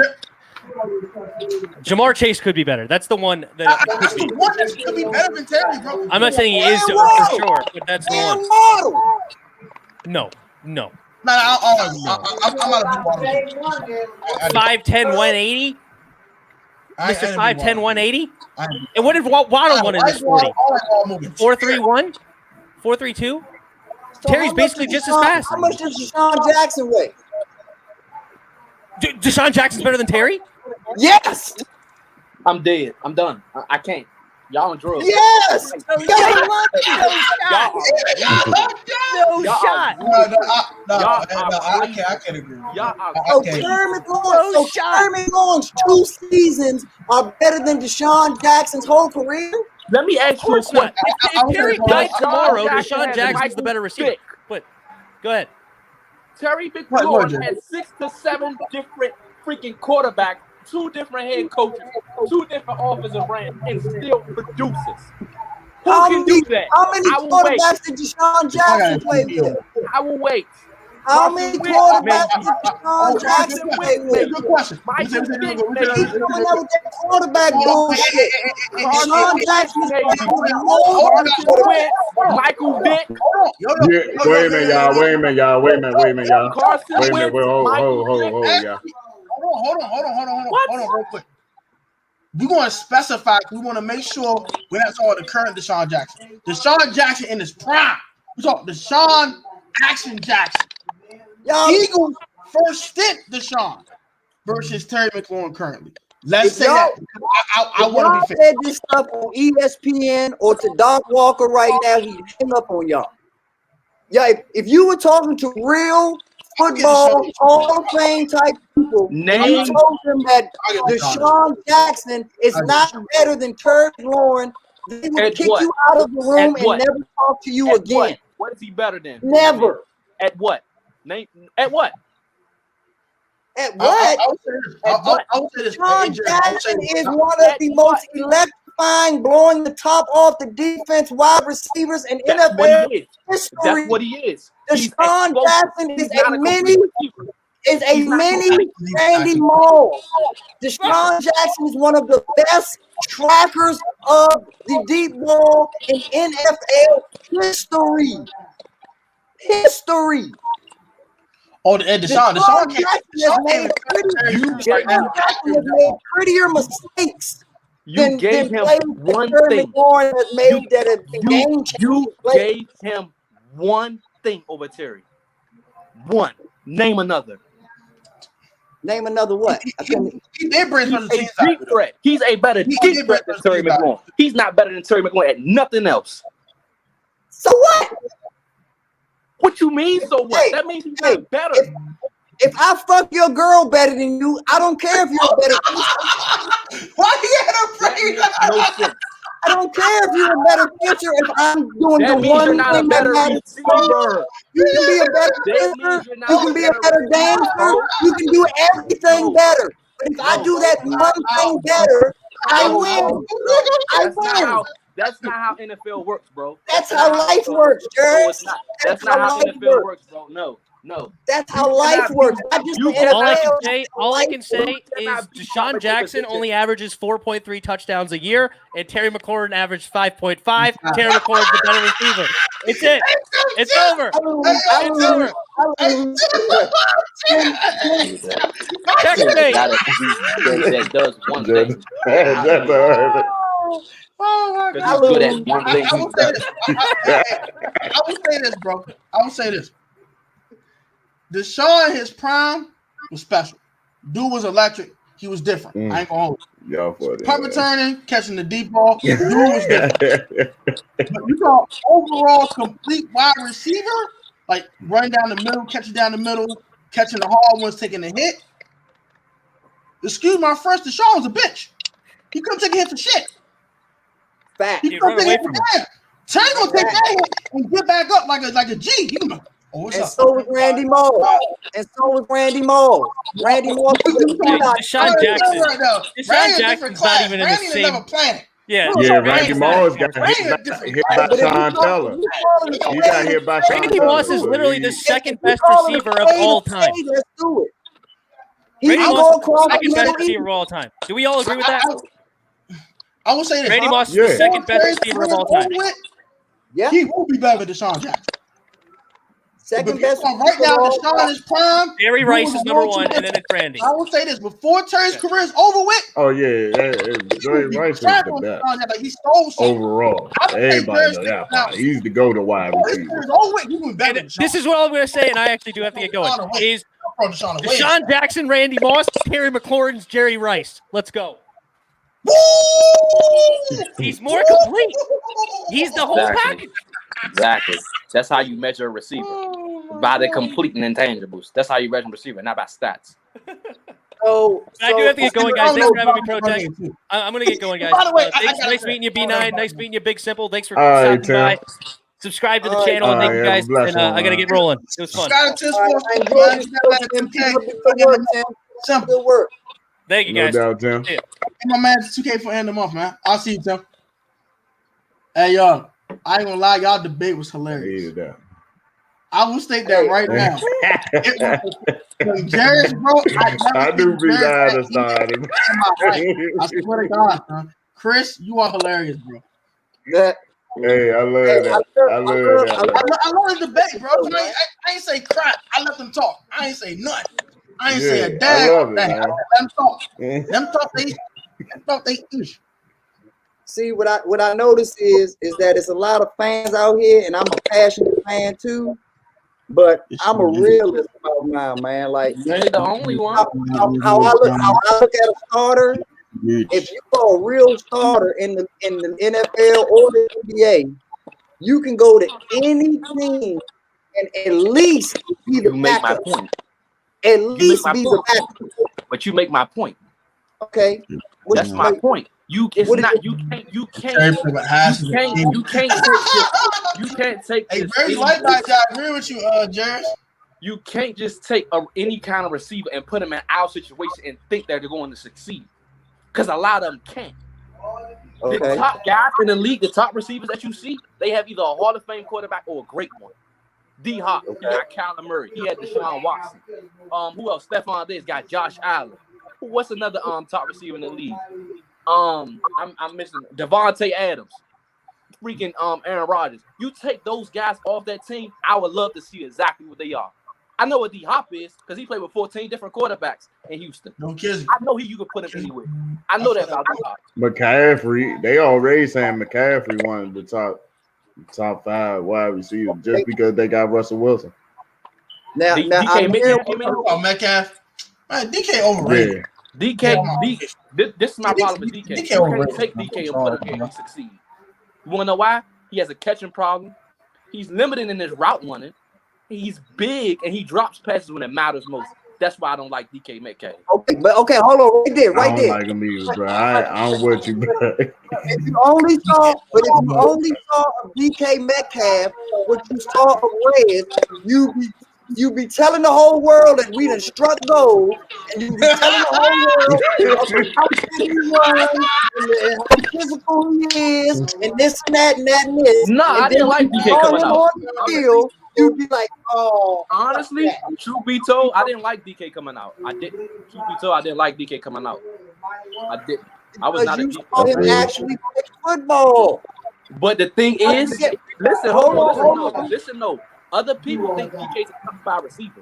S4: Jamar Chase could be better. That's the one that
S1: could be better than Terry, bro.
S4: I'm not saying he is for sure, but that's the one. No.
S1: I'm out of
S4: 5'10", 180. Mr. 5'10", 180. And what did Waddle win in this 40? 4.31? 4.32? Terry's basically just as fast.
S6: How much does Deshaun Jackson weigh?
S4: Deshaun Jackson's better than Terry?
S6: Yes.
S2: I'm dead. I'm done. I can't. Y'all on drugs.
S6: Yes.
S4: No shot.
S1: I can't agree.
S6: Terry Lawrence 2 seasons are better than Deshaun Jackson's whole career.
S2: Let me ask you a question.
S4: If Terry died tomorrow, Deshaun Jackson's the better receiver. But go ahead.
S2: Terry McLaurin had 6 to 7 different freaking quarterbacks, 2 different head coaches, 2 different offensive brands, and still produces. Who can do that?
S6: How many quarterbacks did Deshaun Jackson play with?
S2: I will wait.
S6: How many quarterbacks did Deshaun Jackson play with?
S1: Good question.
S6: He's doing that with that quarterback bullshit. Deshaun Jackson
S2: Michael Vick.
S3: Wait a minute, y'all. Wait a minute, y'all.
S2: Carson
S3: Wait a minute. Hold, y'all.
S1: Hold on, real quick. We're going to specify. We want to make sure we're not talking the current Deshaun Jackson. Deshaun Jackson in his prime. We talk Deshaun Action Jackson. Eagles first stint Deshaun versus Terry McLaurin currently. Let's say that. I want to be fair.
S6: Said this stuff on ESPN or to Doc Walker right now, he'd hang up on y'all. Yeah, if you were talking to real football Hall of Fame type people, you told them that Deshaun Jackson is not better than Terry McLaurin, they would kick you out of the room and never talk to you again.
S2: What is he better than?
S6: Never.
S2: At what? At what?
S6: At what? Deshaun Jackson is one of the most electrifying, blowing the top off the defense wide receivers in NFL history.
S2: That's what he is.
S6: Deshaun Jackson is a mini Randy Moss. Deshaun Jackson is one of the best trackers of the deep ball in NFL history.
S1: Oh, and Deshaun
S6: has made prettier mistakes.
S2: You gave him one thing. You gave him one thing over Terry. One. Name another.
S6: Name another what?
S1: He did bring some
S2: deep threat. He's a better deep threat than Terry McLaurin. He's not better than Terry McLaurin at nothing else.
S6: So what?
S2: What you mean? So what? Hey, that means he's better.
S6: If I fuck your girl better than you, I don't care if you're better.
S1: Why you had her bring
S6: I don't care if you're a better pitcher. If I'm doing
S2: that
S6: the one
S2: not
S6: thing
S2: a better
S6: that
S2: receiver.
S6: You can be a better pitcher. You can be a better dancer. You can do everything better. But if I do that one thing better, I win.
S2: That's not how NFL works, bro.
S6: That's how life works, Jerry.
S2: That's not how NFL works, bro. No.
S6: That's how life works.
S4: All I can say is Deshaun Jackson only averages 4.3 touchdowns a year, and Terry McLaurin averaged 5.5. Terry McLaurin's the better receiver. It's it. It's over. It's over. Checkmate.
S2: That does one thing.
S1: Oh my God.
S2: Good at one thing.
S1: I will say this, bro. I will say this. Deshaun, his prime was special. Dude was electric. He was different. I ain't gonna hold it. Punt returning, catching the deep ball. Dude was different. But you know, overall complete wide receiver, like running down the middle, catching down the middle, catching the hard ones, taking the hit. Excuse my French, Deshaun was a bitch. He couldn't take a hit for shit.
S6: Fact.
S1: He
S4: Dude,
S1: gonna
S4: run away
S1: take
S4: from
S1: it
S4: him.
S1: down. Tank gonna take that hit and get back up like a G. He gonna, oh, what's
S6: And
S1: up?
S6: so was Randy Moss. And so was Randy Moss. Randy Moss was
S4: Hey, Deshaun Jackson.
S1: Right now.
S4: Deshaun
S1: Randy a
S4: Jackson's
S1: different
S4: not
S1: class.
S4: even in the
S1: Randy
S4: same.
S1: another planet.
S4: Yeah,
S3: Yeah, Randy
S4: Randy's
S3: Moss
S4: not-
S3: got
S1: Randy
S3: hit
S1: a different
S3: by
S1: class.
S3: Sean Teller. He got hit by Sean
S4: Randy
S3: Teller.
S4: Moss is
S3: so
S4: literally
S3: he-
S4: the second best
S6: call him
S4: receiver of
S6: Spade
S4: all
S6: a
S4: time.
S6: spade, let's do it. He
S4: Randy
S6: can
S4: Moss
S6: go
S4: is the
S6: across the
S4: second best
S6: middle.
S4: receiver of all time. Do we all agree with that?
S1: I will say this.
S4: Randy Moss is
S3: Yeah.
S4: the second best receiver of all time.
S6: Yeah,
S1: He will be better than Deshaun Jackson.
S6: second
S1: But
S6: best.
S1: right now, Deshaun is prime.
S4: Jerry
S1: You
S4: Rice
S1: was
S4: is number
S1: going to
S4: one,
S1: the-
S4: and then it's Randy.
S1: I will say this: before Terry's career is over with,
S3: Oh yeah, Jerry Rice is the best
S1: like he stole something.
S3: overall.
S1: I think
S3: Everybody
S1: Jerry's
S3: know that
S1: now-
S3: part. He's the go-to wide
S1: His
S3: receiver.
S1: career is over with. He was better than
S4: And this is what I'm going to say, and I actually do have to get going. Is Deshaun Jackson, Randy Moss, Terry McLaurin's Jerry Rice. Let's go. He's more complete. He's the whole package.
S2: Exactly. That's how you measure a receiver. By the complete and intangibles. That's how you measure a receiver, not by stats.
S4: I do have to get going, guys. Thanks for having me, Protect. I'm going to get going, guys.
S1: By the way,
S4: Thanks, nice meeting you, B9. Nice meeting you, Big Simple. Thanks for
S3: All right,
S4: stopping by.
S3: Tim.
S4: Subscribe to the
S6: All right.
S4: channel. And thank you,
S3: All right,
S4: guys.
S3: bless
S4: And
S3: you,
S4: I got to get rolling. It was fun.
S1: Got to
S6: I enjoyed this. Good work, Tim.
S1: Simple.
S6: Good work.
S4: Thank you,
S3: No
S4: guys.
S3: doubt, Tim.
S4: Yeah.
S1: My man, 2K for end of the month, man. I'll see you, Tim. Hey, y'all. I ain't gonna lie, y'all debate was hilarious.
S3: Hated that.
S1: I will state that right now. When Jairus, bro,
S3: I knew B9 started.
S1: I swear to God, man. Chris, you are hilarious, bro.
S6: That,
S3: Hey, I love that. I love that.
S1: I love the debate, bro. I ain't say crap. I let them talk. I ain't say nothing. I ain't say a
S3: Yeah,
S1: damn
S3: I love it,
S1: thing.
S3: man.
S1: I let them talk. Them talk they ish.
S6: see what I notice is that it's a lot of fans out here, and I'm a passionate fan too. But I'm a realist about mine, man. Like
S2: You ain't the only one.
S6: how I look at a starter. If you are a real starter in the NFL or the NBA, you can go to any team and at least be the
S2: You make my
S6: backup.
S2: point.
S6: At
S2: You make
S6: least
S2: my
S6: be the
S2: point.
S6: backup.
S2: But you make my point.
S6: Okay. What
S2: That's
S6: you
S2: my
S6: make?
S2: point. You it's
S6: What is
S2: not
S6: it?
S2: you can't
S1: You
S2: take
S1: Hey,
S2: this
S1: very
S2: any-
S1: light back. I agree with you, Jairus.
S2: you can't just take any kind of receiver and put them in our situation and think that they're going to succeed. Because a lot of them can't. The
S6: Okay.
S2: top guys in the league, the top receivers that you see, they have either a Hall of Fame quarterback or a great one. D Hop, he got Kyler Murray, he had Deshaun Watson. Who else? Stephon Diggs got Josh Allen. What's another top receiver in the league? I'm missing Devontae Adams, freaking Aaron Rodgers. You take those guys off that team, I would love to see exactly what they are. I know what D Hop is because he played with 14 different quarterbacks in Houston.
S1: Don't kiss me.
S2: I know you could put him anywhere. I know that about D Hop.
S3: McCaffrey, they already saying McCaffrey one of the top 5 wide receivers just because they got Russell Wilson.
S6: Now
S2: DK
S6: I'm hearing
S1: Oh, Metcalf. Man, DK overrated.
S3: Yeah.
S2: This is my problem with DK. You can't take DK and put him in and succeed. You want to know why? He has a catching problem. He's limited in his route running. He's big and he drops passes when it matters most. That's why I don't like DK Metcalf.
S6: okay, but okay, hold on, right there,
S3: I
S6: right
S3: don't
S6: there.
S3: like him either, bro. I'm with you, bro.
S6: If you only saw a DK Metcalf, what you saw of Reyes, you be telling the whole world that we done struck gold, and you be telling the whole world how good he was, and how physical he is, and this and that and that and this.
S2: Nah,
S6: and
S2: I didn't like DK
S6: on
S2: coming
S6: him
S2: out.
S6: on the field, you'd be like, oh.
S2: Honestly, truth be told, I didn't like DK coming out. I didn't. Truth be told, I didn't like DK coming out. I didn't. I was not a
S6: you
S2: DK.
S6: saw him actually play football.
S2: But the thing is, listen, hold on, listen, no. Other people think DK's a top 5 receiver,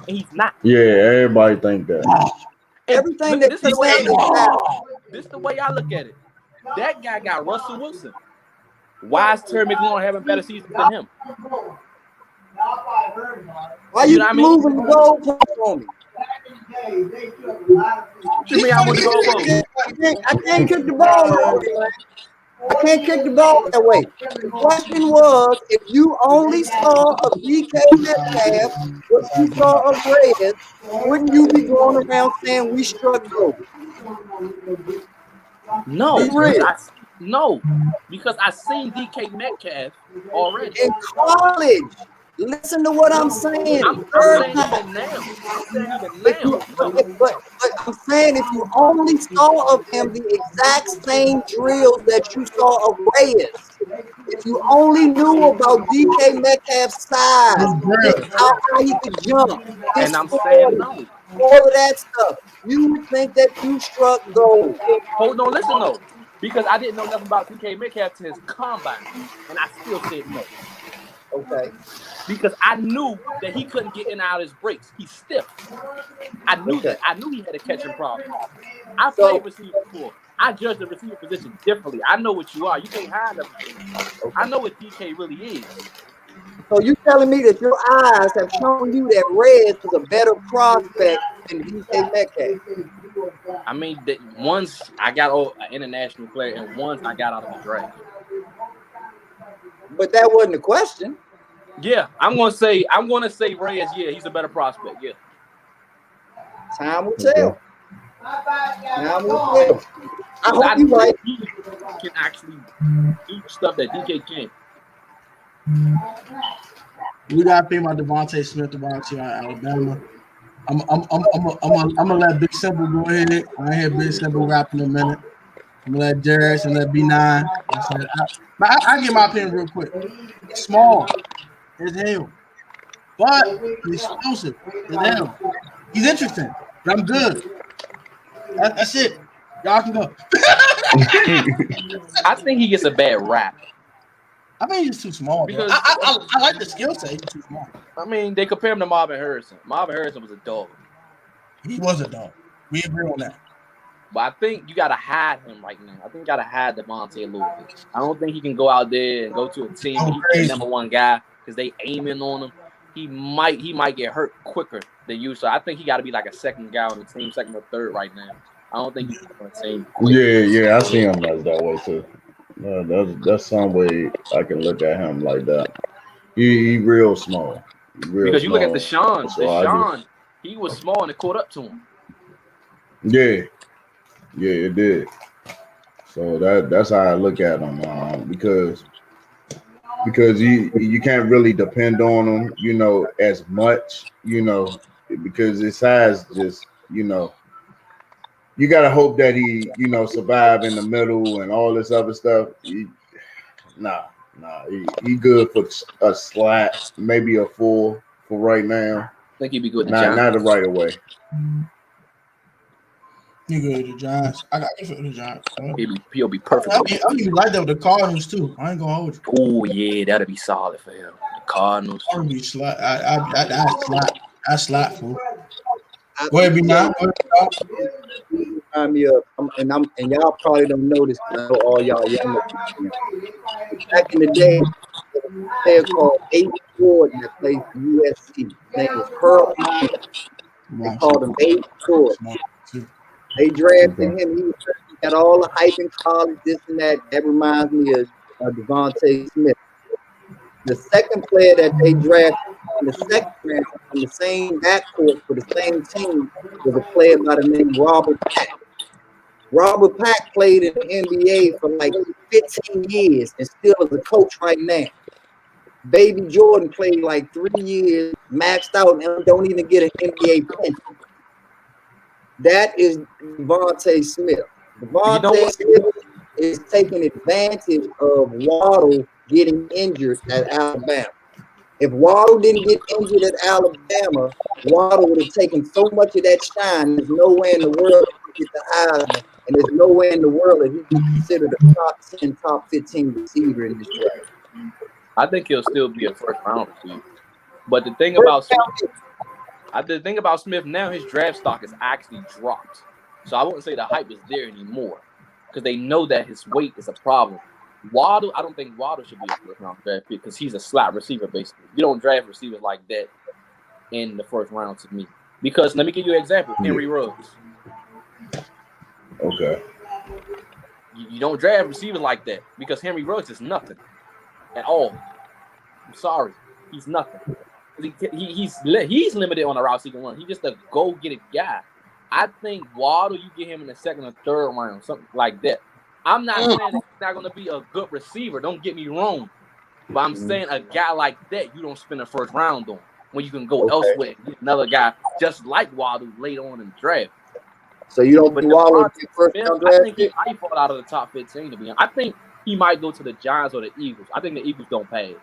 S2: and he's not.
S3: Yeah, everybody think that.
S6: Everything
S2: This
S6: that
S2: is the way
S6: I
S2: this is the way I look at it. That guy got Russell Wilson. Why is Terry McLaurin having better seasons than him?
S6: why
S2: You
S6: you
S2: know what I mean?
S6: moving the goalpost on me?
S2: What you mean I want to go over?
S6: I can't kick the ball that way, man. I can't kick the ball that way. The question was, if you only saw a DK Metcalf, what you saw of Reyes, wouldn't you be going around saying we struck gold?
S2: No,
S6: Be real.
S2: No, because I seen DK Metcalf already.
S6: In college. Listen to what I'm saying.
S2: I'm saying even now. I'm saying even now.
S6: But I'm saying if you only saw of him the exact same drills that you saw of Reyes, if you only knew about DK Metcalf's size, how high he could jump, his
S2: And I'm saying no.
S6: all of that stuff, you would think that you struck gold.
S2: Hold on, listen though. Because I didn't know nothing about DK Metcalf to his combine. And I still said no.
S6: Okay.
S2: Because I knew that he couldn't get in and out of his breaks. He's stiff. I knew that. I knew he had a catching problem. I played receiver before. I judge the receiver position differently. I know what you are. You can't hide them. I know what DK really is.
S6: So you telling me that your eyes have shown you that Reyes was a better prospect than DK Metcalf?
S2: I mean, once I got an international player, and once I got out of the draft.
S6: But that wasn't the question.
S2: Yeah, I'm gonna say Reyes. Yeah, he's a better prospect. Yeah.
S6: Time will tell. Time will tell. I hope you're right.
S2: He can actually do stuff that DK can't.
S1: We gotta think about Devontae Smith about you at Alabama. I'm gonna let Big Simple go ahead. I hear Big Simple rap in a minute. I'm gonna let Darius and let B9. I give my opinion real quick. Small as hell, but he's explosive as hell. He's interesting. But I'm good. That's it. Y'all can go.
S2: I think he gets a bad rap.
S1: I mean, he's too small. Because I like the skill set. He's too small.
S2: I mean, they compare him to Marvin Harrison. Marvin Harrison was a dog.
S1: He was a dog. We agree on that.
S2: But I think you got to hide him right now. I think you got to hide Devontae a little bit. I don't think he can go out there and go to a team and he's the number one guy because they aiming on him. He might get hurt quicker than you. So I think he got to be like a second guy on the team, second or third right now. I don't think he's on the team.
S3: Yeah, I see him as that way too. That's some way I can look at him like that. He real small.
S2: Because you look at Deshaun, he was small and it caught up to him.
S3: Yeah, it did. So that's how I look at him, because you can't really depend on him, as much, because his size just, you gotta hope that he, survive in the middle and all this other stuff. He good for a slot, maybe a full for right now.
S2: I think he'd be good.
S3: Not the right away.
S1: You good to the Giants? I got you for the Giants.
S2: He'll be perfect.
S1: I even like that with the Cardinals too. I ain't gonna hold you.
S2: Oh yeah, that'd be solid for him. The Cardinals.
S1: Be slot. I slot fool. Go ahead, be now.
S6: Me up, and y'all probably don't know this, but I know all y'all younger people. Back in the day, there was a player called Abe Jordan that played for USC. His name was Pearl. They called him Abe Jordan. They drafted him. He had all the hype in college, this and that. That reminds me of Devontae Smith. The second player that they drafted in the second round from the same backcourt for the same team was a player by the name Robert Pack. Robert Pack played in the NBA for like 15 years and still is a coach right now. Baby Jordan played like 3 years, maxed out, and don't even get an NBA pension. That is Devontae Smith. Devontae Smith is taking advantage of Waddle getting injured at Alabama. If Waddle didn't get injured at Alabama, Waddle would have taken so much of that shine. There's no way in the world he could get the Heisman, and there's no way in the world that he can be considered a top 10, top 15 receiver in this draft.
S2: I think he'll still be a first round receiver. But the thing about Smith now, his draft stock is actually dropped. So I wouldn't say the hype is there anymore because they know that his weight is a problem. Waddle, I don't think Waddle should be a first round draft pick because he's a slot receiver basically. You don't draft receivers like that in the first round to me. Because let me give you an example: Henry Ruggs.
S3: Okay.
S2: You don't draft receivers like that because Henry Ruggs is nothing at all. I'm sorry, he's nothing. He's limited on the routes he can run. He's just a go-get-it guy. I think Waddle, you get him in the second or third round, something like that. I'm not saying that he's not going to be a good receiver. Don't get me wrong. But I'm saying a guy like that, you don't spend the first round on when you can go elsewhere and get another guy just like Waddle later on in the draft.
S6: So you don't think Waddle would be first round draft?
S2: I think he might fall out of the top 15 to be honest. I think he might go to the Giants or the Eagles. I think the Eagles don't pass.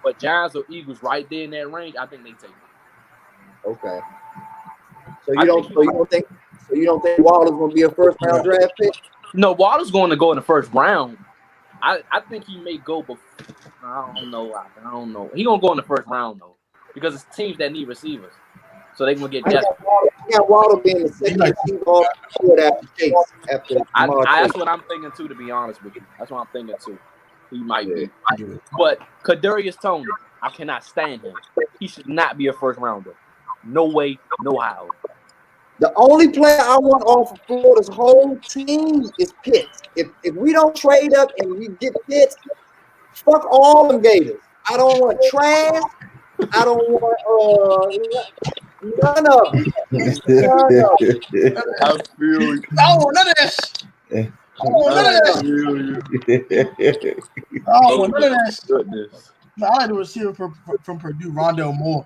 S2: But Giants or Eagles right there in that range, I think they take it.
S6: Okay. So you don't think Waddle's going to be a first round draft pick?
S2: No, Waddle's going to go in the first round. I think he may go before. I don't know. He's going to go in the first round, though, because it's teams that need receivers. So they're going to get desperate.
S6: Yeah, Waddle being the second receiver off the field after Chase.
S2: That's what I'm thinking, too, to be honest with you. That's what I'm thinking, too. He might be. But Kadarius Toney, I cannot stand him. He should not be a first rounder. No way, no how.
S6: The only player I want off of Florida's whole team is Pitts. If we don't trade up and we get Pitts, fuck all them Gators. I don't want trash. I don't want none of them.
S2: I feel you.
S1: I don't want none of that. I don't want none of that. I don't want none of that.
S2: Goodness.
S1: I like the receiver from Purdue, Rondell Moore.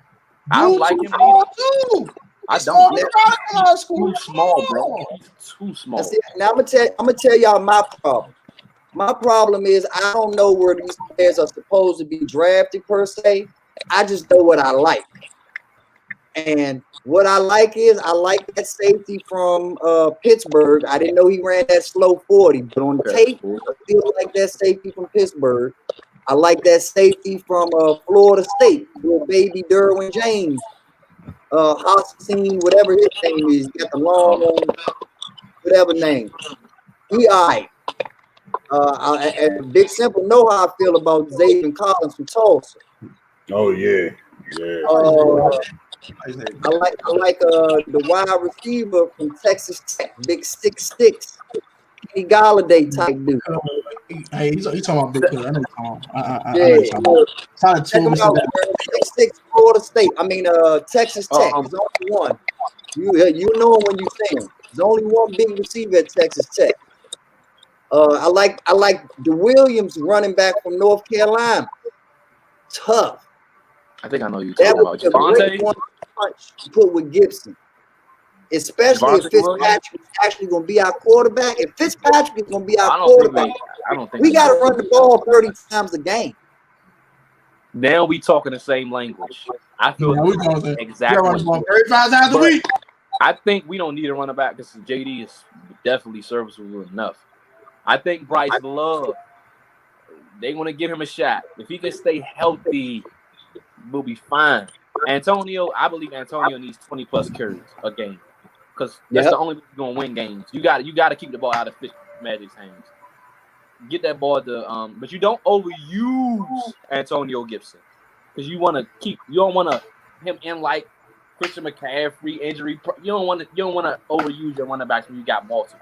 S2: I don't like him
S1: too.
S2: I don't.
S1: He's
S2: too small, bro. He's too small.
S6: Now I'm gonna tell y'all my problem. My problem is I don't know where these players are supposed to be drafted per se. I just know what I like. And what I like is I like that safety from Pittsburgh. I didn't know he ran that slow 40, but on the tape, I feel like that safety from Pittsburgh. I like that safety from Florida State, little baby Derwin James. Hosteen, whatever his name is, got the long, whatever name. He all right. And Big Simple know how I feel about Xavier Collins from Tulsa.
S3: Oh yeah.
S6: I like the wide receiver from Texas Tech, Big 6'6", Kenny Galladay type dude.
S1: Hey, he's talking about Big Killer. I know
S6: he's
S1: talking about.
S6: Check him out. 6'6", Florida State. I mean, Texas Tech. There's only one. You know him when you see him. There's only one big receiver at Texas Tech. I like the Williams running back from North Carolina. Tough.
S2: I think I know you talking about
S6: Javonte. Put with Gibson, especially if Fitzpatrick is actually going to be our quarterback. If Fitzpatrick is going to be our quarterback,
S2: I don't think
S6: we got to run the ball 30 times a game.
S2: Now we talking the same language. I feel exactly.
S1: 35 times a week.
S2: I think we don't need a running back because JD is definitely serviceable enough. I think Bryce Love, they want to give him a shot. If he can stay healthy, we'll be fine. Antonio, I believe Antonio needs 20+ carries a game because that's the only way you're gonna win games. You got to keep the ball out of Fitzmagic's hands. Get that ball to but you don't overuse Antonio Gibson because you don't want to him in like Christian McCaffrey injury. You don't want to overuse your running backs when you got multiple.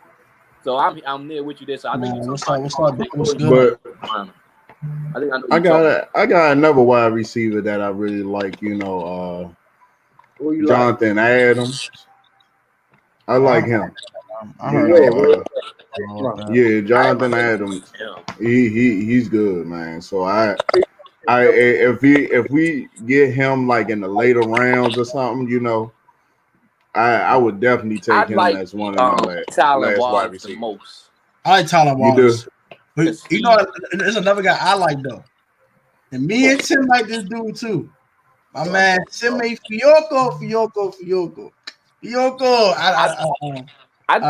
S2: So I'm there with you there. So I think
S3: what's good. I got another wide receiver that I really like. Jonathan Adams. I like him. Jonathan Adams. He's good, man. So if we get him like in the later rounds or something, I would definitely take him as one of the last wide receivers.
S2: Most.
S1: I like Tyler Wallace. But there's another guy I like though. And me and Tim like this dude too. My man Tim Fiocco. I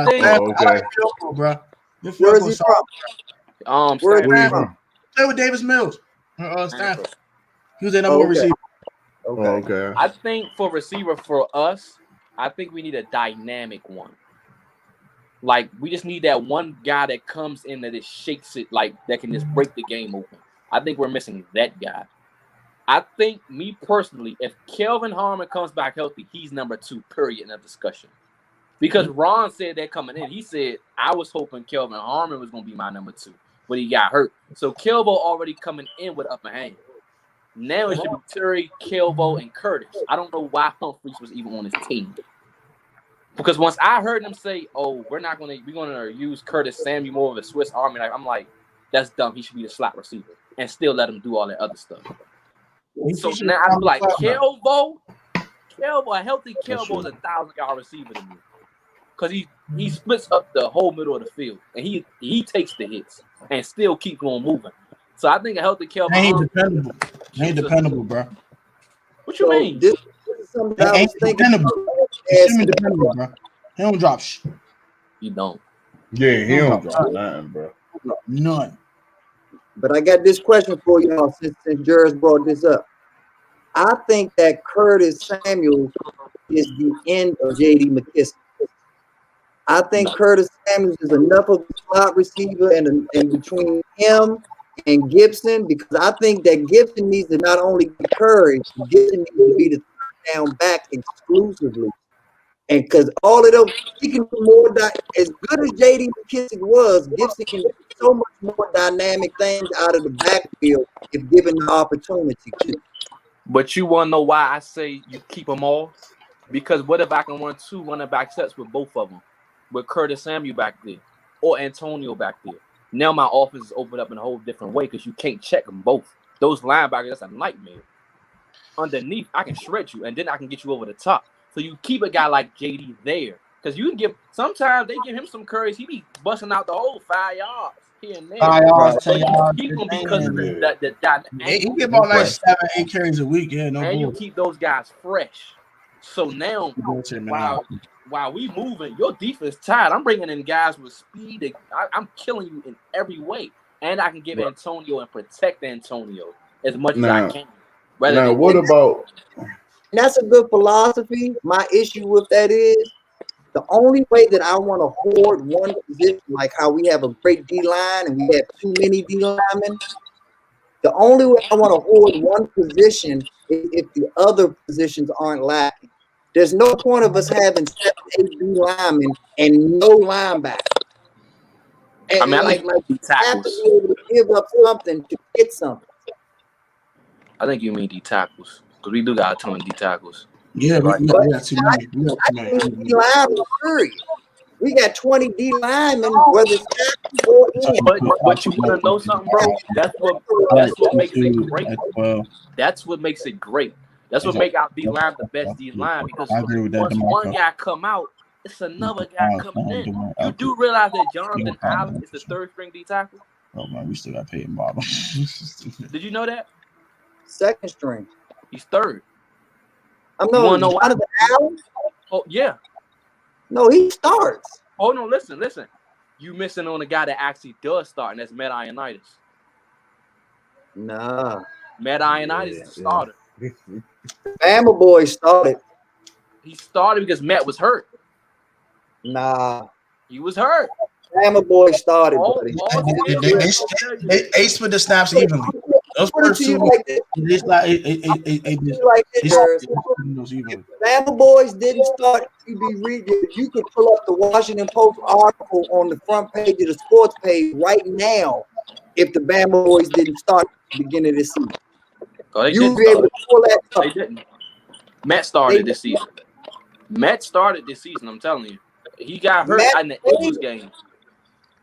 S1: think I like Fiocco, bro.
S6: Where is he from?
S1: Where's he from? Play with Davis Mills. Stanford. He was their number one receiver.
S3: Okay.
S2: I think for receiver for us, I think we need a dynamic one. Like, we just need that one guy that comes in that just shakes it, like, that can just break the game open. I think we're missing that guy. I think, me personally, if Kelvin Harmon comes back healthy, he's number 2, period, in the discussion. Because Ron said that coming in. He said, I was hoping Kelvin Harmon was going to be my number 2, but he got hurt. So, Kelvo already coming in with upper hand. Now it should be Terry, Kelvo, and Curtis. I don't know why Humphreys was even on his team. Because once I heard them say, "Oh, we're gonna use Curtis Samuel more of a Swiss Army knife," I'm like, that's dumb. He should be the slot receiver and still let him do all that other stuff. So now I feel like Kelbo, a healthy Kelbo is a 1,000-yard receiver to me. Because he splits up the whole middle of the field and he takes the hits and still keeps on moving. So I think a healthy Kelbo
S1: ain't dependable, bro.
S2: What you mean?
S6: This is something I was thinking.
S1: Dependable, bro. He don't drop shit.
S2: You don't.
S3: Yeah, he don't drop nothing, bro.
S1: None.
S6: But I got this question for y'all since Jerez brought this up. I think that Curtis Samuel is the end of J.D. McKissick. I think Curtis Samuel is enough of a slot receiver and between him and Gibson, because I think that Gibson needs to not only be Curry, Gibson needs to be the third down back exclusively. And because all of those, he can do more. As good as J.D. McKissick was, Gibson can do so much more dynamic things out of the backfield if given the opportunity to.
S2: But you want to know why I say you keep them all? Because what if I can run 2 running back sets with both of them? With Curtis Samuel back there or Antonio back there. Now my offense is opened up in a whole different way because you can't check them both. Those linebackers, that's a nightmare. Underneath, I can shred you, and then I can get you over the top. So you keep a guy like JD there. Because you can give, sometimes they give him some curries. He be busting out the whole 5 yards here and there.
S1: 5 yards, 10
S2: So
S1: yards.
S2: you keep him because of the
S1: He get about like 7-8 carries a week. Yeah, no.
S2: And you keep those guys fresh. So now, while we moving, your defense tired. I'm bringing in guys with speed. I'm killing you in every way. And I can give Antonio and protect Antonio as much as I can.
S3: Now, what about...
S6: That's a good philosophy. My issue with that is the only way that I want to hoard one position, like how we have a great D-line and we have too many D-linemen, the only way I want to hoard one position is if the other positions aren't lacking. There's no point of us having 7, 8 D-linemen and no linebacker. And
S2: I mean,
S6: like you have to be able to give up something to get something.
S2: I think you mean D tackles. Because we do got a ton of D tackles.
S1: Yeah,
S2: right.
S1: we got too many.
S6: We got 20 D linemen, whether it's tackle or in.
S2: But you want to know something, bro? That's what makes it great. That's what makes it great. That's what make our D line the best D line, because once one guy come out, it's another guy coming in. You do realize that Jonathan Allen is the 3rd string D tackle?
S1: Oh man, we still got to pay him, Bob.
S2: Did you know that?
S6: 2nd string.
S2: He's 3rd.
S6: I'm not Jonathan Allen.
S2: Oh yeah.
S6: No, he starts.
S2: Oh no, listen. You missing on a guy that actually does start, and that's Matt Ioannidis.
S6: Nah.
S2: Matt Ioannidis is the starter.
S6: Bama boy started.
S2: He started because Matt was hurt.
S6: Nah.
S2: He was hurt.
S6: Bama boy started, buddy.
S1: They split the snaps evenly. Those first two,
S6: Bama boys didn't start. You could pull up the Washington Post article on the front page of the sports page right now if the Bama boys didn't start at the beginning of the season.
S2: Oh,
S6: you'd be able to pull that up.
S2: They didn't. Matt started this season. I'm telling you. He got hurt in the Eagles game.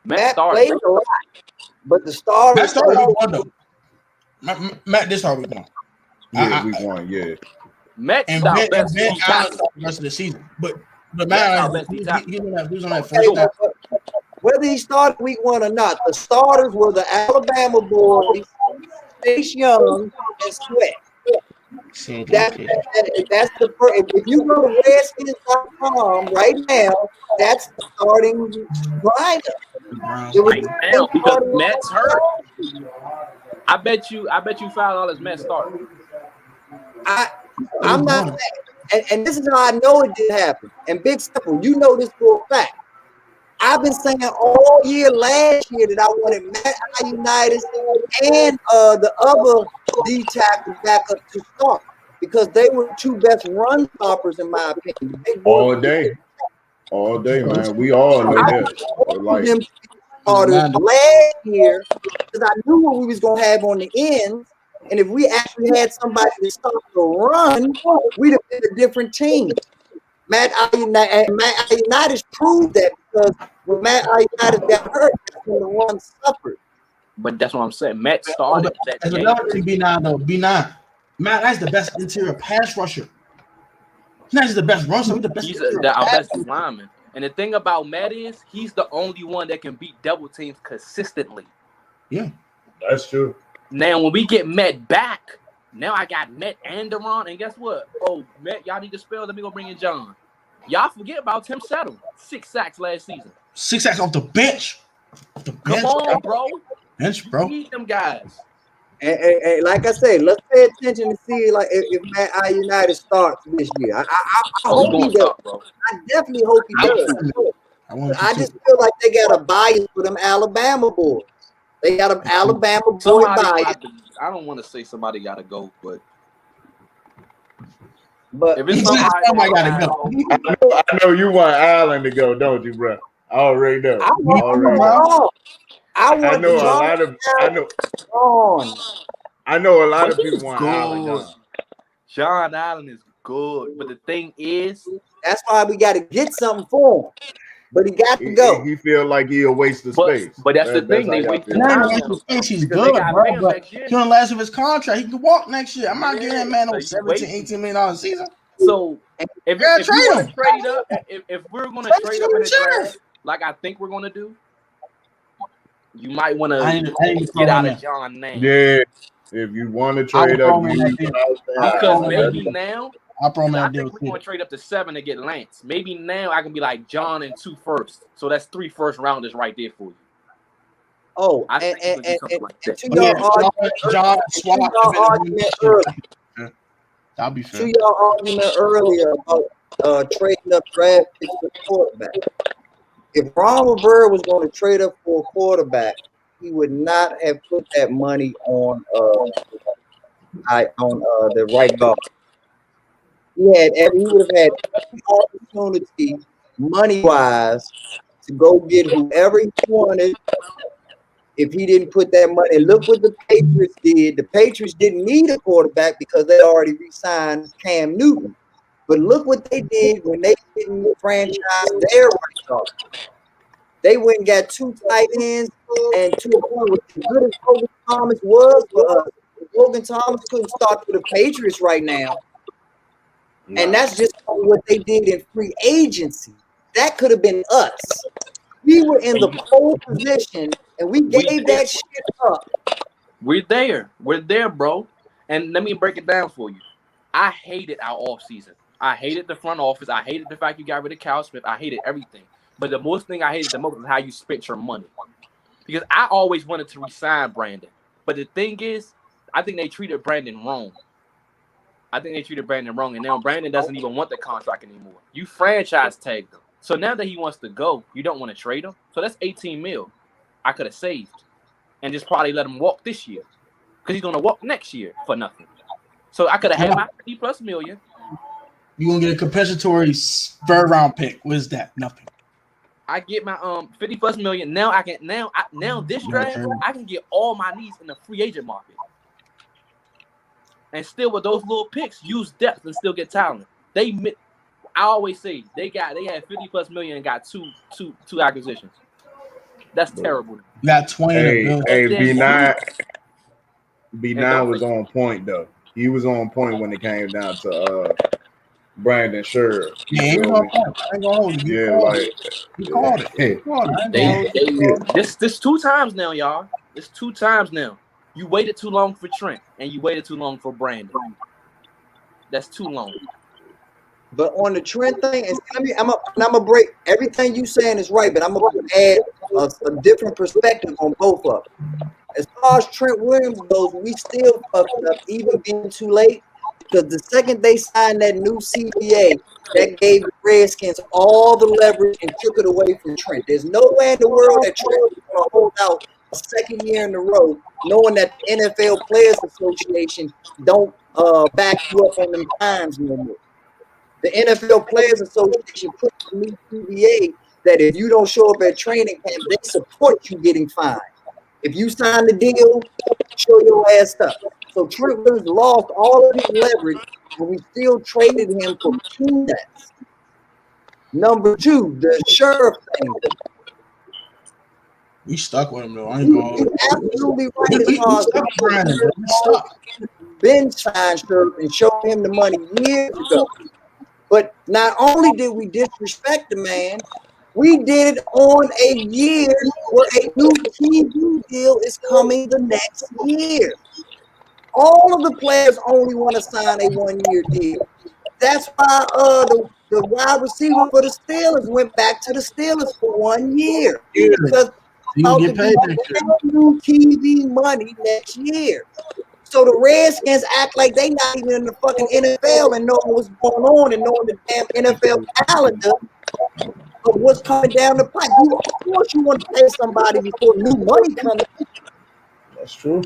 S2: Matt started.
S6: Played a lot, but the starter.
S1: Matt started week 1 though. Matt did start week 1.
S3: Yeah, week 1. Yeah.
S1: Matt and Ben started the rest of the season, but Matt he was on that first snap.
S6: Whether he started week 1 or not, the starters were the Alabama boys, Chase Young, and Sweat. That's the first. If you go to Redskins.com right now, that's the starting lineup.
S2: Right now, because Matt's hurt. I bet you $5 Matt started.
S6: I'm not saying, and this is how I know it did happen. And Big Simple, you know this for a fact. I've been saying all year last year that I wanted Matt Ioannidis and the other D tackle backup to start because they were the 2 best run stoppers in my opinion.
S3: All day, man. We all know that. Like
S6: them starters last year because I knew what we was gonna have on the ends, and if we actually had somebody to stop the run, we'd have been a different team. Matt Ioannidis proved that because when Matt Ioannidis got hurt, that's when the run suffered.
S2: But that's what I'm saying. Matt started that
S1: That's
S2: game.
S1: another thing. B9 though. B9. Matt, that's the best interior pass rusher. He's not just the best rusher. He's the best.
S2: He's our best lineman. And the thing about Matt is he's the only one that can beat double teams consistently.
S1: Yeah,
S3: That's true.
S2: Now, when we get Matt back, now I got Matt and Deron. And guess what? Oh, Matt, y'all need to spell. Let me go bring in John. Y'all forget about Tim Settle. 6 sacks last season.
S1: 6 sacks off the bench.
S2: Come on, bro.
S1: Bench, bro.
S2: We need them guys.
S6: And like I said, let's pay attention to see like if Matt Ioannidis starts this year. I hope he does.
S2: Bro.
S6: I definitely hope he does. I just feel like they got a bias for them Alabama boys. They got an Alabama boy bias.
S2: I don't want to say somebody got to go, but
S6: But
S2: if it's somebody
S1: gotta go.
S3: I know you want Allen to go, don't you, bro? I already know.
S6: I want
S3: I know a lot of people want Allen gone.
S2: John Allen is good, but the thing is,
S6: that's why we got to get something for him. But he got to go.
S3: He feel like he a waste of space.
S2: But that's the thing. They wait.
S1: He's good, bro. But he don't last with his contract. He can walk next year. I'm not getting that man no $17, $18 million a season.
S2: So if we want to trade up, if we're going to trade up in the draft, like I think we're going to do, you might want to get out of John name.
S3: Yeah, if you want to trade up,
S2: because maybe now.
S1: I think
S2: we're going to trade up to 7 to get Lance. Maybe now I can be like John and 2 firsts. So that's 3 first rounders right there for you.
S6: Oh,
S2: and
S6: to your argument earlier about trading up draft picks for quarterback. If Ron Rivera was going to trade up for a quarterback, he would not have put that money on the right guard. He would have had every opportunity, money-wise, to go get whoever he wanted if he didn't put that money. And look what the Patriots did. The Patriots didn't need a quarterback because they already re-signed Cam Newton. But look what they did when they didn't franchise their right guard. They went and got 2 tight ends, and to a point where as good as Logan Thomas was for us, Logan Thomas couldn't start for the Patriots right now. And that's just what they did in free agency. That could have been us. We were in the pole position, and we gave that shit up.
S2: We're there, bro. And let me break it down for you. I hated our offseason. I hated the front office. I hated the fact you got rid of Cal Smith. I hated everything. But the most thing I hated the most was how you spent your money. Because I always wanted to resign Brandon. But the thing is, I think they treated Brandon wrong. And now Brandon doesn't even want the contract anymore. You franchise tagged him. So now that he wants to go, you don't want to trade him. So that's 18 mil I could have saved and just probably let him walk this year because he's going to walk next year for nothing. So I could have had my $50+ million.
S1: You're going to get a compensatory 3rd round pick. What is that? Nothing.
S2: I get my $50+ million. Now I can this draft I can get all my needs in the free agent market. And still with those little picks, use depth and still get talent. I always say they had $50+ million and got two acquisitions. That's terrible.
S1: You got 20.
S3: Hey, B9 was on point though. He was on point when it came down to Brandon Scherr.
S1: Yeah, he was on point. I ain't gonna hold you. He called it.
S2: This 2 times now, y'all. It's 2 times now. You waited too long for Trent, and you waited too long for Brandon. That's too long.
S6: But on the Trent thing, I'm gonna break everything you saying is right, but I'm gonna add a different perspective on both of them. As far as Trent Williams goes, we still fucked up, even being too late, because the second they signed that new CBA, that gave the Redskins all the leverage and took it away from Trent. There's no way in the world that Trent is gonna hold out a 2nd year in a row, knowing that the NFL Players Association don't back you up on them times no more. The NFL Players Association put the new CBA that if you don't show up at training camp, they support you getting fined. If you sign the deal, show your ass up. So Trent Williams lost all of his leverage, but we still traded him for peanuts. Number two, the sheriff thing.
S1: We stuck with him though. I ain't going.
S6: He's absolutely right
S1: We
S6: as far as
S1: stuck with Brandon. Bro. We stuck.
S6: Ben signed sheriff and showed him the money years ago. But not only did we disrespect the man, we did it on a year where a new TV deal is coming the next year. All of the players only want to sign a 1-year deal. That's why the wide receiver for the Steelers went back to the Steelers for 1 year.
S1: Yeah.
S6: Because
S1: You get paid next year.
S6: new TV money next year. So the Redskins act like they not even in the fucking NFL and knowing what's going on and knowing the damn NFL calendar of what's coming down the pipe. Of course you want to pay somebody before new money comes.
S3: That's true.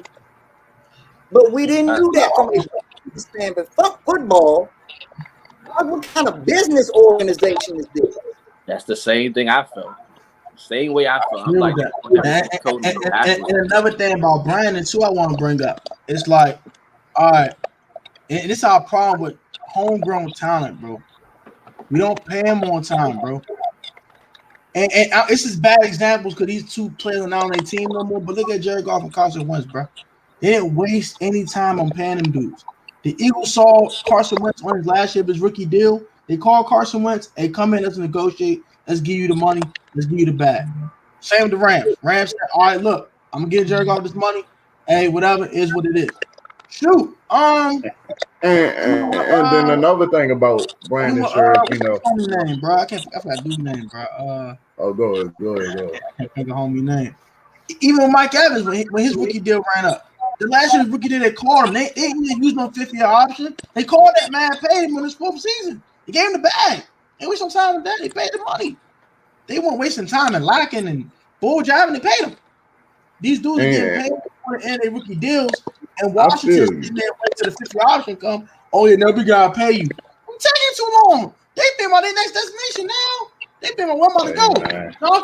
S6: But we didn't do that from a stand. But fuck football. What kind of business organization is this?
S2: That's the same thing I felt. Same way I felt. I'm like,
S1: and another thing about Brandon too, I want to bring up. It's like, all right, and this is our problem with homegrown talent, bro. We don't pay him on time, bro. And it's just bad examples because these two players are not on their team no more. But look at Jared Goff and Carson Wentz, bro. They didn't waste any time on paying them dudes. The Eagles saw Carson Wentz on his last year of his rookie deal. They called Carson Wentz, hey, come in, let's negotiate. Let's give you the money. Let's give you the bag. Same with the Rams. Rams said, all right, look, I'm going to give Jared Goff this money. Hey, whatever is what it is. Shoot.
S3: And then another thing about Brandon Scherff, you know.
S1: Homie name, bro. I forgot dude's name, bro.
S3: Go ahead.
S1: I can't think of homie name. Even with Mike Evans, when his rookie deal ran up, the last year's rookie deal, they called him. They didn't use no 50-year option. They called that man, paid him on his 4th season. They gave him the bag. They wasted some time with that. They paid the money. They weren't wasting time and lacking and bull jiving. They paid them. These dudes are getting paid for the end of their rookie deals. And Washington sitting there waiting till the 50-year option come. Oh, yeah, no, we got to pay you. I'm taking too long. They think about their next destination now. They think about where I'm about to go.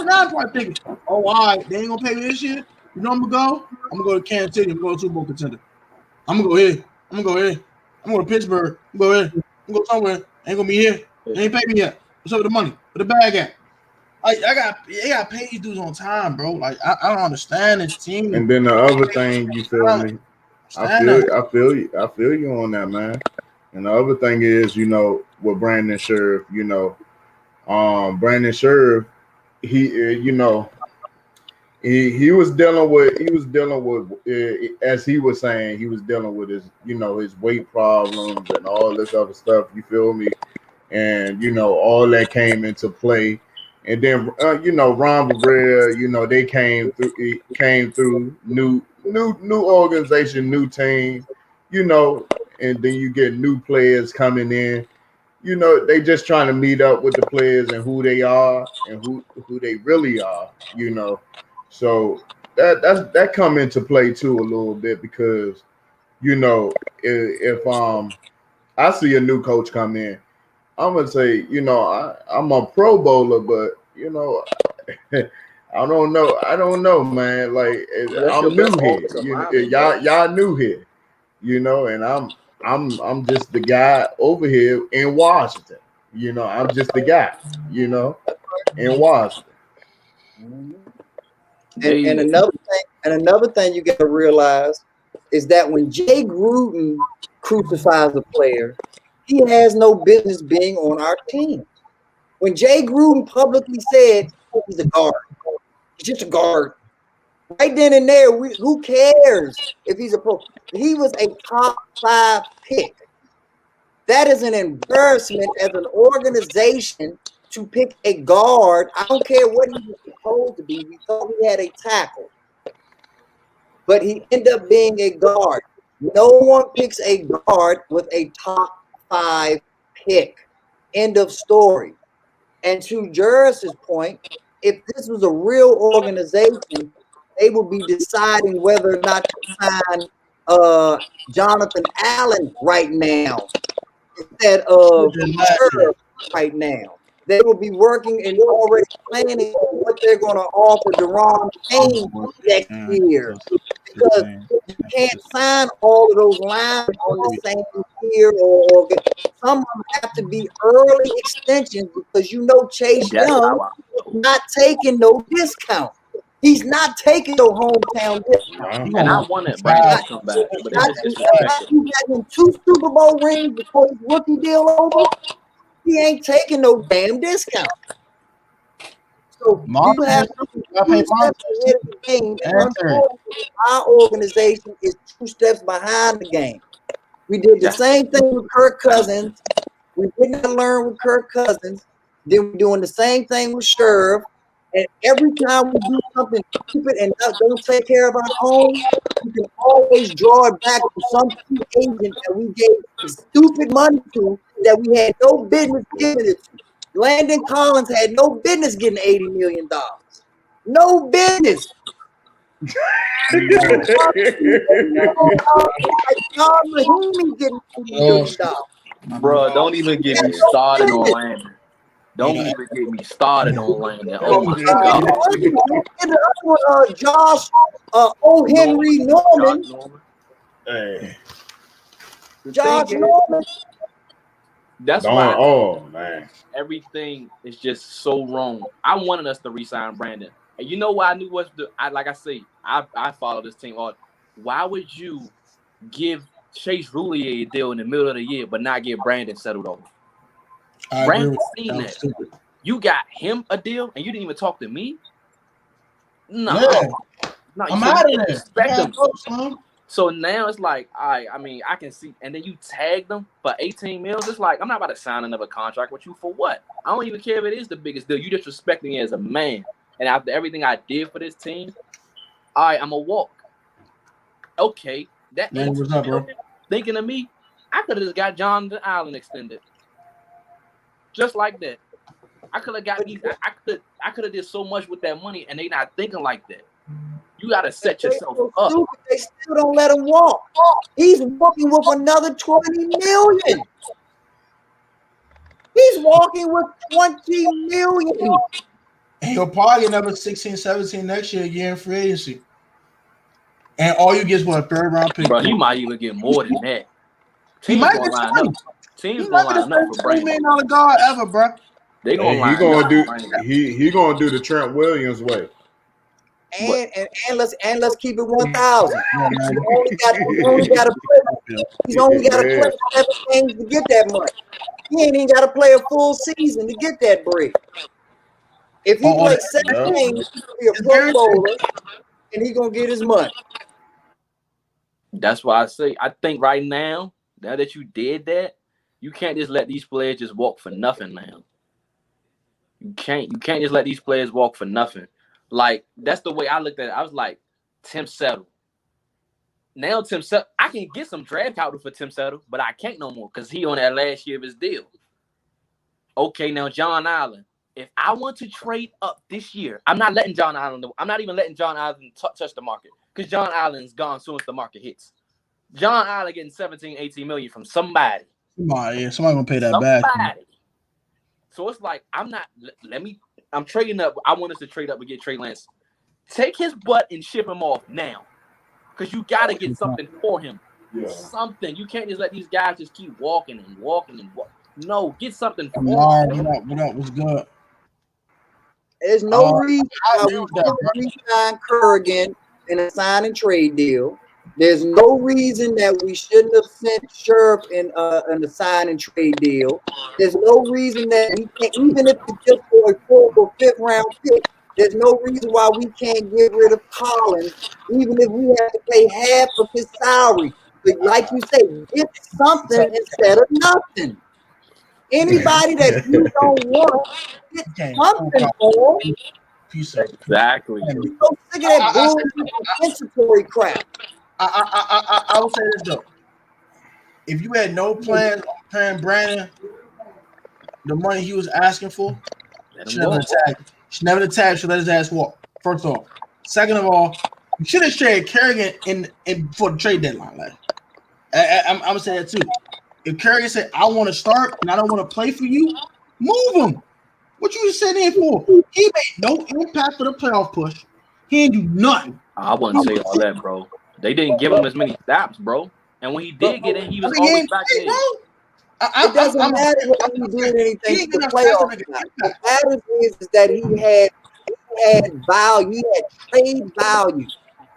S1: Now I'm probably thinking, oh, all right, they ain't going to pay me this year. You know I'm going to go? I'm going to go to Kansas City. I'm going to go to Super Bowl contender. I'm going to go here. I'm going to go here. I'm going to Pittsburgh. I'm going to go here. I'm going to go somewhere. Ain't going to be here. They ain't paid me yet. What's up with the money? Where the bag at? Like, they got to pay these dudes on time, bro. Like, I don't understand this team.
S3: And then the other thing, you feel me? I feel you on that, man. And the other thing is, you know, with Brandon Scherff, you know, Brandon Scherff, he was dealing with as he was saying, he was dealing with his, you know, his weight problems and all this other stuff. You feel me? And you know, all that came into play. And then you know, Ron Rivera, you know, they came through new organization, new team, you know, and then you get new players coming in. You know, they just trying to meet up with the players and who they are and who they really are, you know. So that come into play too a little bit because, you know, if I see a new coach come in, I'm gonna say, you know, I'm a Pro Bowler, but you know, I don't know, man. Like I'm new here, y'all new here, you know, and I'm just the guy over here in Washington. You know, I'm just the guy, you know, in Washington.
S6: And another thing you got to realize is that when Jay Gruden crucifies a player, he has no business being on our team. When Jay Gruden publicly said he's a guard, he's just a guard. Right then and there, who cares if he's a pro? He was a top 5 pick. That is an embarrassment as an organization to pick a guard. I don't care what he was supposed to be. We thought we had a tackle, but he ended up being a guard. No one picks a guard with a top 5 pick. End of story. And to Juris's point, if this was a real organization, they would be deciding whether or not to sign Jonathan Allen right now instead of right now. They will be working and already planning what they're going to offer Deron Payne next year. because you can't sign all of those lines on the same year, or some of them have to be early extensions because Chase Young is not taking no discount. He's not taking no hometown discount.
S2: And I wanted Brandon to come back, but they just disrespected him.
S6: He had him 2 Super Bowl rings before his rookie deal over. He ain't taking no damn discount. So you have to be 2 steps ahead of the game. And unfortunately, our organization is 2 steps behind the game. We did the same thing with Kirk Cousins. We did not learn with Kirk Cousins. Then we're doing the same thing with Sherv. And every time we do something stupid and don't take care of our own, we can always draw it back to some free agent that we gave stupid money to that we had no business giving it to. Landon Collins had no business getting $80 million. No business. John Mahoney getting $80 million.
S2: Bro, don't even get me started on Landon. Don't even get me started on Landon. Oh my God.
S6: And the other one, Josh Henry Norman.
S3: Hey.
S6: Josh Norman.
S2: That's why
S3: man.
S2: Everything is just so wrong. I wanted us to re-sign Brandon. And you know what I knew was like I say, I follow this team hard. Why would you give Chase Roulier a deal in the middle of the year but not get Brandon settled over? Brandon seen that. You got him a deal and you didn't even talk to me? No.
S1: Yeah.
S2: No,
S1: I'm out of there.
S2: So now it's like, I mean, I can see, and then you tag them for 18 mils. It's like, I'm not about to sign another contract with you for what? I don't even care if it is the biggest deal. You disrespecting me as a man. And after everything I did for this team, I'm a walk. Okay. That
S1: man, what's up, bro?
S2: Thinking of me, I could have just got John Allen extended. Just like that. I could have got these. I could have did so much with that money, and they not thinking like that. You got to set yourself up.
S6: They still don't let him walk. He's walking with another $20 million. He's walking with $20 million.
S1: And he'll probably get another 16, 17 next year again in free agency. And all you get is what, a 3rd round pick.
S2: Bro, he might even get more than that.
S1: He might get 20.
S2: Teams gonna line up for Brandon.
S1: $20 million guard ever, bro.
S2: They gonna line
S3: up. He gonna do the Trent Williams way.
S6: And let's keep it 1,000. He's only got to play 7 games to get that money. He ain't even got to play a full season to get that break. If he plays 7 games, he'll be a Pro Bowler, and he's gonna get his money.
S2: That's why I say I think right now that you did that, you can't just let these players just walk for nothing now. You can't just let these players walk for nothing. Like, that's the way I looked at it. I was like, Tim Settle. Now Tim Settle, I can get some draft capital for Tim Settle, but I can't no more because he on that last year of his deal. Okay, now John Allen. If I want to trade up this year, I'm not letting John Allen. I'm not even letting John Allen touch the market because John Allen's gone as soon as the market hits. John Allen getting 17, 18 million from somebody.
S1: Somebody gonna pay that back.
S2: So it's like, I'm trading up. I want us to trade up and get Trey Lance. Take his butt and ship him off now. Because you got to get something for him. Yeah. Something. You can't just let these guys just keep walking and walking and walking. No, get something for him.
S1: What up? What's good?
S6: There's no reason why we don't re-sign Kerrigan in a sign and trade deal. There's no reason that we shouldn't have sent Scherf in a sign and trade deal. There's no reason that we can't, even if it's just for a 4th or 5th round pick, there's no reason why we can't get rid of Collins, even if we have to pay half of his salary. But like you say, get something instead of nothing. Anybody that you don't want, get something for.
S2: Exactly.
S6: I'm so sick of that bullshit compensatory crap.
S1: I will say this though. If you had no plans on paying Brandon the money he was asking for, should never attack. Should let his ass walk. First off. Second of all, you should have traded Kerrigan in for the trade deadline. Like, I'm gonna say that too. If Kerrigan said, "I want to start and I don't want to play for you," move him. What you sitting in for? He made no impact for the playoff push. He ain't do nothing.
S2: I wouldn't say all that, bro. They didn't give him as many snaps, bro. And when he did get in, he was always back in.
S6: It doesn't matter whether he did anything for the playoffs. What matters is that he had value. He had trade value.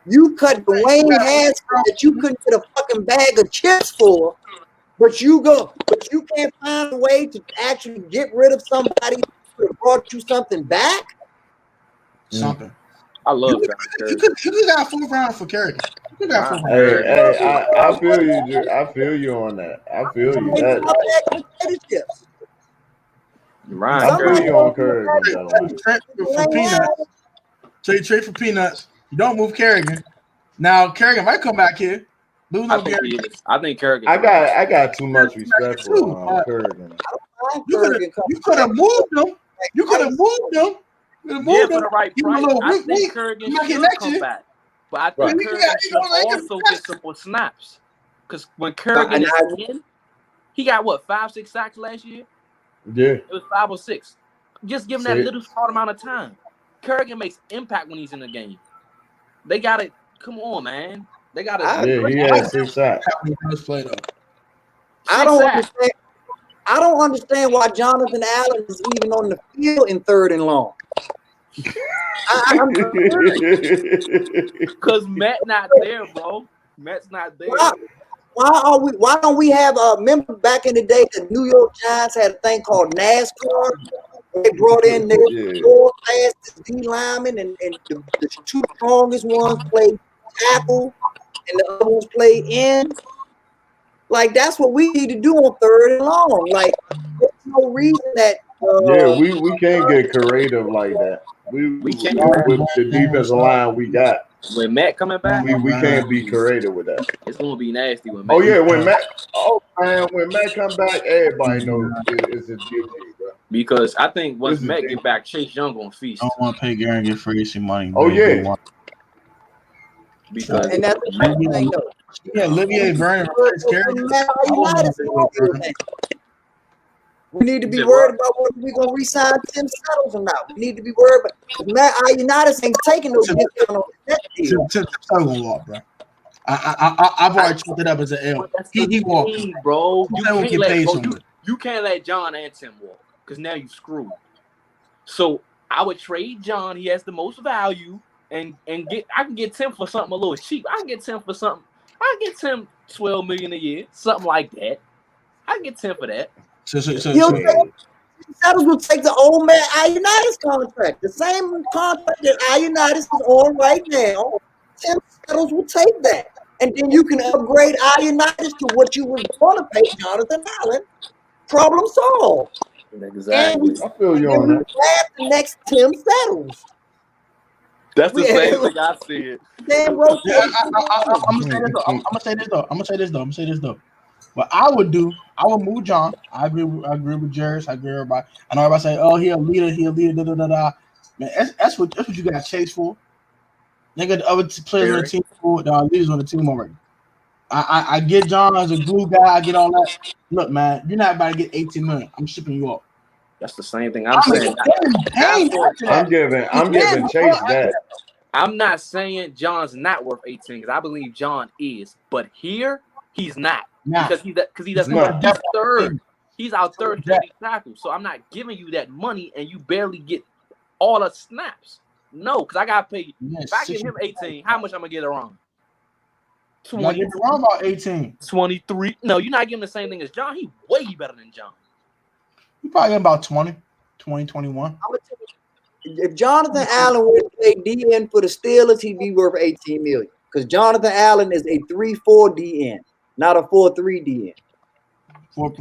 S6: You cut Dwayne Haskins that you couldn't get a fucking bag of chips for, but you can't find a way to actually get rid of somebody who brought you something back.
S1: Something.
S2: I love
S1: that. You could got a 4th round for Kerrigan.
S3: Hey, I feel you, Drew. I feel you on that. I feel you.
S2: Right.
S3: I feel you on Kerrigan.
S1: For peanuts. So you trade for peanuts. You don't move Kerrigan. Now Kerrigan might come back here.
S2: I think Kerrigan.
S3: I got too much respect for Kerrigan.
S1: You could have moved him. You could have moved him.
S2: Yeah, for the right price. I think Kerrigan should come back. But I think Kerrigan should also get some more snaps. Because when Kerrigan is in, he got what, 5-6 sacks last year?
S3: Yeah.
S2: It was 5 or 6. Just give him that little short amount of time. Kerrigan makes impact when he's in the game. They got it. Come on, man. They got it.
S3: Yeah, he had 6 sacks.
S6: I don't understand why Jonathan Allen is even on the field in 3rd and long.
S2: Because Matt not there, bro. Matt's not there.
S6: Why don't we have remember back in the day the New York Giants had a thing called NASCAR? They brought in their 4 fastest D linemen and the 2 strongest ones played tackle and the other ones play end. Like that's what we need to do on 3rd and long. Like there's no reason that
S3: we can't get creative like that. We can't with the defensive line we got.
S2: When Matt coming back,
S3: we can't be creative with that.
S2: It's gonna be nasty when Matt.
S3: Oh yeah, when Matt come back, everybody knows it's a GG, bro.
S2: Because I think once Matt get back, Chase Young gonna feast.
S7: I don't want to pay Gary and get free agency money.
S3: Oh yeah.
S2: Because
S6: and that's the thing though.
S1: Yeah, Olivier Vernon.
S6: We need to be worried about whether we're going to re-sign Tim Settles or not. We need to be worried about Matt Ioannidis ain't taking no discount on that deal.
S1: Tim Settles gonna walk, bro. I've already chalked it up as an L. He walked,
S2: bro. You can't let John and Tim walk because now you screwed. So I would trade John. He has the most value, and I can get Tim for something a little cheap. I can get Tim for something. I can get Tim $12 million a year, something like that. I can get Tim for that.
S6: Settles will take the old man Ioannidis contract, the same contract that Ioannidis is on right now. Tim Settles will take that, and then you can upgrade Ioannidis to what you were going to pay Jonathan Allen. Problem solved.
S2: Exactly.
S3: I feel you on that.
S6: Draft the next Tim Settles.
S2: That's the same thing I said.
S1: I'm gonna say this though. What I would move John. I agree with Jerris. I agree with everybody. I know everybody say, "Oh, he a leader, da da da da." Man, that's what you got to chase for. They got the other players on the team for the leaders on the team already. I get John as a glue guy. I get all that. Look, man, you're not about to get 18 million. I'm shipping you off.
S2: That's the same thing I'm saying.
S3: I'm giving Chase that.
S2: I'm not saying John's not worth 18 because I believe John is, but here he's not. Because he doesn't have third. He's our third starting tackle. So I'm not giving you that money and you barely get all the snaps. No, because I gotta pay. If I give him 18, how much I'm gonna get around?
S1: 20. You're wrong about 18.
S2: 23. No, you're not giving the same thing as John. He's way better than John.
S1: You probably about 20, 21.
S6: If Jonathan Allen were to play DN for the Steelers, he'd be worth 18 million. Because Jonathan Allen is a 3-4 DN. Not a 4-3 DN.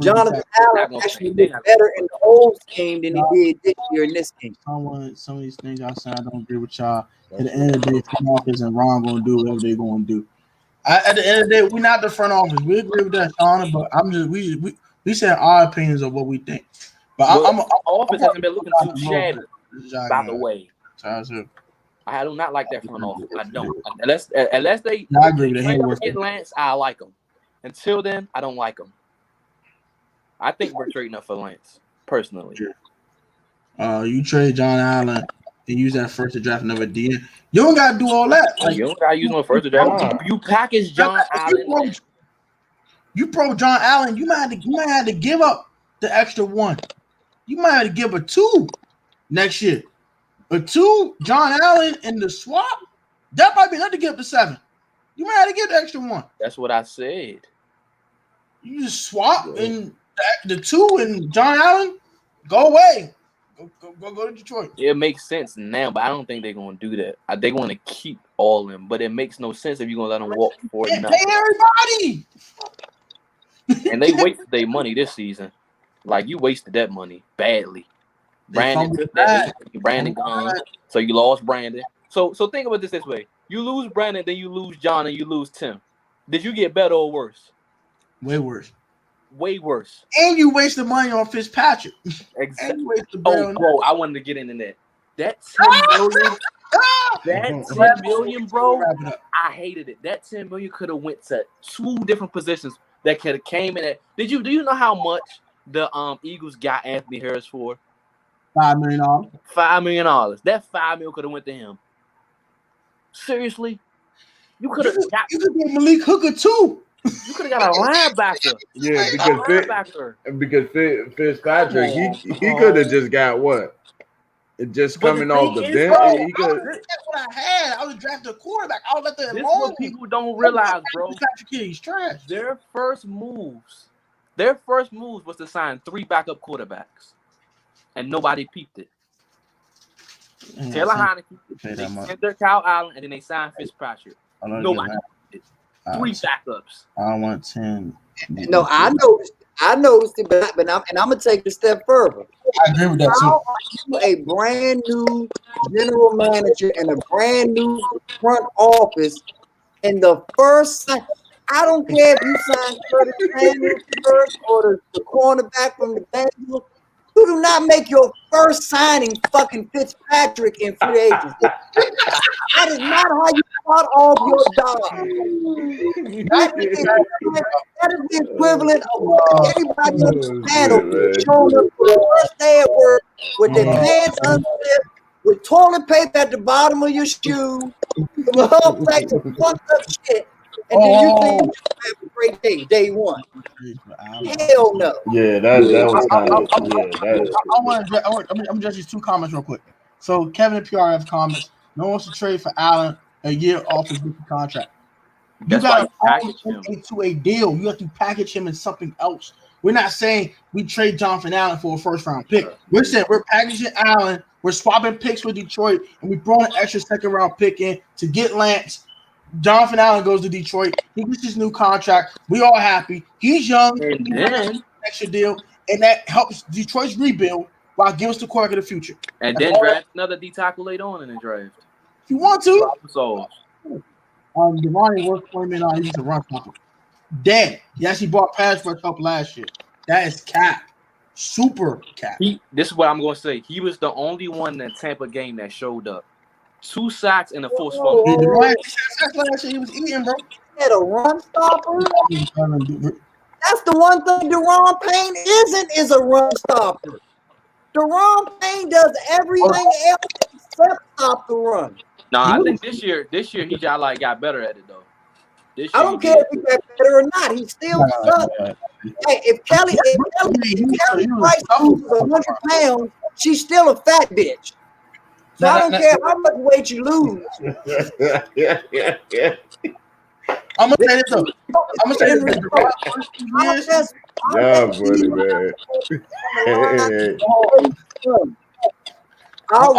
S6: Jonathan Allen actually did better in the old game than he did this year in this game.
S1: Some of these things y'all saying, I don't agree with y'all. At the end of the day, front office and Ron going to do whatever they're going to do. At the end of the day, we're not the front office. We agree with that, Sean, but we said our opinions of what we think. But
S2: office hasn't been looking too shabby, by the way. I do not like that front office. I don't. Unless they get Lance, I like them. Until then, I don't like them. I think we're trading up for Lance, personally.
S1: You trade John Allen, and use that first to draft another DN. You don't gotta do all that. Like,
S2: you don't gotta use no first to draft. You package John Allen.
S1: You pro John Allen. You might have to give up the extra one. You might have to give a 2 next year. A 2, John Allen in the swap. That might be enough to give up the 7. You might have to give the extra 1.
S2: That's what I said.
S1: You just swap and the 2 and John Allen go away. Go to Detroit.
S2: It makes sense now, but I don't think they're gonna do that. They're gonna keep all of them, but it makes no sense if you're gonna let them walk for it.
S1: Pay everybody.
S2: And they wasted their money this season. Like you wasted that money badly. Brandon took that. Brandon gone, so you lost Brandon. So think about this way: you lose Brandon, then you lose John, and you lose Tim. Did you get better or worse?
S1: Way worse.
S2: Way worse.
S1: And you wasted money on Fitzpatrick.
S2: Exactly. Oh, bro, I wanted to get into that. That 10 million. That 10 million, bro. I hated it. That 10 million could have went to 2 different positions that could have came in at. Do you know how much the Eagles got Anthony Harris for?
S1: $5 million.
S2: $5 million. That $5 million could have went to him. Seriously, you could have got.
S1: You could get Malik Hooker too.
S2: You could have got a linebacker.
S3: Yeah, because Fitzpatrick, he could have just got what? It just coming off the bench.
S1: That's what I had. I was drafting a quarterback. I would let that
S2: alone.
S1: What
S2: people don't realize, bro.
S1: He's trash.
S2: Their first moves was to sign 3 backup quarterbacks, and nobody peeped it. Taylor Heineke, they sent their Kyle Allen, and then they signed Fitzpatrick. Nobody peeped it. 3 backups.
S7: I want 10.
S6: No, I noticed it, but I'm gonna take it a step further.
S1: I agree with that too.
S6: How are you a brand new general manager and a brand new front office in the first? I don't care if you sign Curtis Samuel first or the cornerback from the Bengals. You do not make your first signing fucking Fitzpatrick in free agency. That is not how you start off your job. That is the equivalent of everybody on the panel showing up for the first day at work with their pants unzipped, with toilet paper at the bottom of your shoe, the whole place of fucked up shit. And then you think you have a great day one. Hell no.
S3: Yeah, that was kind of.
S1: I'm gonna just use 2 comments real quick. So Kevin and PR have comments. No one wants to trade for Allen a year off his rookie contract. You got to package him into a deal. You have to package him in something else. We're not saying we trade Jonathan Allen for a first-round pick. We're saying we're packaging Allen. We're swapping picks with Detroit, and we brought an extra second-round pick in to get Lance. Jonathan Allen goes to Detroit. He gets his new contract. We all happy. He's young.
S2: And then
S1: extra deal, and that helps Detroit's rebuild while giving us the quarterback of the future.
S2: And then draft another D tackle later on in the draft.
S1: If you want to.
S2: So,
S1: Devontae worth $20 million. He's a run stopper. Dead. He actually bought pass rush up last year. That is cap. Super cap.
S2: This is what I'm going to say. He was the only one in that Tampa game that showed up. 2 sacks and a forced fumble.
S1: He was eating, bro.
S6: He had a run stopper. That's the one thing Deron Payne is a run stopper. Deron Payne does everything else except stop the run.
S2: No, I think this year he got better at it though.
S6: I don't care if he got better or not. He still sucks. Hey, if Kelly Price loses 100 pounds, she's still a fat bitch. So I don't care how much weight you lose.
S1: I'm gonna say this though.
S6: I'll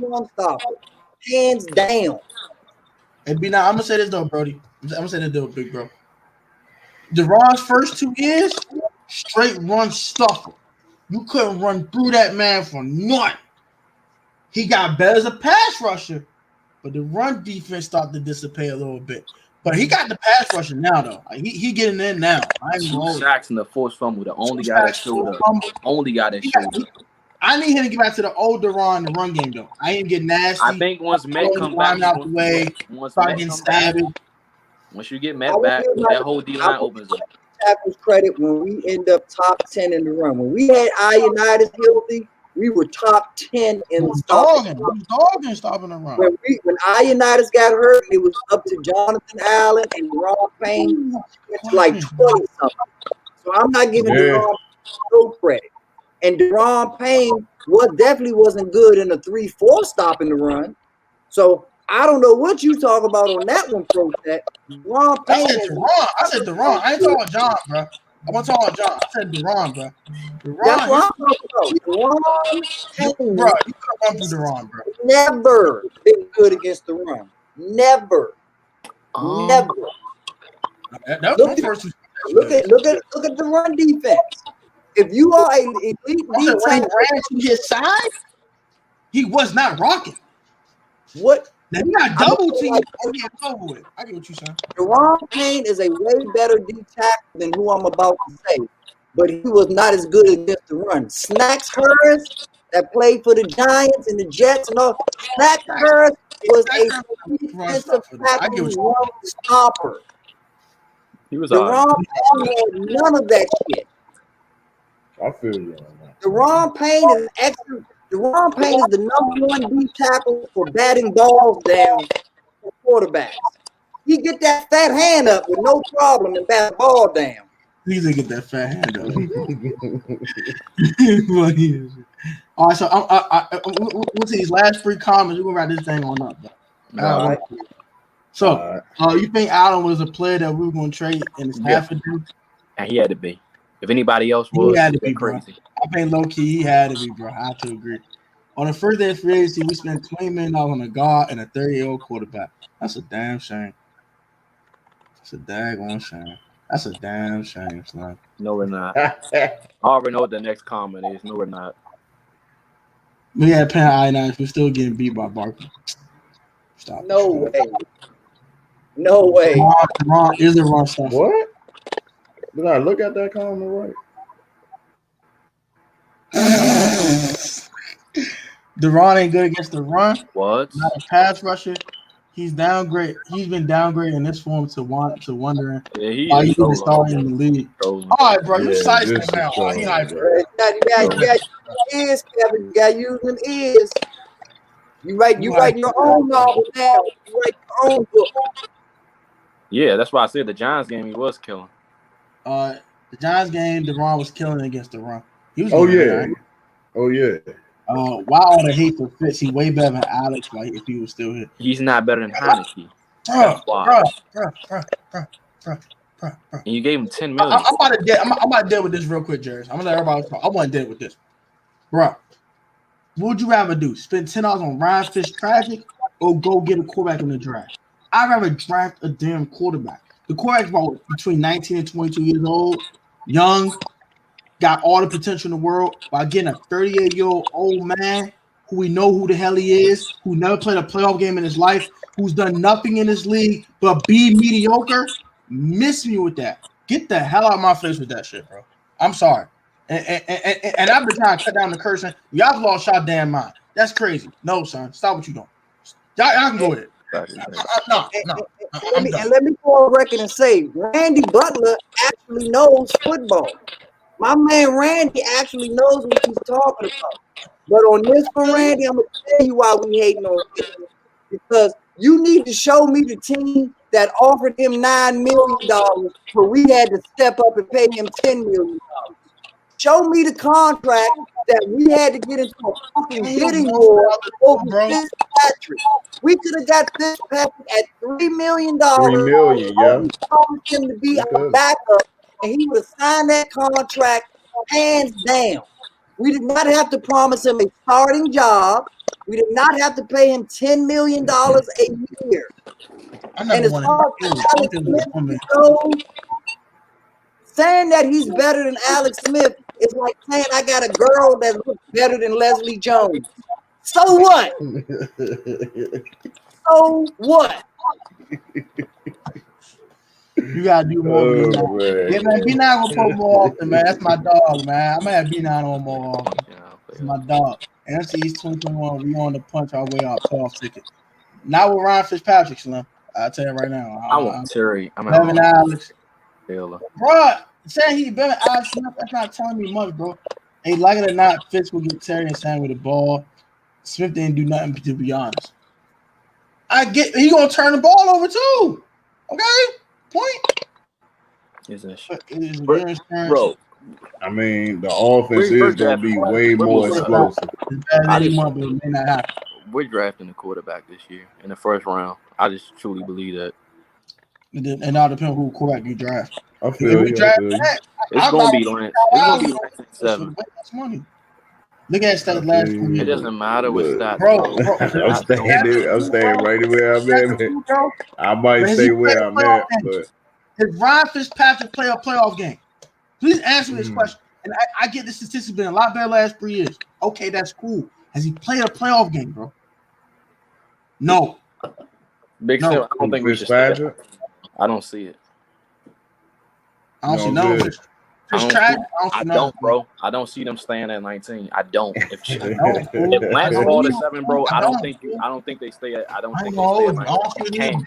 S6: one stop. Hands down.
S1: And I'm gonna say this though, Brody. I'm gonna say this though, big bro. Deron's first 2 years, straight run stuffer. You couldn't run through that man for nothing. He got better as a pass rusher, but the run defense started to dissipate a little bit. But he got the pass rusher now, though. He getting in now.
S2: 2 sacks and the forced fumble. The only guy that showed up.
S1: I need him to get back to the old Deron in the run game, though. I ain't get nasty.
S2: I think once Matt comes back
S1: out the way, start getting savage.
S2: Once you get Matt back, that whole D-line opens up.
S6: Tackles credit when we end up top 10 in the run. When we had Ioannidis healthy, we were top 10 in
S1: stopping the run.
S6: When Ioannidis got hurt, it was up to Jonathan Allen and Deron Payne. It's like 20 something. So I'm not giving Deron no credit. And Deron Payne definitely wasn't good in a 3-4 stopping the run. So I don't know what you talk about on that one, Protect. Deron Payne.
S1: I said Deron. I ain't talking about John, bro. I'm gonna talk about John. I said Deron, bro.
S6: That's what I'm talking about. Deron Payne,
S1: bro. You could run through Deron, bro.
S6: Never been good against the run. Never. Never. Look at the run defense. If you are an elite defense,
S1: when he ran to his side, he was not rocking.
S6: What?
S1: Now you got double team. I get what you saying.
S6: Deron Payne is a way better D tackle than who I'm about to say, but he was not as good against the run. Snacks Harris, that played for the Giants and the Jets and all. Snacks Harris was a defensive tackle run stopper.
S2: He was
S6: Deron Payne had none of that shit.
S3: I feel you on that.
S6: Deron Payne is excellent. Deron Payne is the #1 D tackle for batting balls down for quarterbacks. He get that fat hand up with no problem and bat the ball down.
S1: He's gonna get that fat hand up. All right, so we'll see these last 3 comments. We're gonna wrap this thing on up.
S6: All right.
S1: So, you think Allen was a player that we were gonna trade in the Stafford?
S2: And he had to be. If anybody else was,
S1: he had to be
S2: crazy.
S1: I think low key he had to be, bro. I have to agree. On the first day of free agency, we spent $20 million on a guard and a 30-year-old quarterback. That's a damn shame. That's a daggone shame. That's a damn shame, son.
S2: No, we're not. I already know what the next comment is. No, we're not.
S1: We had Penn I-9. We're still getting beat by Barkley. Stop.
S6: No way. No way.
S1: Wrong is the wrong stuff.
S3: What? Did I look at that comment right?
S1: Deron ain't good against the run.
S2: What?
S1: Not a pass rusher. He's downgrade. He's been downgraded in this form to wondering why he's even starting in the league. All right, bro, you size him now. He hyper.
S6: You got using ears. You write your own novel now. You write your own book.
S2: Yeah, that's why I said the Giants game he was killing.
S1: The Giants game, Deron was killing against the run. He was
S3: Oh yeah.
S1: Why all the hate for Fitz? He way better than Alex. Like if he was still here,
S2: he's not better than Heineke.
S1: Bro.
S2: And you gave him $10 million.
S1: I'm about to deal with this real quick, Jerry. I'm gonna let everybody talk. I want to deal with this, bro. What would you rather do? Spend $10 on Ryan Fitzpatrick or go get a quarterback in the draft? I'd rather draft a damn quarterback. The quarterback's about between 19 and 22 years old, young, got all the potential in the world. By getting a 38-year-old man who we know who the hell he is, who never played a playoff game in his life, who's done nothing in this league but be mediocre, miss me with that. Get the hell out of my face with that shit, bro. I'm sorry. And I've been trying to cut down the cursing. Y'all lost y'all damn mind. That's crazy. No, son. Stop what you doing. Y'all can go with it. No.
S6: Let me go on record and say, Randy Butler actually knows football. My man Randy actually knows what he's talking about. But on this for Randy, I'm going to tell you why we hating on him. Because you need to show me the team that offered him $9 million, but we had to step up and pay him $10 million. Show me the contract that we had to get into a fucking bidding war over Fitzpatrick. We could have got Fitzpatrick at $3 million.
S3: $3 million, yeah.
S6: We promised him to be our backup, and he would have signed that contract hands down. We did not have to promise him a starting job. We did not have to pay him $10 million a year. And as far as Alex Smith goes, saying that he's better than Alex Smith is like saying I got a girl that looks better than Leslie Jones. So what? So what?
S1: You gotta do more. Yeah, man. B9 gonna post more often, man. That's my dog, man. I'm gonna have B9 on more often. It's my dog. NFC East 2021. We on the punch our way out playoff ticket. Not with Ryan Fitzpatrick, Slim. I'll tell you right now.
S2: I want Terry. I'm
S1: having Alex.
S2: Bro,
S1: saying he better Alex Smith, that's not telling me much, bro. Hey, like it or not, Fitz will get Terry and Sam with the ball. Smith didn't do nothing, to be honest. I get he gonna turn the ball over too. Okay, point.
S2: Is that
S1: But it is
S2: Bro,
S1: very strange.
S2: bro,
S3: I mean, the offense
S2: We're
S3: is going to be
S2: drafting.
S3: way
S2: We're
S3: more
S2: moving up.
S3: explosive.
S1: It's better
S2: I
S1: than you
S2: just-
S1: want, but it may not happen.
S2: We're drafting a quarterback this year in the first round. I just truly believe that.
S1: And now depends who quarterback you draft.
S3: I
S1: If
S3: feel
S1: we
S3: you. I
S1: draft
S3: feel you.
S1: that,
S2: It's gonna be Lance. It's gonna be Lance at 7.
S1: That's money. Look at stats
S3: I
S1: last
S3: feel
S1: 2
S3: you.
S2: It
S1: years.
S2: doesn't matter what
S3: Look.
S2: stats,
S1: Bro,
S2: bro.
S3: I'm staying right where I'm at, man. I might
S1: Has
S3: stay
S1: he
S3: where
S1: played a
S3: I'm
S1: playoff
S3: at,
S1: game?
S3: but
S1: Did Ryan Fitzpatrick play a playoff game? Please answer me this
S3: Mm.
S1: question. And I get the statistics been a lot better last 3 years. Okay, that's cool. Has he played a playoff game, bro? No.
S2: Big
S1: No.
S2: Sam, I don't think we should say that.
S3: Fitzpatrick?
S2: I don't see it.
S1: I don't
S3: No,
S1: see no.
S3: good.
S1: It's tragic.
S2: I don't, bro. I don't see them staying at 19. I don't. If
S1: If
S2: Lance fall to 7, bro, I don't think they stay at. I don't think they stay at 19.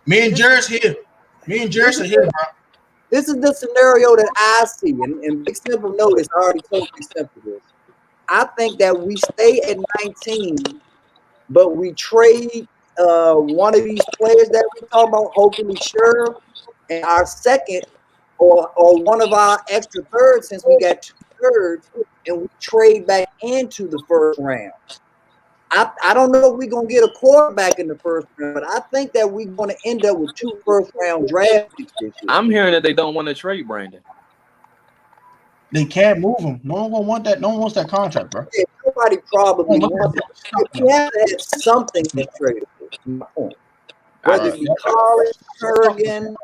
S1: Me and Jerry's here. Me and Jerry's are here, bro.
S6: This is the scenario that I see, and Big Simple noticed. I already told Big Simple this. I think that we stay at 19, but we trade one of these players that we talk about, hopefully sure, and our second or one of our extra thirds, since we got 2 thirds, and we trade back into the first round. I don't know if we're going to get a quarterback in the first round, but I think that we're going to end up with 2 first-round draft picks this year.
S2: I'm hearing that they don't want to trade Brandon.
S1: They can't move him. No one gonna want that. No one wants that contract, bro.
S6: Yeah, somebody probably wants it. You have to have something to trade for. Whether it be college, Kurgan,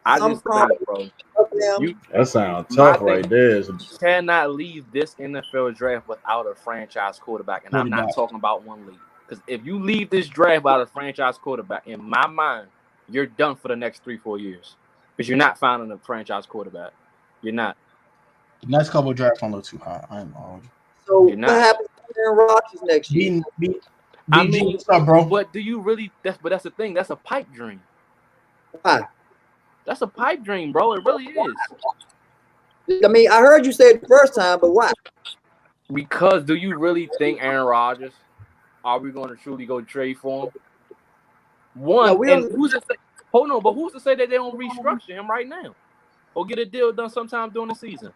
S2: I
S6: some
S2: just think, bro,
S6: of them.
S3: That sounds tough
S2: My
S3: right
S2: thing-
S3: there.
S2: you cannot leave this NFL draft without a franchise quarterback, and I'm not talking about one league. Because if you leave this draft without a franchise quarterback, in my mind, you're done for the next 3-4 years. Because you're not finding a franchise quarterback. You're not.
S1: The next couple of drafts on a little too high. I ain't gonna
S6: So
S2: You're
S6: what
S2: not.
S6: happens to Aaron Rodgers next year?
S2: I
S1: BG,
S2: mean,
S1: what's up, bro?
S2: But do you really? That's the thing. That's a pipe dream.
S6: Why?
S2: That's a pipe dream, bro. It really is.
S6: I mean, I heard you say it the first time, but why?
S2: Because do you really think Aaron Rodgers? Are we going to truly go trade for him? One,
S6: No,
S2: and who's to say? Hold on, but who's to say that they don't restructure him right now, or get a deal done sometime during the season?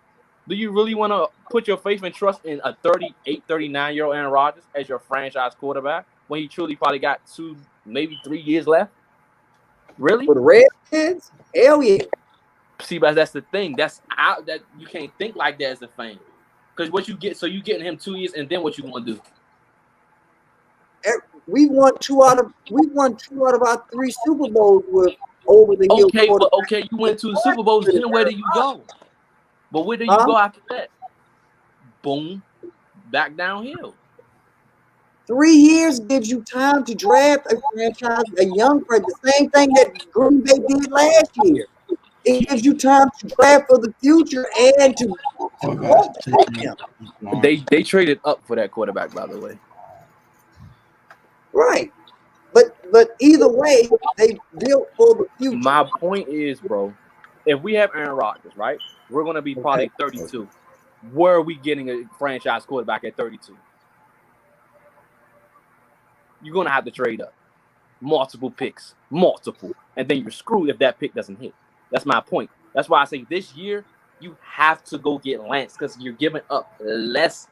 S2: Do you really want to put your faith and trust in a 38, 39-year-old Aaron Rodgers as your franchise quarterback when he truly probably got 2, maybe 3 years left? Really?
S6: For the Redskins? Hell yeah.
S2: See, but that's the thing. That's out. That you can't think like that as a fan, because what you get, so you getting him 2 years, and then what you gonna do?
S6: We won two out of our 3 Super Bowls with over the hill.
S2: Okay, but okay, you went to the Super Bowls. Then where do you go? But where do you go after that? Boom, back downhill.
S6: 3 years gives you time to draft a franchise, a young franchise. The same thing that Green Bay did last year. It gives you time to draft for the future and to
S2: They traded up for that quarterback, by the way.
S6: Right. But either way, they built for the future.
S2: My point is, bro, if we have Aaron Rodgers, right, we're going to be probably 32. Where are we getting a franchise quarterback at 32? You're going to have to trade up. Multiple picks. Multiple. And then you're screwed if that pick doesn't hit. That's my point. That's why I say this year, you have to go get Lance because you're giving up less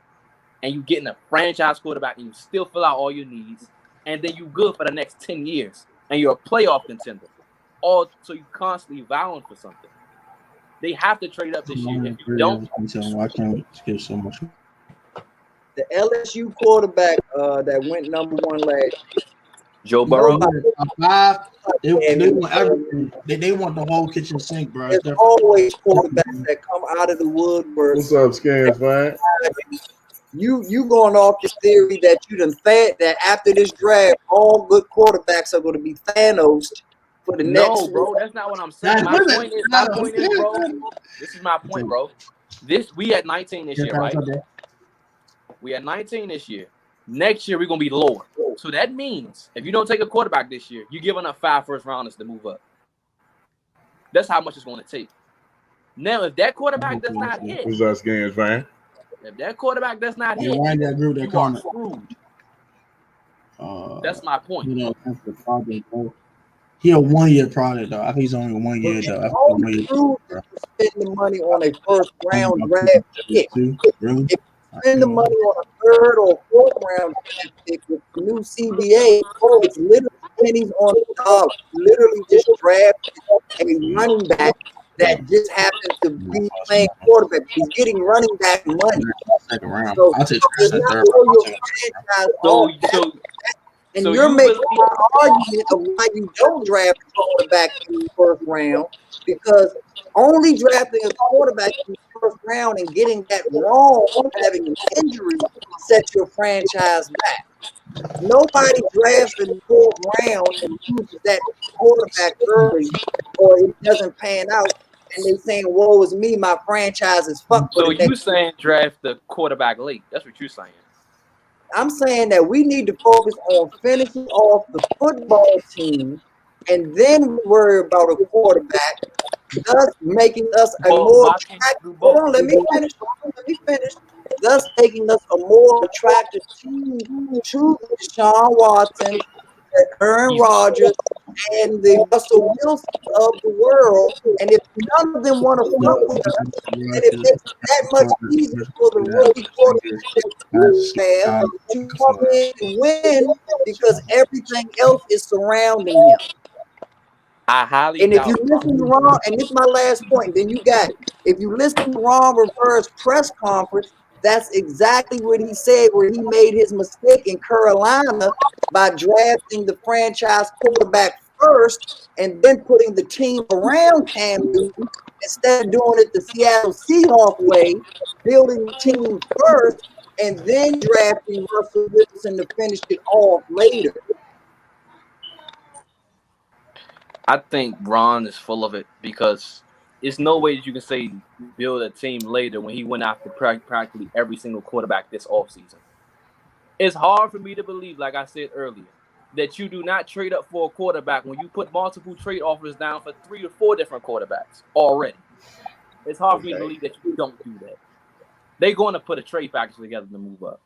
S2: and you're getting a franchise quarterback and you still fill out all your needs. And then you good for the next 10 years. And you're a playoff contender. All so you constantly vowing for something. They have to trade up this year. If you don't,
S1: why can't we give so much?
S6: The LSU quarterback that went number 1 last year.
S2: Joe Burrow.
S1: They want everything. They want the whole kitchen sink, bro.
S6: There's always quarterbacks that come out of the woodwork.
S3: What's up, Scans, man?
S6: You going off this theory that you done that after this draft, all good quarterbacks are going to be Thanos for the next.
S2: No, bro, that's not what I'm saying. My point is, bro. This is my point, bro. We at 19 this year, right? We at 19 this year. Next year we're gonna be lower. So that means if you don't take a quarterback this year, you're giving up 5 first rounders to move up. That's how much it's going to take. Now, if that quarterback does not hit,
S3: who's us games, man?
S2: If that quarterback does not hit,
S1: Ryan that group that
S2: you are
S1: comment.
S2: screwed. That's my point.
S1: You know, he a 1 year product though. I think he's only 1 year though. After 1 year,
S6: spend the money on a first round draft pick.
S1: Really?
S6: If you spend the money on a third or fourth round draft pick with the new CBA, it's literally pennies on the dollar. Literally just draft a running back that just happens to be playing quarterback. He's getting running back money.
S1: Second round.
S6: So
S1: I'll take
S6: it's
S1: that
S6: not
S1: third
S6: all your
S1: round.
S6: franchise.
S2: So
S6: And
S2: so
S6: you're
S2: you
S6: making
S2: believe-
S6: an argument of why you don't draft a quarterback in the first round, because only drafting a quarterback in the first round and getting that wrong, having an injury, sets your franchise back. Nobody drafts in the fourth round and loses that quarterback early, or it doesn't pan out, and they saying, "Woe is me, my franchise is fucked."
S2: So you saying draft the quarterback late? That's what you're saying.
S6: I'm saying that we need to focus on finishing off the football team and then worry about a quarterback, thus making us a more attractive. Hold on, let me finish. Thus making us a more attractive team to Deshaun Watson, Aaron Rodgers, and the Russell Wilson of the world. And if none of them want to fuck with us, and if it's that much easier for the rookie quarterback to come in and win because everything else is surrounding him.
S2: I highly
S6: And if you
S2: doubt
S6: listen to Ron, and this is my last point, then you got it. If you listen to Ron Rivera's press conference, that's exactly what he said, where he made his mistake in Carolina by drafting the franchise quarterback first and then putting the team around Cam Newton instead of doing it the Seattle Seahawks way, building the team first and then drafting Russell Wilson to finish it off later.
S2: I think Ron is full of it, because it's no way that you can say build a team later when he went after practically every single quarterback this offseason. It's hard for me to believe, like I said earlier, that you do not trade up for a quarterback when you put multiple trade offers down for 3 or 4 different quarterbacks already. It's hard for me to believe that you don't do that. They're going to put a trade package together to move up.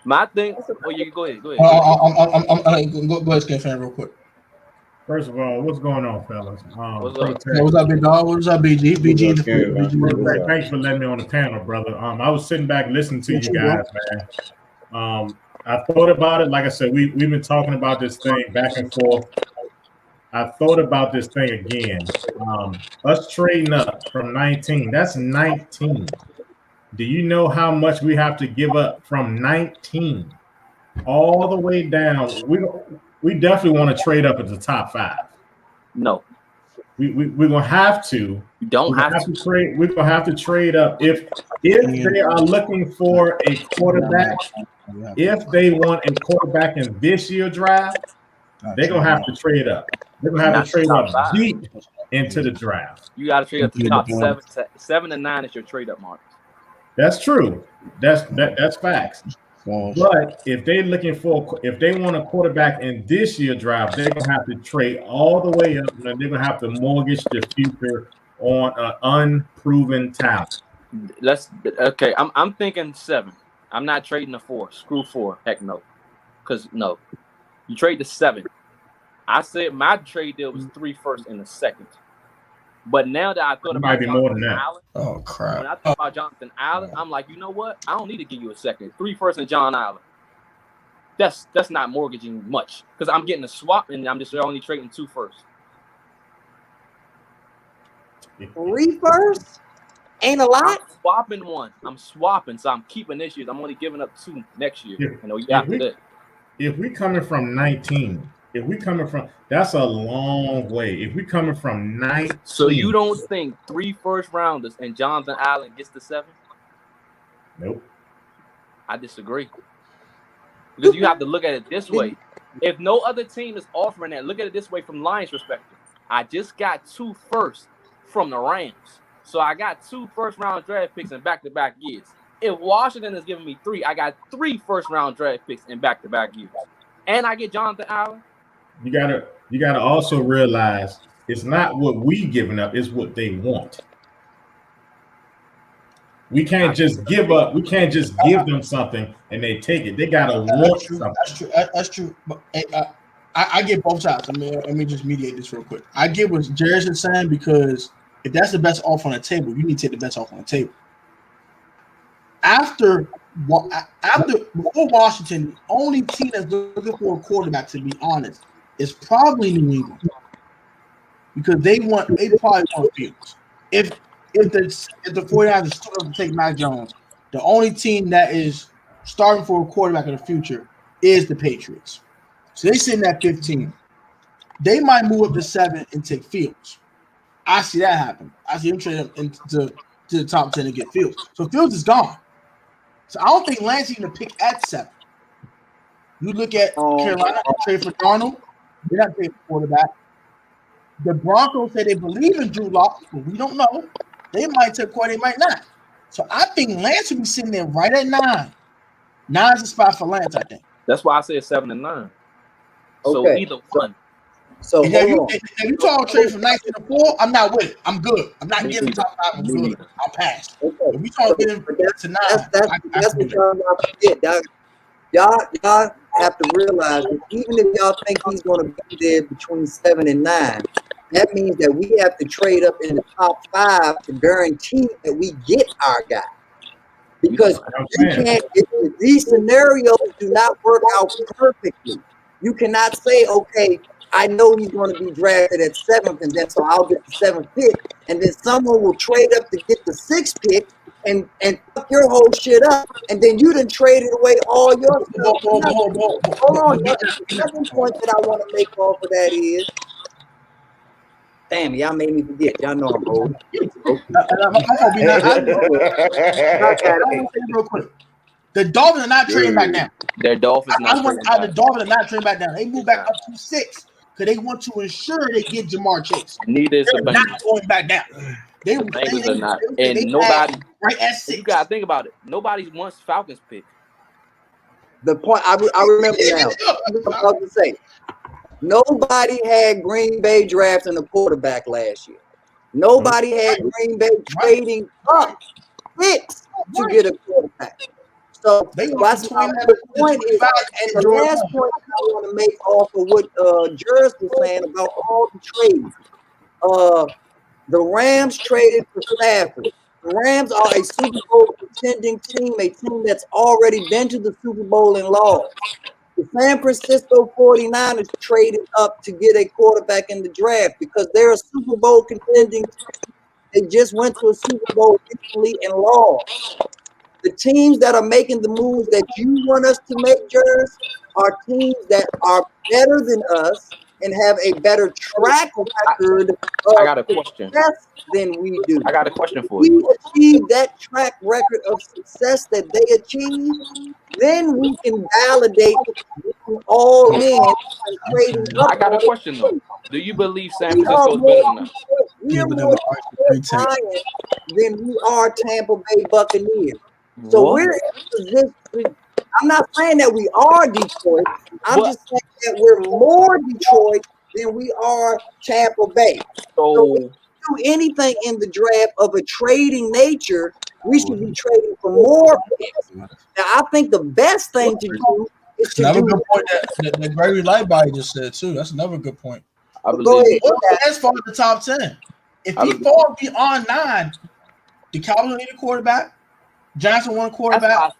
S2: My thing. Oh, you go ahead. Go ahead.
S1: Go ahead, Skin Fan, real quick.
S8: First of all, what's going on, fellas?
S1: What's up, Big Dog? What's up, BG? BG.
S8: Thanks for letting me on the panel, brother. I was sitting back listening to you guys, man. I thought about it. Like I said, we've been talking about this thing back and forth. I thought about this thing again. Us trading up from 19, that's 19. Do you know how much we have to give up from 19 all the way down? We definitely want to trade up at the top 5.
S2: No.
S8: We're gonna have to.
S2: You don't have to
S8: trade. We're gonna have to trade up if they are looking for a quarterback. If they want a quarterback in this year's draft, they're gonna have to trade up. They're gonna have to trade up deep into the draft.
S2: You got to trade up to the top 7 to 9 is your trade up mark.
S8: That's true. That's facts. But if they want a quarterback in this year's draft, they're gonna have to trade all the way up, and they're gonna have to mortgage the future on an unproven talent.
S2: I'm thinking 7. I'm not trading the 4. Screw 4. Heck no. Because no, you trade the 7. I said my trade deal was 3 firsts and a second. But now that I thought about Jonathan Allen,
S1: oh crap!
S2: When I thought about Jonathan Allen, I'm like, you know what? I don't need to give you a second. 3 firsts and John Allen. That's not mortgaging much, because I'm getting a swap and I'm just only trading 2 firsts.
S6: 3 firsts ain't a lot.
S2: I'm swapping 1. I'm swapping, so I'm keeping this year. I'm only giving up 2 next year.
S8: If we coming from 19. If we coming from, that's a long way. If we coming from 19.
S2: So you don't think 3 first rounders and Jonathan Allen gets the 7?
S8: Nope.
S2: I disagree. Because you have to look at it this way. If no other team is offering that, look at it this way from Lions' perspective. I just got 2 firsts from the Rams. So I got 2 first-round draft picks in back-to-back years. If Washington is giving me 3, I got 3 first-round draft picks in back-to-back years. And I get Jonathan Allen.
S8: You gotta also realize it's not what we giving up, it's what they want. We can't just give up. We can't just give them something and they take it. They gotta want something.
S1: That's true. That's true. But I get both sides. Let me just mediate this real quick. I get what Jared's is saying, because if that's the best offer on the table, you need to take the best offer on the table. Before Washington, the only team that's looking for a quarterback, to be honest, is probably New England, because they probably want Fields. If the 49ers still have to take Mac Jones, the only team that is starting for a quarterback in the future is the Patriots. So they sitting at 15. They might move up to 7 and take Fields. I see that happen. I see them trade up into the top 10 to get Fields. So Fields is gone. So I don't think Lance even pick at 7. You look at Carolina, trade for Darnold. They're not trading for quarterback. The Broncos say they believe in Drew Lock, but we don't know. They might take quarterback, they might not. So I think Lance will be sitting there right at 9. 9 is the spot for Lance, I think.
S2: That's why I said 7 and 9. So
S6: Okay.
S2: either one.
S6: So
S1: if you talk trade from 19 to 4, I'm not with it. I'm good. I'm not getting top 5. I'm good. I'll pass.
S6: Okay.
S1: If we talk to 9,
S6: that's what y'all not forget. Y'all have to realize that even if y'all think he's going to be there between 7 and 9, that means that we have to trade up in the top 5 to guarantee that we get our guy. Because you can't. These scenarios do not work out perfectly. You cannot say, okay, I know he's going to be drafted at 7th, and then so I'll get the 7th pick, and then someone will trade up to get the 6th pick and fuck your whole shit up, and then you done traded away all your stuff. Hold on, the second point that I want to make off of that is, damn, y'all made me forget. Y'all know I'm old.
S1: Real quick. The Dolphins are not trading back down.
S2: The Dolphins
S1: are not trading back down. They move back up to 6 because they want to ensure they get Jamar Chase.
S2: Neither is the
S1: Bengals. Not going back down. The
S2: Bengals are not. And nobody
S1: right at 6.
S2: You gotta think about it. Nobody wants Falcons pick.
S6: The point I remember now. I was about to say, nobody had Green Bay drafting a quarterback last year. Nobody had Green Bay trading up picks to get a quarterback. So that's the point is, and the last point I want to make off of what Juris was saying about all the trades. The Rams traded for Stafford. The Rams are a Super Bowl contending team, a team that's already been to the Super Bowl and lost. The San Francisco 49ers traded up to get a quarterback in the draft because they're a Super Bowl contending team. They just went to a Super Bowl recently and lost. The teams that are making the moves that you want us to make, Jers, are teams that are better than us and have a better track record of success than we do.
S2: I got a question for you.
S6: If we achieve that track record of success that they achieve, then we can validate all in and trading up.
S2: I got a question though. Do you believe San Francisco is better than us?
S6: We are more Giants than we are Tampa Bay Buccaneers. So we're in position. I'm not saying that we are Detroit. I'm just saying that we're more Detroit than we are Tampa Bay. So if we do anything in the draft of a trading nature, we should be trading for more picks. Now, I think the best thing to do is to
S1: another
S6: do
S1: good point that Gregory Lightbody just said too. That's another good point.
S6: Go ahead.
S1: As far as the top 10, if he falls beyond 9, the Cowboys need a quarterback. Johnson won a quarterback.
S2: I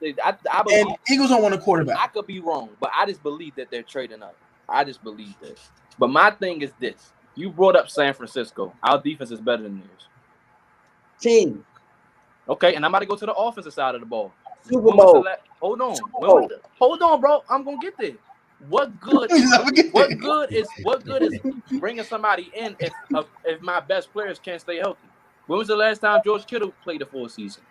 S2: believe,
S1: and Eagles don't want a quarterback.
S2: I could be wrong, but I just believe that they're trading up. I just believe this. But my thing is this. You brought up San Francisco. Our defense is better than theirs.
S6: Team.
S2: Okay, and I'm about to go to the offensive side of the ball.
S6: Super Bowl.
S2: Hold on, bro. I'm gonna get there. What good is bringing somebody in if my best players can't stay healthy? When was the last time George Kittle played a full season?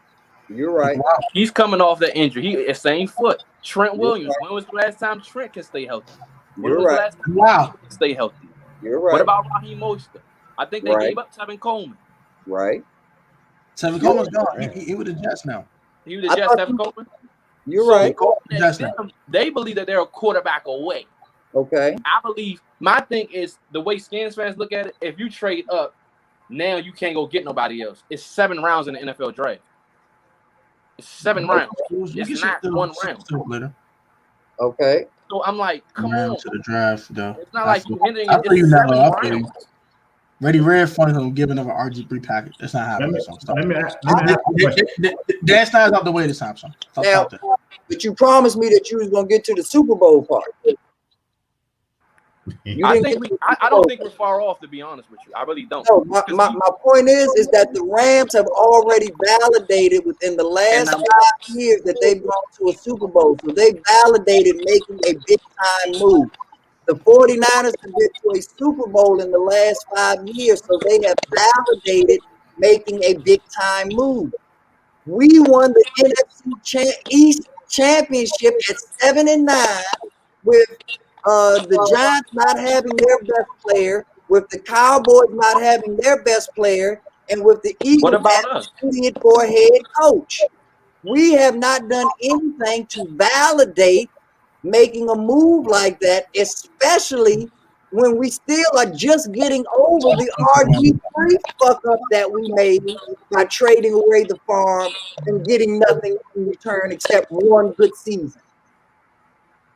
S6: You're right.
S2: He's coming off that injury. Same foot. Trent Williams. When was the last time Trent can stay healthy?
S6: You're right.
S2: Stay healthy.
S6: You're right.
S2: What about Raheem Mostert? I think they gave up Tevin Coleman.
S6: Right.
S1: Tevin Coleman's gone. He with the Jets now.
S2: He with the Jets, Tevin Coleman?
S6: You're right.
S2: They believe that they're a quarterback away.
S6: Okay.
S2: I believe my thing is the way Skins fans look at it, if you trade up, now you can't go get nobody else. It's 7 rounds in the NFL draft. It's 7 rounds. It's not one round.
S6: Okay.
S2: So I'm like, come on.
S7: To the draft, though.
S2: It's not like you're hindering
S1: I
S2: it.
S1: feel you
S2: It's
S1: now.
S2: 7
S1: I feel you.
S2: rounds.
S1: Ready Red funny him giving up an RG3 package. That's not happening.
S8: Let me ask you a question.
S1: Dan Snyder's out the way this time, son.
S6: Now, but you promised me that you was gonna get to the Super Bowl part.
S2: I don't think we're far off, to be honest with you. I really don't.
S6: No, my point is that the Rams have already validated within the last 5 years that they've gone to a Super Bowl. So they validated making a big time move. The 49ers have been to a Super Bowl in the last 5 years, so they have validated making a big time move. We won the NFC East Championship at 7-9 with the Giants not having their best player, with the Cowboys not having their best player, and with the Eagles having for a head coach. We have not done anything to validate making a move like that, especially when we still are just getting over the RG3 fuck up that we made by trading away the farm and getting nothing in return except one good season.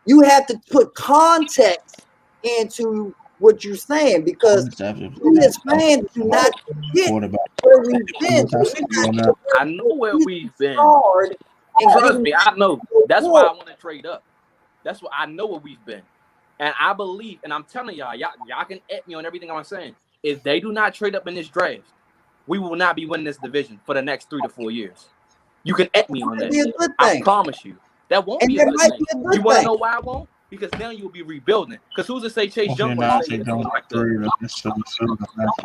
S6: You have to put context into what you're saying, because we as fans do not get where we've been.
S2: I know where we've been. Trust me, I know. That's why I want to trade up. That's what I know where we've been. And I believe, and I'm telling y'all can at me on everything I'm saying. If they do not trade up in this draft, we will not be winning this division for the next 3 to 4 years. You can at me on that. I promise you. That won't be a good thing. You want to know why I won't? Because now you'll be rebuilding. Because who's to say Chase Young want to stay?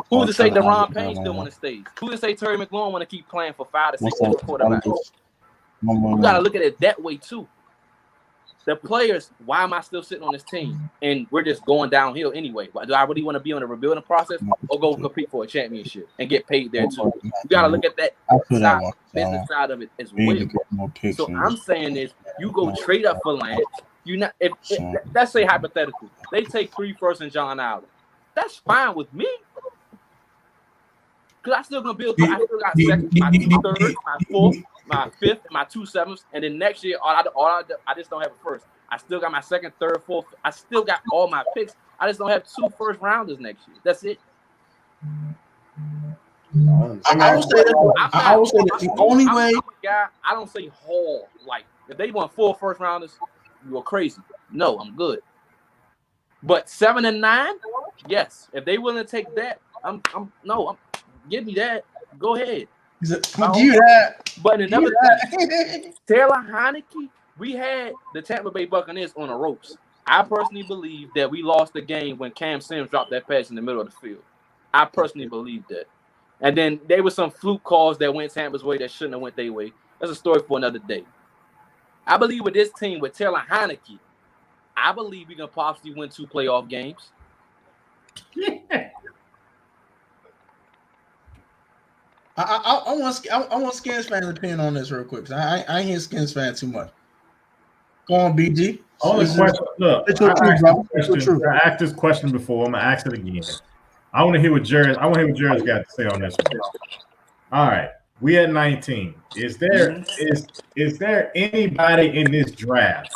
S2: Who's to say Deron Payne still want to stay? Who's to say Terry McLaurin want to keep playing for 5 to 6 years quarterbacks? You got to look at it that way too. The players, why am I still sitting on this team? And we're just going downhill anyway. Do I really want to be on the rebuilding process or go compete for a championship and get paid there too? You got to look at that business side of it as well. So I'm saying is, you go trade up for Lance. You not if let's say hypothetically, they take 3 firsts and John Allen. That's fine with me. Because I still gonna build. I still got second, my 2 thirds, my 4th, my 5th, my 2 7ths, and then next year I just don't have a first. I still got my 2nd, 3rd, 4th. I still got all my picks. I just don't have 2 first rounders next year. That's it.
S1: I would say that the only way.
S2: I don't say haul. Like if they want 4 first rounders, you are crazy. No, I'm good. But 7 and 9, yes. If they willing to take that, I'm give me that. Go ahead.
S1: I'll give you that.
S2: But another thing, Taylor Heineke, we had the Tampa Bay Buccaneers on the ropes. I personally believe that we lost the game when Cam Sims dropped that pass in the middle of the field. I personally believe that. And then there were some fluke calls that went Tampa's way that shouldn't have went their way. That's a story for another day. I believe with this team, with Taylor Heineke, I believe we can possibly win 2 playoff games.
S1: I want Skins fans' opinion on this real quick. I ain't hear Skins fan too much. Go on, BG.
S8: Only question. Look, I asked this question before. I'm gonna ask it again. I want to hear what Jared's got to say on this one. All right, we at 19. Is there anybody in this draft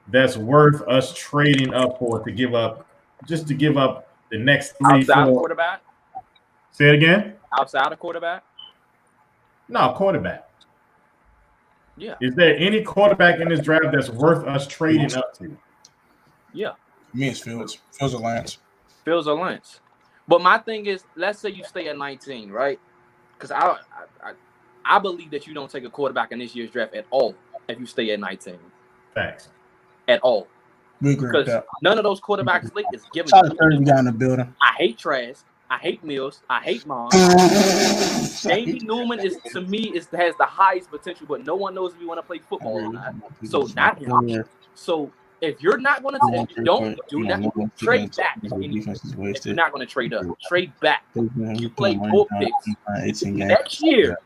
S8: that's worth us trading up for to give up the next 3, 4?
S2: Outside quarterback.
S8: Say it again.
S2: Outside of quarterback.
S8: No, quarterback.
S2: Yeah.
S8: Is there any quarterback in this draft that's worth us trading up to?
S2: Yeah.
S1: Me, it's Fields. Fields or Lance.
S2: Fields or Lance. But my thing is, let's say you stay at 19, right? Because I believe that you don't take a quarterback in this year's draft at all if you stay at 19.
S8: Thanks.
S2: At all.
S1: We agree with that.
S2: None of those quarterbacks late is given.
S1: Shout out to 30 guy in the building.
S2: I hate Trask. I hate Mills. I hate Mons. Jamie Newman has the highest potential, but no one knows if you want to play football or not. So not him. So if you're not going to do not trade back. If you're not going to trade up, trade back. You play 4 picks next year.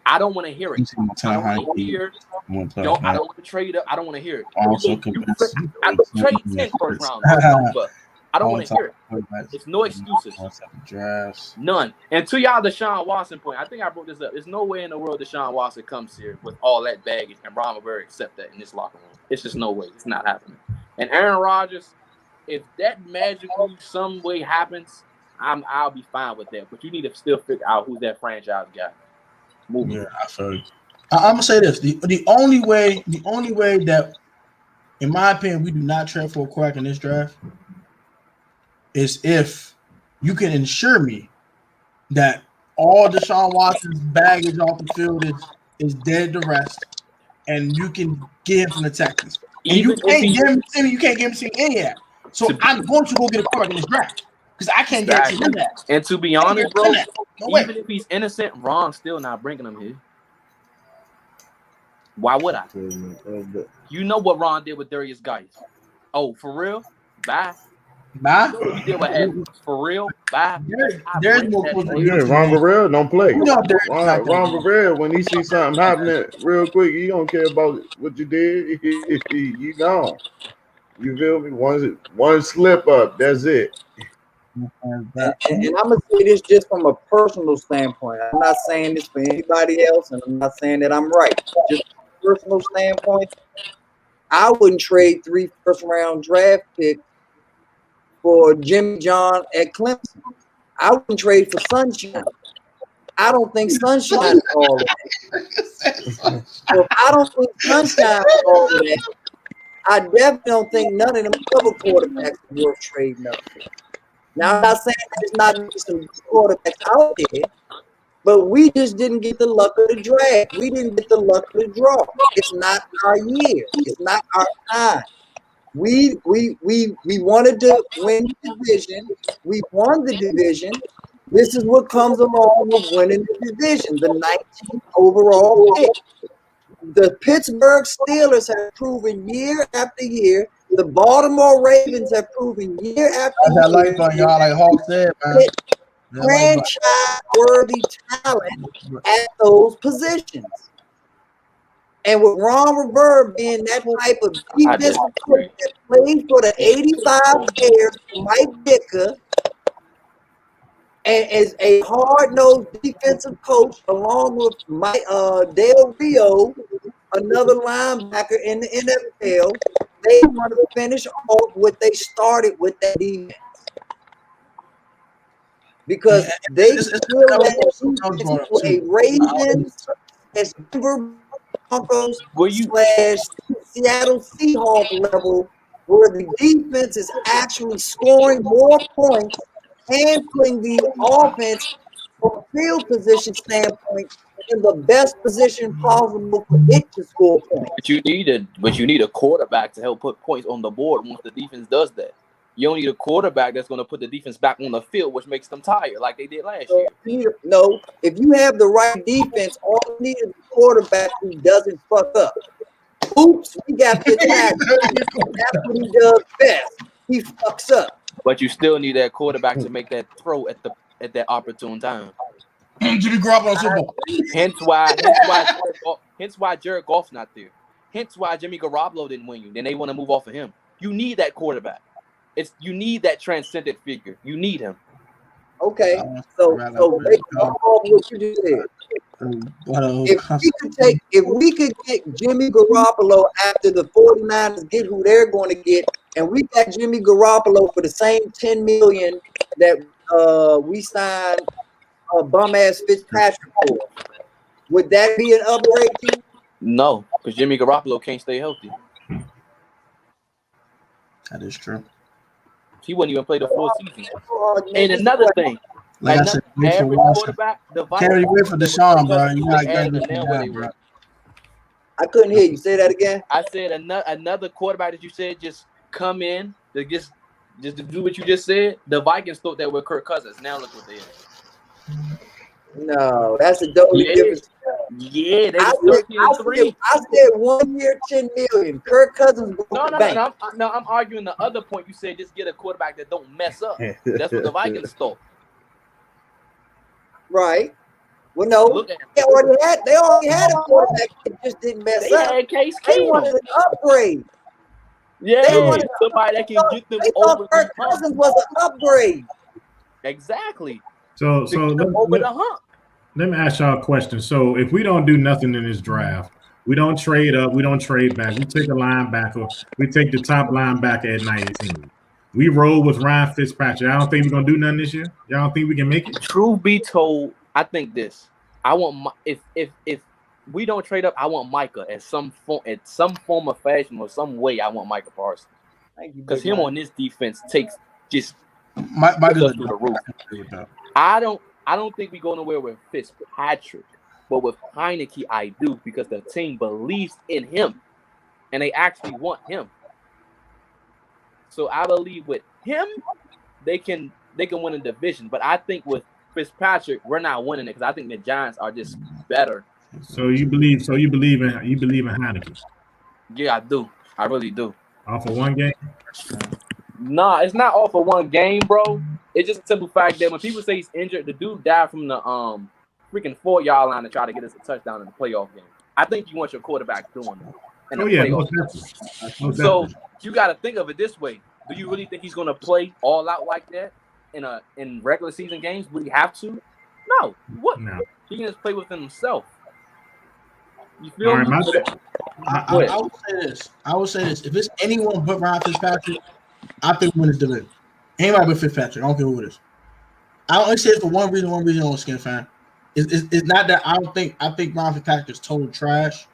S2: I don't want to hear it. I don't want to hear. I don't want to trade up. I don't want to hear it. I trade 10 first round. I don't want to hear it. It's no excuses.
S7: Drafts.
S2: None. And to y'all, Deshaun Watson point, I think I brought this up. There's no way in the world Deshaun Watson comes here with all that baggage and Ron Rivera accept that in this locker room. It's just no way. It's not happening. And Aaron Rodgers, if that magically some way happens, I'll be fine with that. But you need to still figure out who's that franchise guy.
S7: Yeah, I feel you.
S1: I'm gonna say this: the only way that, in my opinion, we do not trade for a quarterback in this draft is if you can ensure me that all Deshaun Watson's baggage off the field is dead to rest, and you can get him from the Texans. And you can't get him to any of that. So I'm going to go get a quarterback in this draft because I can't get him that.
S2: And to be honest, bro,
S1: No
S2: even if he's innocent, Ron's still not bringing him here. Why would I? You know what Ron did with Darius Geis. Oh, for real? Bye.
S1: Bye.
S2: He did what happened. For real? Bye.
S3: There's more. Yeah, Ron Rivera don't play. Ron Rivera, when he sees something happening real quick, he don't care about what you did. You gone. You feel me? One slip up, that's it.
S6: And I'm gonna say this just from a personal standpoint. I'm not saying this for anybody else, and I'm not saying that I'm right. Just from a personal standpoint, I wouldn't trade 3 first-round draft picks for Jimmy John at Clemson. I wouldn't trade for Sunshine. I don't think Sunshine is all of that. So if I don't think Sunshine is all of that, I definitely don't think none of them other quarterbacks are worth trading up for. Now, I'm not saying there's not some quarterbacks out there, but we just didn't get the luck of the draft. We didn't get the luck of the draw. It's not our year. It's not our time. We wanted to win the division. We won the division. This is what comes along with winning the division, the 19th overall pick. The Pittsburgh Steelers have proven year after year. The Baltimore Ravens have proven year after year.
S1: Like y'all, like Hawk said, man.
S6: Franchise-worthy talent at those positions. And with Ron Rivera being that type of defensive coach that played for the 85 Bears, Mike Ditka, and is a hard-nosed defensive coach along with Del Rio, another linebacker in the NFL, they want to finish off what they started with that defense. Because they still had a Ravens as Denver Broncos / Seattle Seahawks level where the defense is actually scoring more points and putting the offense from a field position standpoint in the best position possible for it to score points.
S2: But you need a quarterback to help put points on the board once the defense does that. You don't need a quarterback that's going to put the defense back on the field, which makes them tired, like they did last year.
S6: No, if you have the right defense, all you need is a quarterback who doesn't fuck up. Oops, we got this guy. That's what he does best. He fucks up.
S2: But you still need that quarterback to make that throw at that opportune time.
S1: Jimmy Garoppolo Super Bowl.
S2: Hence why Jared Goff's not there. Hence why Jimmy Garoppolo didn't win you. Then they want to move off of him. You need that quarterback. You need that transcendent figure. You need him.
S6: Okay, so based on what you just said, if we could get Jimmy Garoppolo after the 49ers get who they're going to get, and we got Jimmy Garoppolo for the same $10 million that we signed bum ass Fitzpatrick for, would that be an upgrade to you?
S2: No, because Jimmy Garoppolo can't stay healthy.
S1: That is true.
S2: He wouldn't even play the full season. And another thing,
S1: like I said,
S2: average quarterback, the
S1: can't really wait for Deshaun, bro. You gotta
S6: I couldn't hear you. Say that again.
S2: I said another quarterback that you said just come in to just to do what you just said. The Vikings thought that with Kirk Cousins. Now look what they are.
S6: No, that's a totally different.
S2: Yeah, they were 13-3.
S6: I said 1 year, $10 million. Kirk Cousins.
S2: No. I'm arguing the other point. You said just get a quarterback that don't mess up. That's what the Vikings thought.
S6: Right. Well, no, they already had a quarterback that just didn't mess up.
S2: Had Case
S6: They wanted an upgrade.
S2: Yeah,
S6: They wanted
S2: somebody that can get them
S6: they
S2: over
S6: thought Kirk
S2: the hump.
S6: Cousins was an upgrade.
S2: Exactly.
S8: So
S2: To get them over the hump.
S8: let me ask y'all a question. So if we don't do nothing in this draft, we don't trade up, we don't trade back, we take a linebacker, we take the top linebacker at 19. We roll with Ryan Fitzpatrick. I don't think we're gonna do nothing this year. Y'all don't think we can make it?
S2: Truth be told, I think this. I want if we don't trade up, I want Micah at some form of fashion or some way. I want Micah Parsons because him on this defense takes just
S1: Micah's
S2: through the roof. I don't think we go nowhere with Fitzpatrick, but with Heineke, I do because the team believes in him and they actually want him. So I believe with him, they can win a division. But I think with Fitzpatrick, we're not winning it because I think the Giants are just better.
S8: So you believe in Heineke?
S2: Yeah, I do. I really do.
S8: Off of one game?
S2: Nah, it's not off of one game, bro. It's just a simple fact that when people say he's injured, the dude died from the freaking 4-yard line to try to get us a touchdown in the playoff game. I think you want your quarterback doing that. So you got to think of it this way. Do you really think he's going to play all out like that in regular season games? Would he have to? No. What? No. He can just play within himself. You feel me?
S1: I would say this. If it's anyone but Ryan Fitzpatrick, I think we win this division. Anybody but Fitzpatrick. I don't care who it is. I only say it for one reason I'm a Skin fan. It's not that I think Ryan Fitzpatrick is total trash.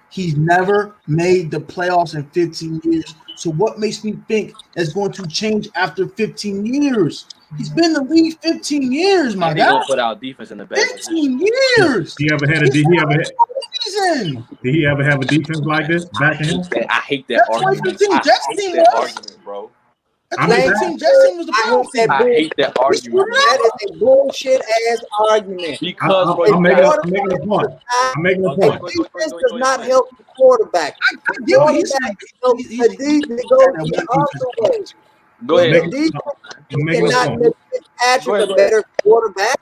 S1: He's never made the playoffs in 15 years. So what makes me think it's going to change after 15 years? He's been in the league 15 years, my guy.
S2: He put our defense in the best
S1: 15 years.
S8: Did he ever have a defense like this back in him?
S2: I hate that argument. Bro.
S1: I hate that argument.
S6: That is a bullshit ass argument.
S2: Because
S8: I'm making a point.
S6: Defense does not help the quarterback.
S1: Go ahead.
S2: Go ahead.
S6: The defense cannot make Fitzpatrick a better quarterback.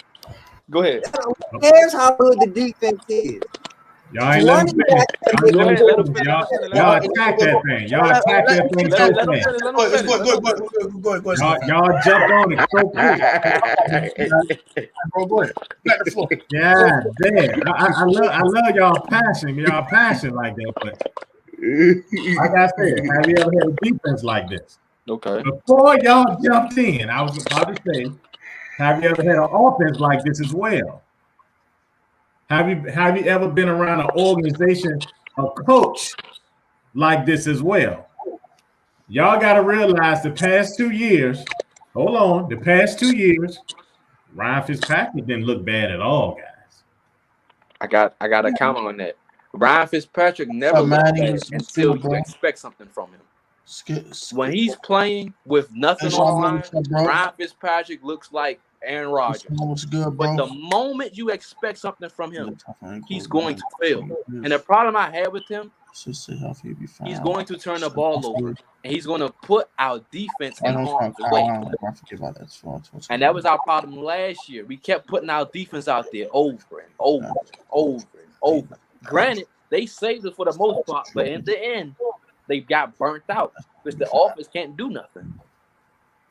S2: Go ahead.
S6: Who cares how good the defense is?
S8: Y'all ain't letting me Y'all attack that thing. Y'all attack that thing so fast. Y'all jumped on it so quick. Yeah, damn. I love y'all passion. Y'all passion like that. But like I said, have you ever had a defense like this?
S2: Okay.
S8: Before y'all jumped in, I was about to say, have you ever had an offense like this as well? Have you ever been around an organization, a coach like this as well? Y'all got to realize the past 2 years, Ryan Fitzpatrick didn't look bad at all, guys.
S2: I got to count on that. Ryan Fitzpatrick never looked bad until you expect something from him. When he's playing with nothing on line, Ryan Fitzpatrick looks like Aaron Rodgers. But the moment you expect something from him, he's going to fail. And the problem I have with him, he's going to turn the ball over. And he's going to put our defense in harm's way. And that was our problem last year. We kept putting our defense out there over and over and over and over. Granted, they saved us for the most part, but in the end, they got burnt out because the offense can't do nothing.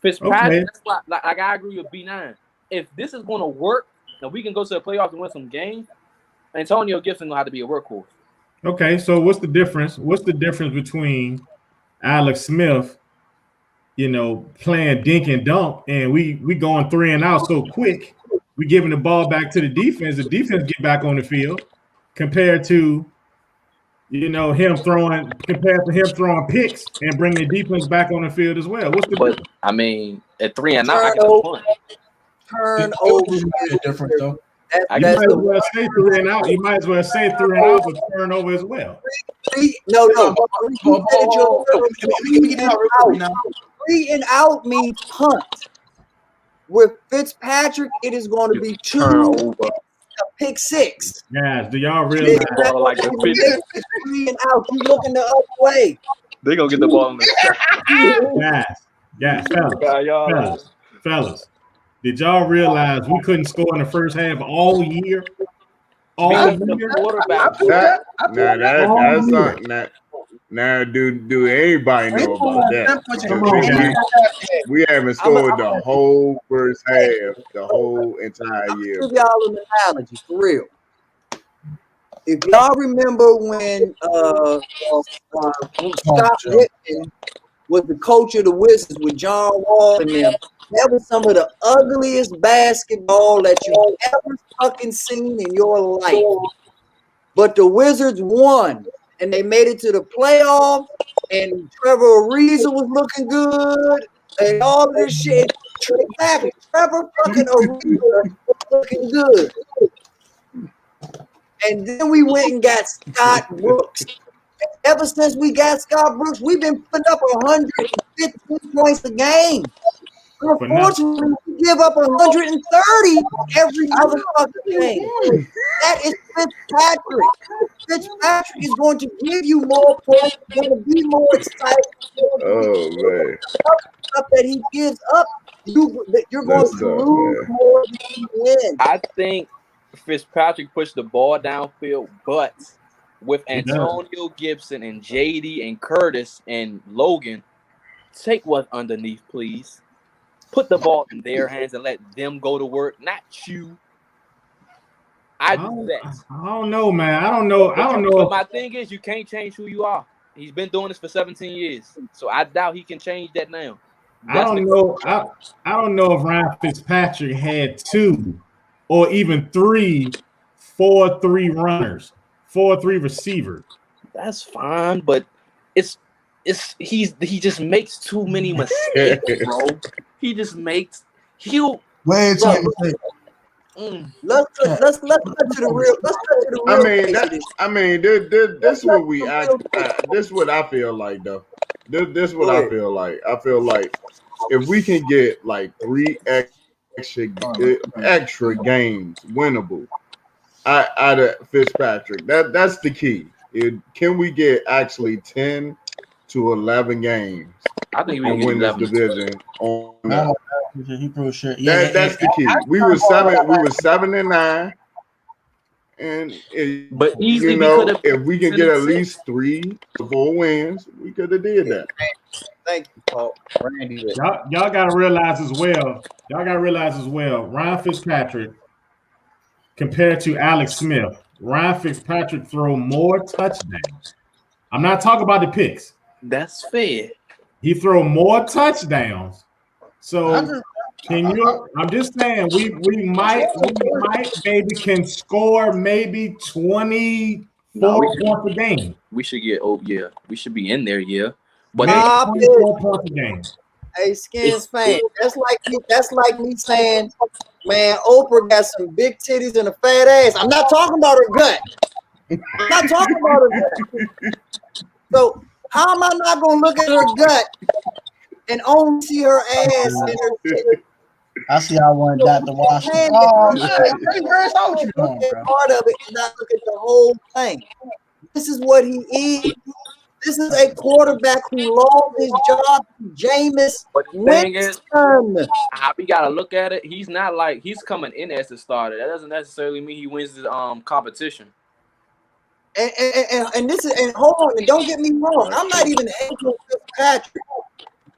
S2: Fitzpatrick, that's why, like I agree with B9. If this is going to work and we can go to the playoffs and win some games, Antonio Gibson will have to be a workhorse.
S8: Okay, so what's the difference? What's the difference between Alex Smith, playing dink and dunk, and we going 3 and out so quick, we giving the ball back to the defense get back on the field, compared to him throwing picks and bringing the defense back on the field as well. What's the difference?
S2: I mean, at 3 and out, I can punt.
S6: Turnover
S1: is different though.
S8: You might as well say 3 and out. You might as well say 3 and out, but turnover as well.
S6: No. 3 and out means punt. With Fitzpatrick, it is going to be 2 turnover. Pick 6.
S8: Guys, do y'all realize?
S2: Like
S6: 3 and out. You looking the other way.
S2: They're gonna get the ball in the
S8: fellas. Did y'all realize we couldn't score in the first half all year?
S3: Now, do anybody know about that? Because we haven't scored the whole first half, the whole entire year.
S6: I'll give y'all an analogy for real. If y'all remember when Scott Pippen was the coach of the Wizards with John Wall and them, that was some of the ugliest basketball that you've ever fucking seen in your life. But the Wizards won, and they made it to the playoffs, and Trevor Ariza was looking good, and all of this shit. Exactly. Trevor fucking Ariza was looking good. And then we went and got Scott Brooks. Ever since we got Scott Brooks, we've been putting up 150 points a game. Unfortunately, we give up 130 every other fucking game. That is Fitzpatrick. Fitzpatrick is going to give you more points, going to be more excited.
S3: Oh man!
S6: Stuff that he gives up, you're going to lose more than you win.
S2: I think Fitzpatrick pushed the ball downfield, but with Antonio Gibson and JD and Curtis and Logan, take what's underneath, please. Put the ball in their hands and let them go to work, not you. I do that.
S8: I don't know, man. I don't know.
S2: But my thing is, you can't change who you are. He's been doing this for 17 years, so I doubt he can change that now.
S8: I don't know. I don't know if Ryan Fitzpatrick had 2 or even 3 4-3 runners, 4-3 receivers.
S2: That's fine, but he just makes too many mistakes, bro. He just makes
S1: Let's
S6: cut to the real. Let's cut to the real.
S3: This is what this is what I feel like though. This is what I feel like. I feel like if we can get like 3 extra games winnable out of Fitzpatrick, that's the key. Can we get actually 10 to 11 games?
S2: I think we
S3: can win this division on that. That's the key. We were 7-9, and
S2: but easily
S3: if we can get at least 3 to 4 wins, we could have did that.
S6: Thank you, Paul. Randy.
S8: Y'all gotta realize as well. Ryan Fitzpatrick compared to Alex Smith, Ryan Fitzpatrick throw more touchdowns. I'm not talking about the picks.
S2: That's fair.
S8: He throw more touchdowns. So I'm just saying we might maybe can score maybe 24 points a game.
S2: We should get we should be in there, But
S8: 24 points a game.
S6: Hey, Skins fan, that's like me saying, man, Oprah got some big titties and a fat ass. I'm not talking about her gut. So how am I not gonna look at her gut and only see her ass and her titties?
S1: I see I wanted that to watch.
S6: Part of it and not look at the whole thing. This is what he is. This is a quarterback who lost his job to Jameis Winston.
S2: We gotta look at it. He's not like he's coming in as the starter. That doesn't necessarily mean he wins the competition.
S6: And this is hold on, and don't get me wrong. I'm not even hating on Fitzpatrick.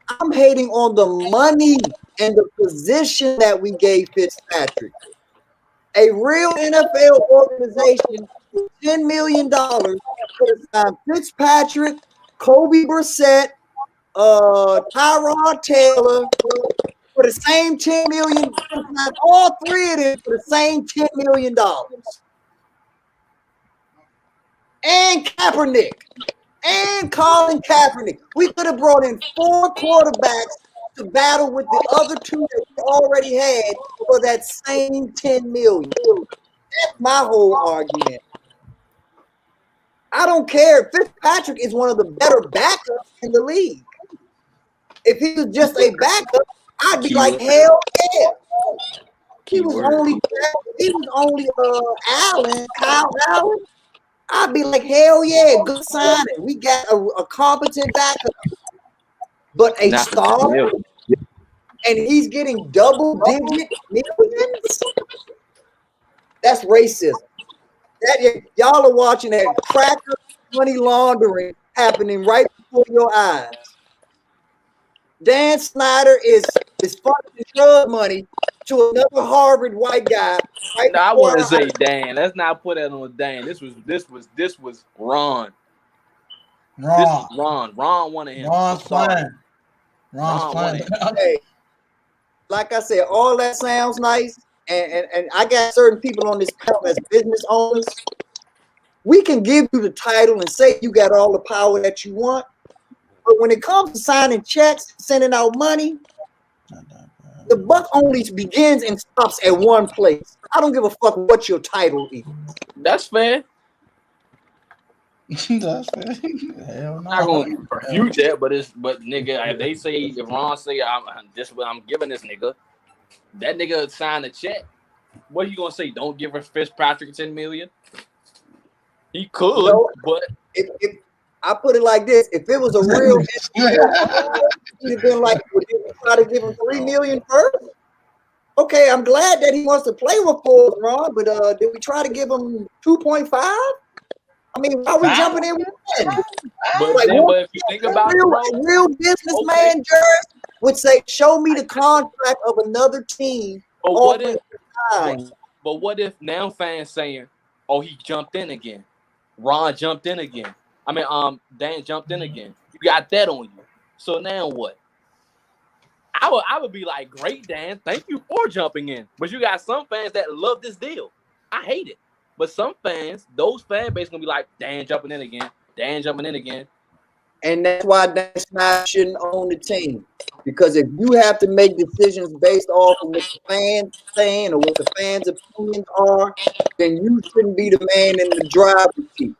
S6: I'm hating on the money and the position that we gave Fitzpatrick. A real NFL organization with $10 million could have signed Fitzpatrick, Kobe Brissett, Tyrod Taylor for the same $10 million. All 3 of them for the same $10 million. And Kaepernick. And Colin Kaepernick. We could have brought in 4 quarterbacks to battle with the other 2 that we already had for that same $10 million. That's my whole argument. I don't care. Fitzpatrick is one of the better backups in the league. If he was just a backup, I'd be like, hell yeah. He was only Kyle Allen. I'd be like, hell yeah, good signing. We got a competent backup. But a star, and he's getting double-digit millions? That's racism. Y'all are watching that cracker money laundering happening right before your eyes. Dan Snyder is funding drug money to another Harvard white guy. Right
S2: I want to say Dan. Let's not put that on Dan. This was Ron. This is Ron. Ron wanted him.
S1: Ron's playing. Ron's playing.
S6: Hey, like I said, all that sounds nice, and I got certain people on this panel as business owners. We can give you the title and say you got all the power that you want, but when it comes to signing checks, sending out money, the buck only begins and stops at one place. I don't give a fuck what your title is.
S2: That's fair.
S1: That's fair. Hell no.
S2: I'm not gonna refute that, but nigga, if they say, if Ron say this what I'm giving this nigga, that nigga sign a check. What are you gonna say? Don't give Fitzpatrick $10 million? He could, but
S6: if I put it like this, if it was a real he'd have been like, would you try to give him $3 million first? Okay, I'm glad that he wants to play with Ford, Ron, but did we try to give him 2.5? I mean, why are we jumping in with that?
S2: But if you think about it,
S6: a real businessman, Jared, would say, show me the contract of another team.
S2: But what if now fans saying, oh, he jumped in again. Ron jumped in again. I mean, Dan jumped in again. You got that on you. So now what? I would be like, great, Dan. Thank you for jumping in. But you got some fans that love this deal. I hate it. But some fans, those fan base gonna be like, Dan jumping in again. Dan jumping in again.
S6: And that's why Dan Snyder shouldn't own the team. Because if you have to make decisions based off of what the fans saying or what the fans' opinions are, then you shouldn't be the man in the driver's seat.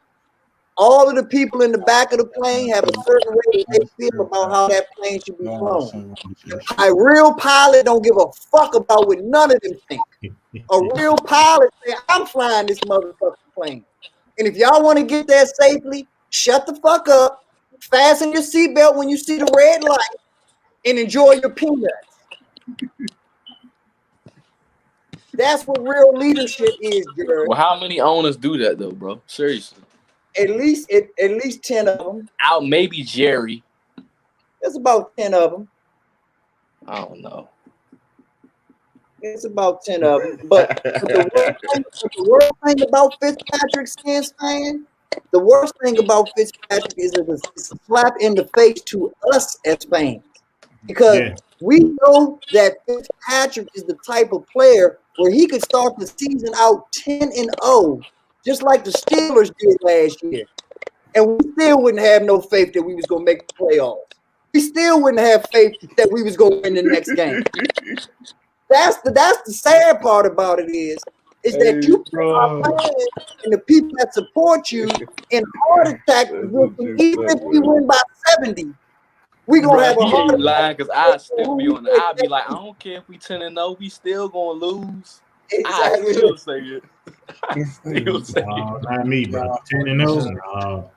S6: All of the people in the back of the plane have a certain way that they feel about how that plane should be flown. A real pilot don't give a fuck about what none of them think. A real pilot say, I'm flying this motherfucking plane. And if y'all want to get there safely, shut the fuck up, fasten your seatbelt when you see the red light, and enjoy your peanuts. That's what real leadership is, Jared.
S2: Well, how many owners do that though, bro? Seriously.
S6: At least 10 of them.
S2: Out maybe Jerry.
S6: There's about 10 of them.
S2: I don't know.
S6: It's about 10 of them. But the worst thing about Fitzpatrick Skins fan, the worst thing about Fitzpatrick is it's a slap in the face to us as fans. Because we know that Fitzpatrick is the type of player where he could start the season out 10-0, just like the Steelers did last year. And we still wouldn't have no faith that we was going to make the playoffs. We still wouldn't have faith that we was going to win the next game. That's the sad part about it is that you and the people that support you in heart attack, even if we win by 70, we gonna have a heart attack.
S2: Because I still be on. I'll be like, I don't care if we 10-0, we still gonna lose.
S6: Exactly.
S2: I still say it. I still say it.
S8: Not me, bro. 10-0.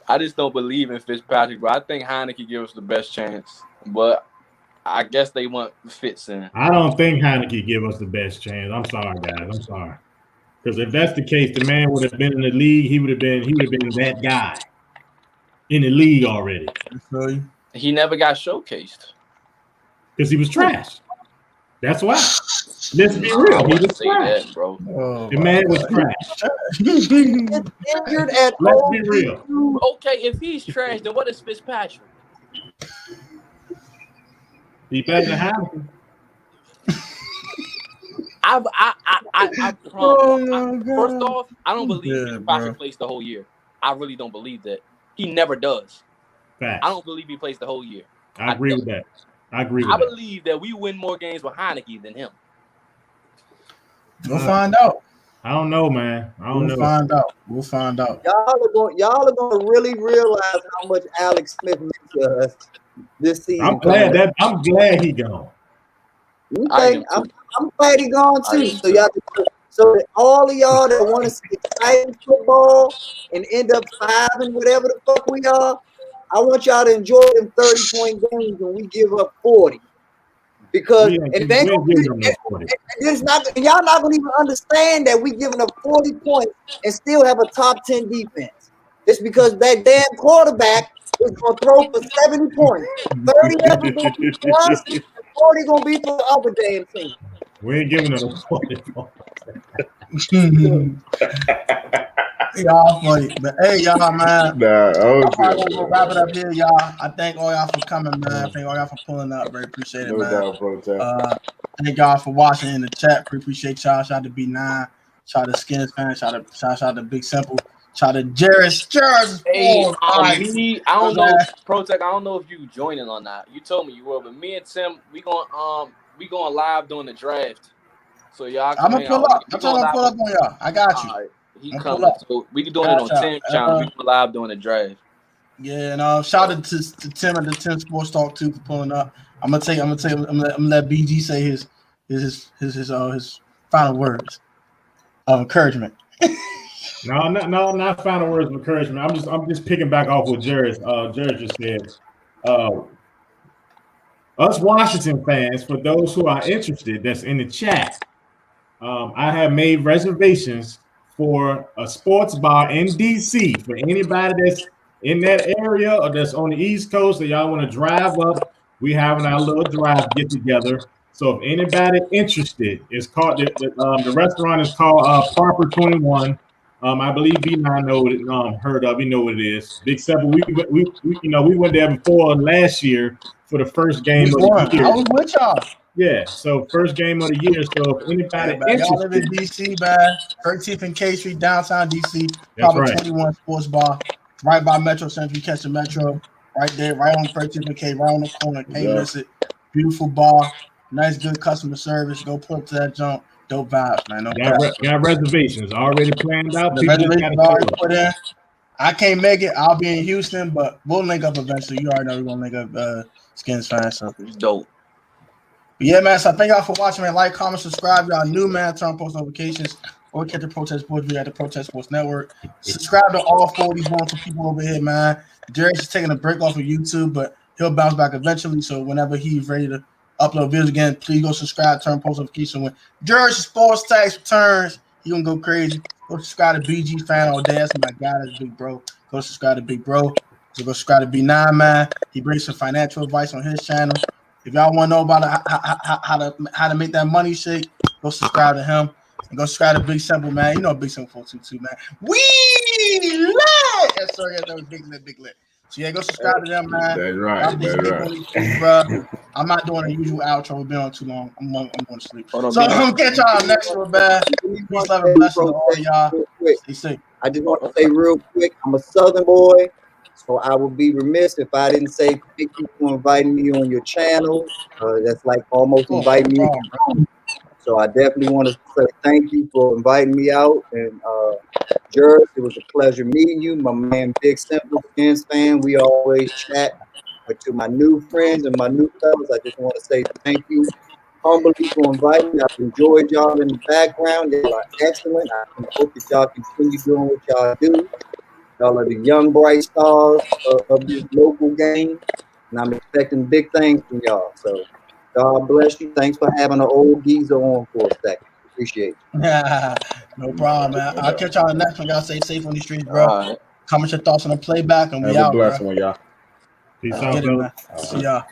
S2: I just don't believe in Fitzpatrick, bro. I think Heineke give us the best chance, but I guess they want Fitz in.
S8: I don't think Heineke give us the best chance. I'm sorry, guys. I'm sorry. Because if that's the case, the man would have been in the league. He would have been that guy in the league already.
S2: He never got showcased
S8: because he was trash. That's why. Let's be real. He was trash,
S2: that, bro.
S8: The man was trash. Let's be real.
S2: Okay, if he's trash, then what is Fitzpatrick?
S8: He better than Heineke.
S2: I promise. First off, I don't believe Fitzpatrick plays the whole year. I really don't believe that. He never does.
S8: Facts.
S2: I don't believe he plays the whole year.
S8: I agree with that. I
S2: believe that we win more games with Heineke than him.
S1: We'll find out.
S8: I don't know, man.
S1: We'll find out.
S6: Y'all are going to really realize how much Alex Smith meant to us this season.
S8: I'm glad he gone.
S6: I'm glad he gone too. So that all of y'all that want to see exciting football and end up 5 and whatever the fuck we are, I want y'all to enjoy them 30-point games when we give up 40. Because y'all not gonna even understand that we giving up 40 points and still have a top 10 defense. It's because that damn quarterback is going to throw for 70 points. 30 of them going to be for us, and 40 going to be for the other damn team.
S8: We ain't giving it a 40 points.
S1: Y'all funny, but hey, y'all, man.
S3: I'm
S1: probably gonna wrap it up here, y'all. I thank all y'all for coming, man. I thank all y'all for pulling up. Very appreciate it,
S3: No
S1: man.
S3: doubt, Protect.
S1: Thank y'all for watching in the chat. Appreciate y'all. Shout out to B9. Shout out to Skins fan. Shout out to Big Simple. Shout out to Jairus.
S2: Hey,
S1: I
S2: don't know, Protect. I don't know if you joining or not. You told me you were, but me and Tim, we going live during the draft. So y'all,
S1: I'm gonna pull up. I'm gonna pull up on y'all. I got you.
S2: Right. He coming. So we can doing it on Tim's channel. We going live during the draft.
S1: Yeah, and shout out to Tim and the Tim Sports Talk too for pulling up. I'm gonna let BG say his final words of encouragement.
S8: No, not final words of encouragement. I'm just picking back off what Jared just said. Us Washington fans, for those who are interested, that's in the chat. I have made reservations for a sports bar in DC for anybody that's in that area or that's on the East Coast that y'all want to drive up. We having our little drive get together. So if anybody interested, it's called the restaurant is called Proper 21. I believe B9 know it. Heard of, you know what it is. Big Seven. We went there before last year for the first game of the year.
S1: I was with y'all.
S8: Yeah, so first game of the year. So if anybody interested,
S1: y'all live in DC, man. 13th and K Street, downtown DC. Proper 21 Sports Bar, right by Metro Center. You catch the Metro right there, right on 13th and K, right on the corner. Can't miss it. Beautiful bar, nice, good customer service. Go pull up to that jump. Dope vibes, man.
S8: Got reservations already planned out.
S1: The reservations already put in. I can't make it. I'll be in Houston, but we'll link up eventually. You already know we're gonna link up. Skins fans, so
S2: it's dope.
S1: But yeah, man. So thank y'all for watching, man. Like, comment, subscribe. Y'all new, man. Turn on post notifications. Or catch the Protest Sports video at the Protest Sports Network. Subscribe to all 4 of these wonderful people over here, man. Jared's just taking a break off of YouTube, but he'll bounce back eventually. So whenever he's ready to upload videos again, please go subscribe, turn post notifications. When Jared's Sports Tax returns, he gonna go crazy. Go subscribe to BG Fan all day. That's my guy. That's Big Bro. Go subscribe to Big Bro. So go subscribe to B9, man. He brings some financial advice on his channel. If y'all want to know about how to make that money shake, go subscribe to him. And go subscribe to Big Simple, man. You know Big Simple 422, man. We lit! Yes, sir. Yes, that was big lit. So yeah, go subscribe to them, man.
S3: That's right.
S1: Bro. I'm not doing a usual outro. We've been on too long. I'm going to sleep. So I'm going to catch y'all next one, man. Peace, love, and blessings to all y'all. Stay safe.
S6: I just want to say real quick, I'm a Southern boy, so I would be remiss if I didn't say thank you for inviting me on your channel. That's like almost inviting me. So I definitely want to say thank you for inviting me out. And Jared, it was a pleasure meeting you. My man, Big Simple Skins fan. We always chat. But to my new friends and my new fellas, I just want to say thank you humbly for inviting me. I've enjoyed y'all in the background. Y'all are excellent. I hope that y'all continue doing what y'all do. Y'all are the young bright stars of this local game. And I'm expecting big things from y'all. So God bless you. Thanks for having an old geezer on for a second. Appreciate you.
S1: No problem, man. I'll catch y'all next one. Y'all stay safe on these streets, bro. Right. Comment your thoughts on the playback, and we
S3: Have
S1: out,
S3: a blessed one, y'all.
S8: Peace out,
S1: man. See y'all.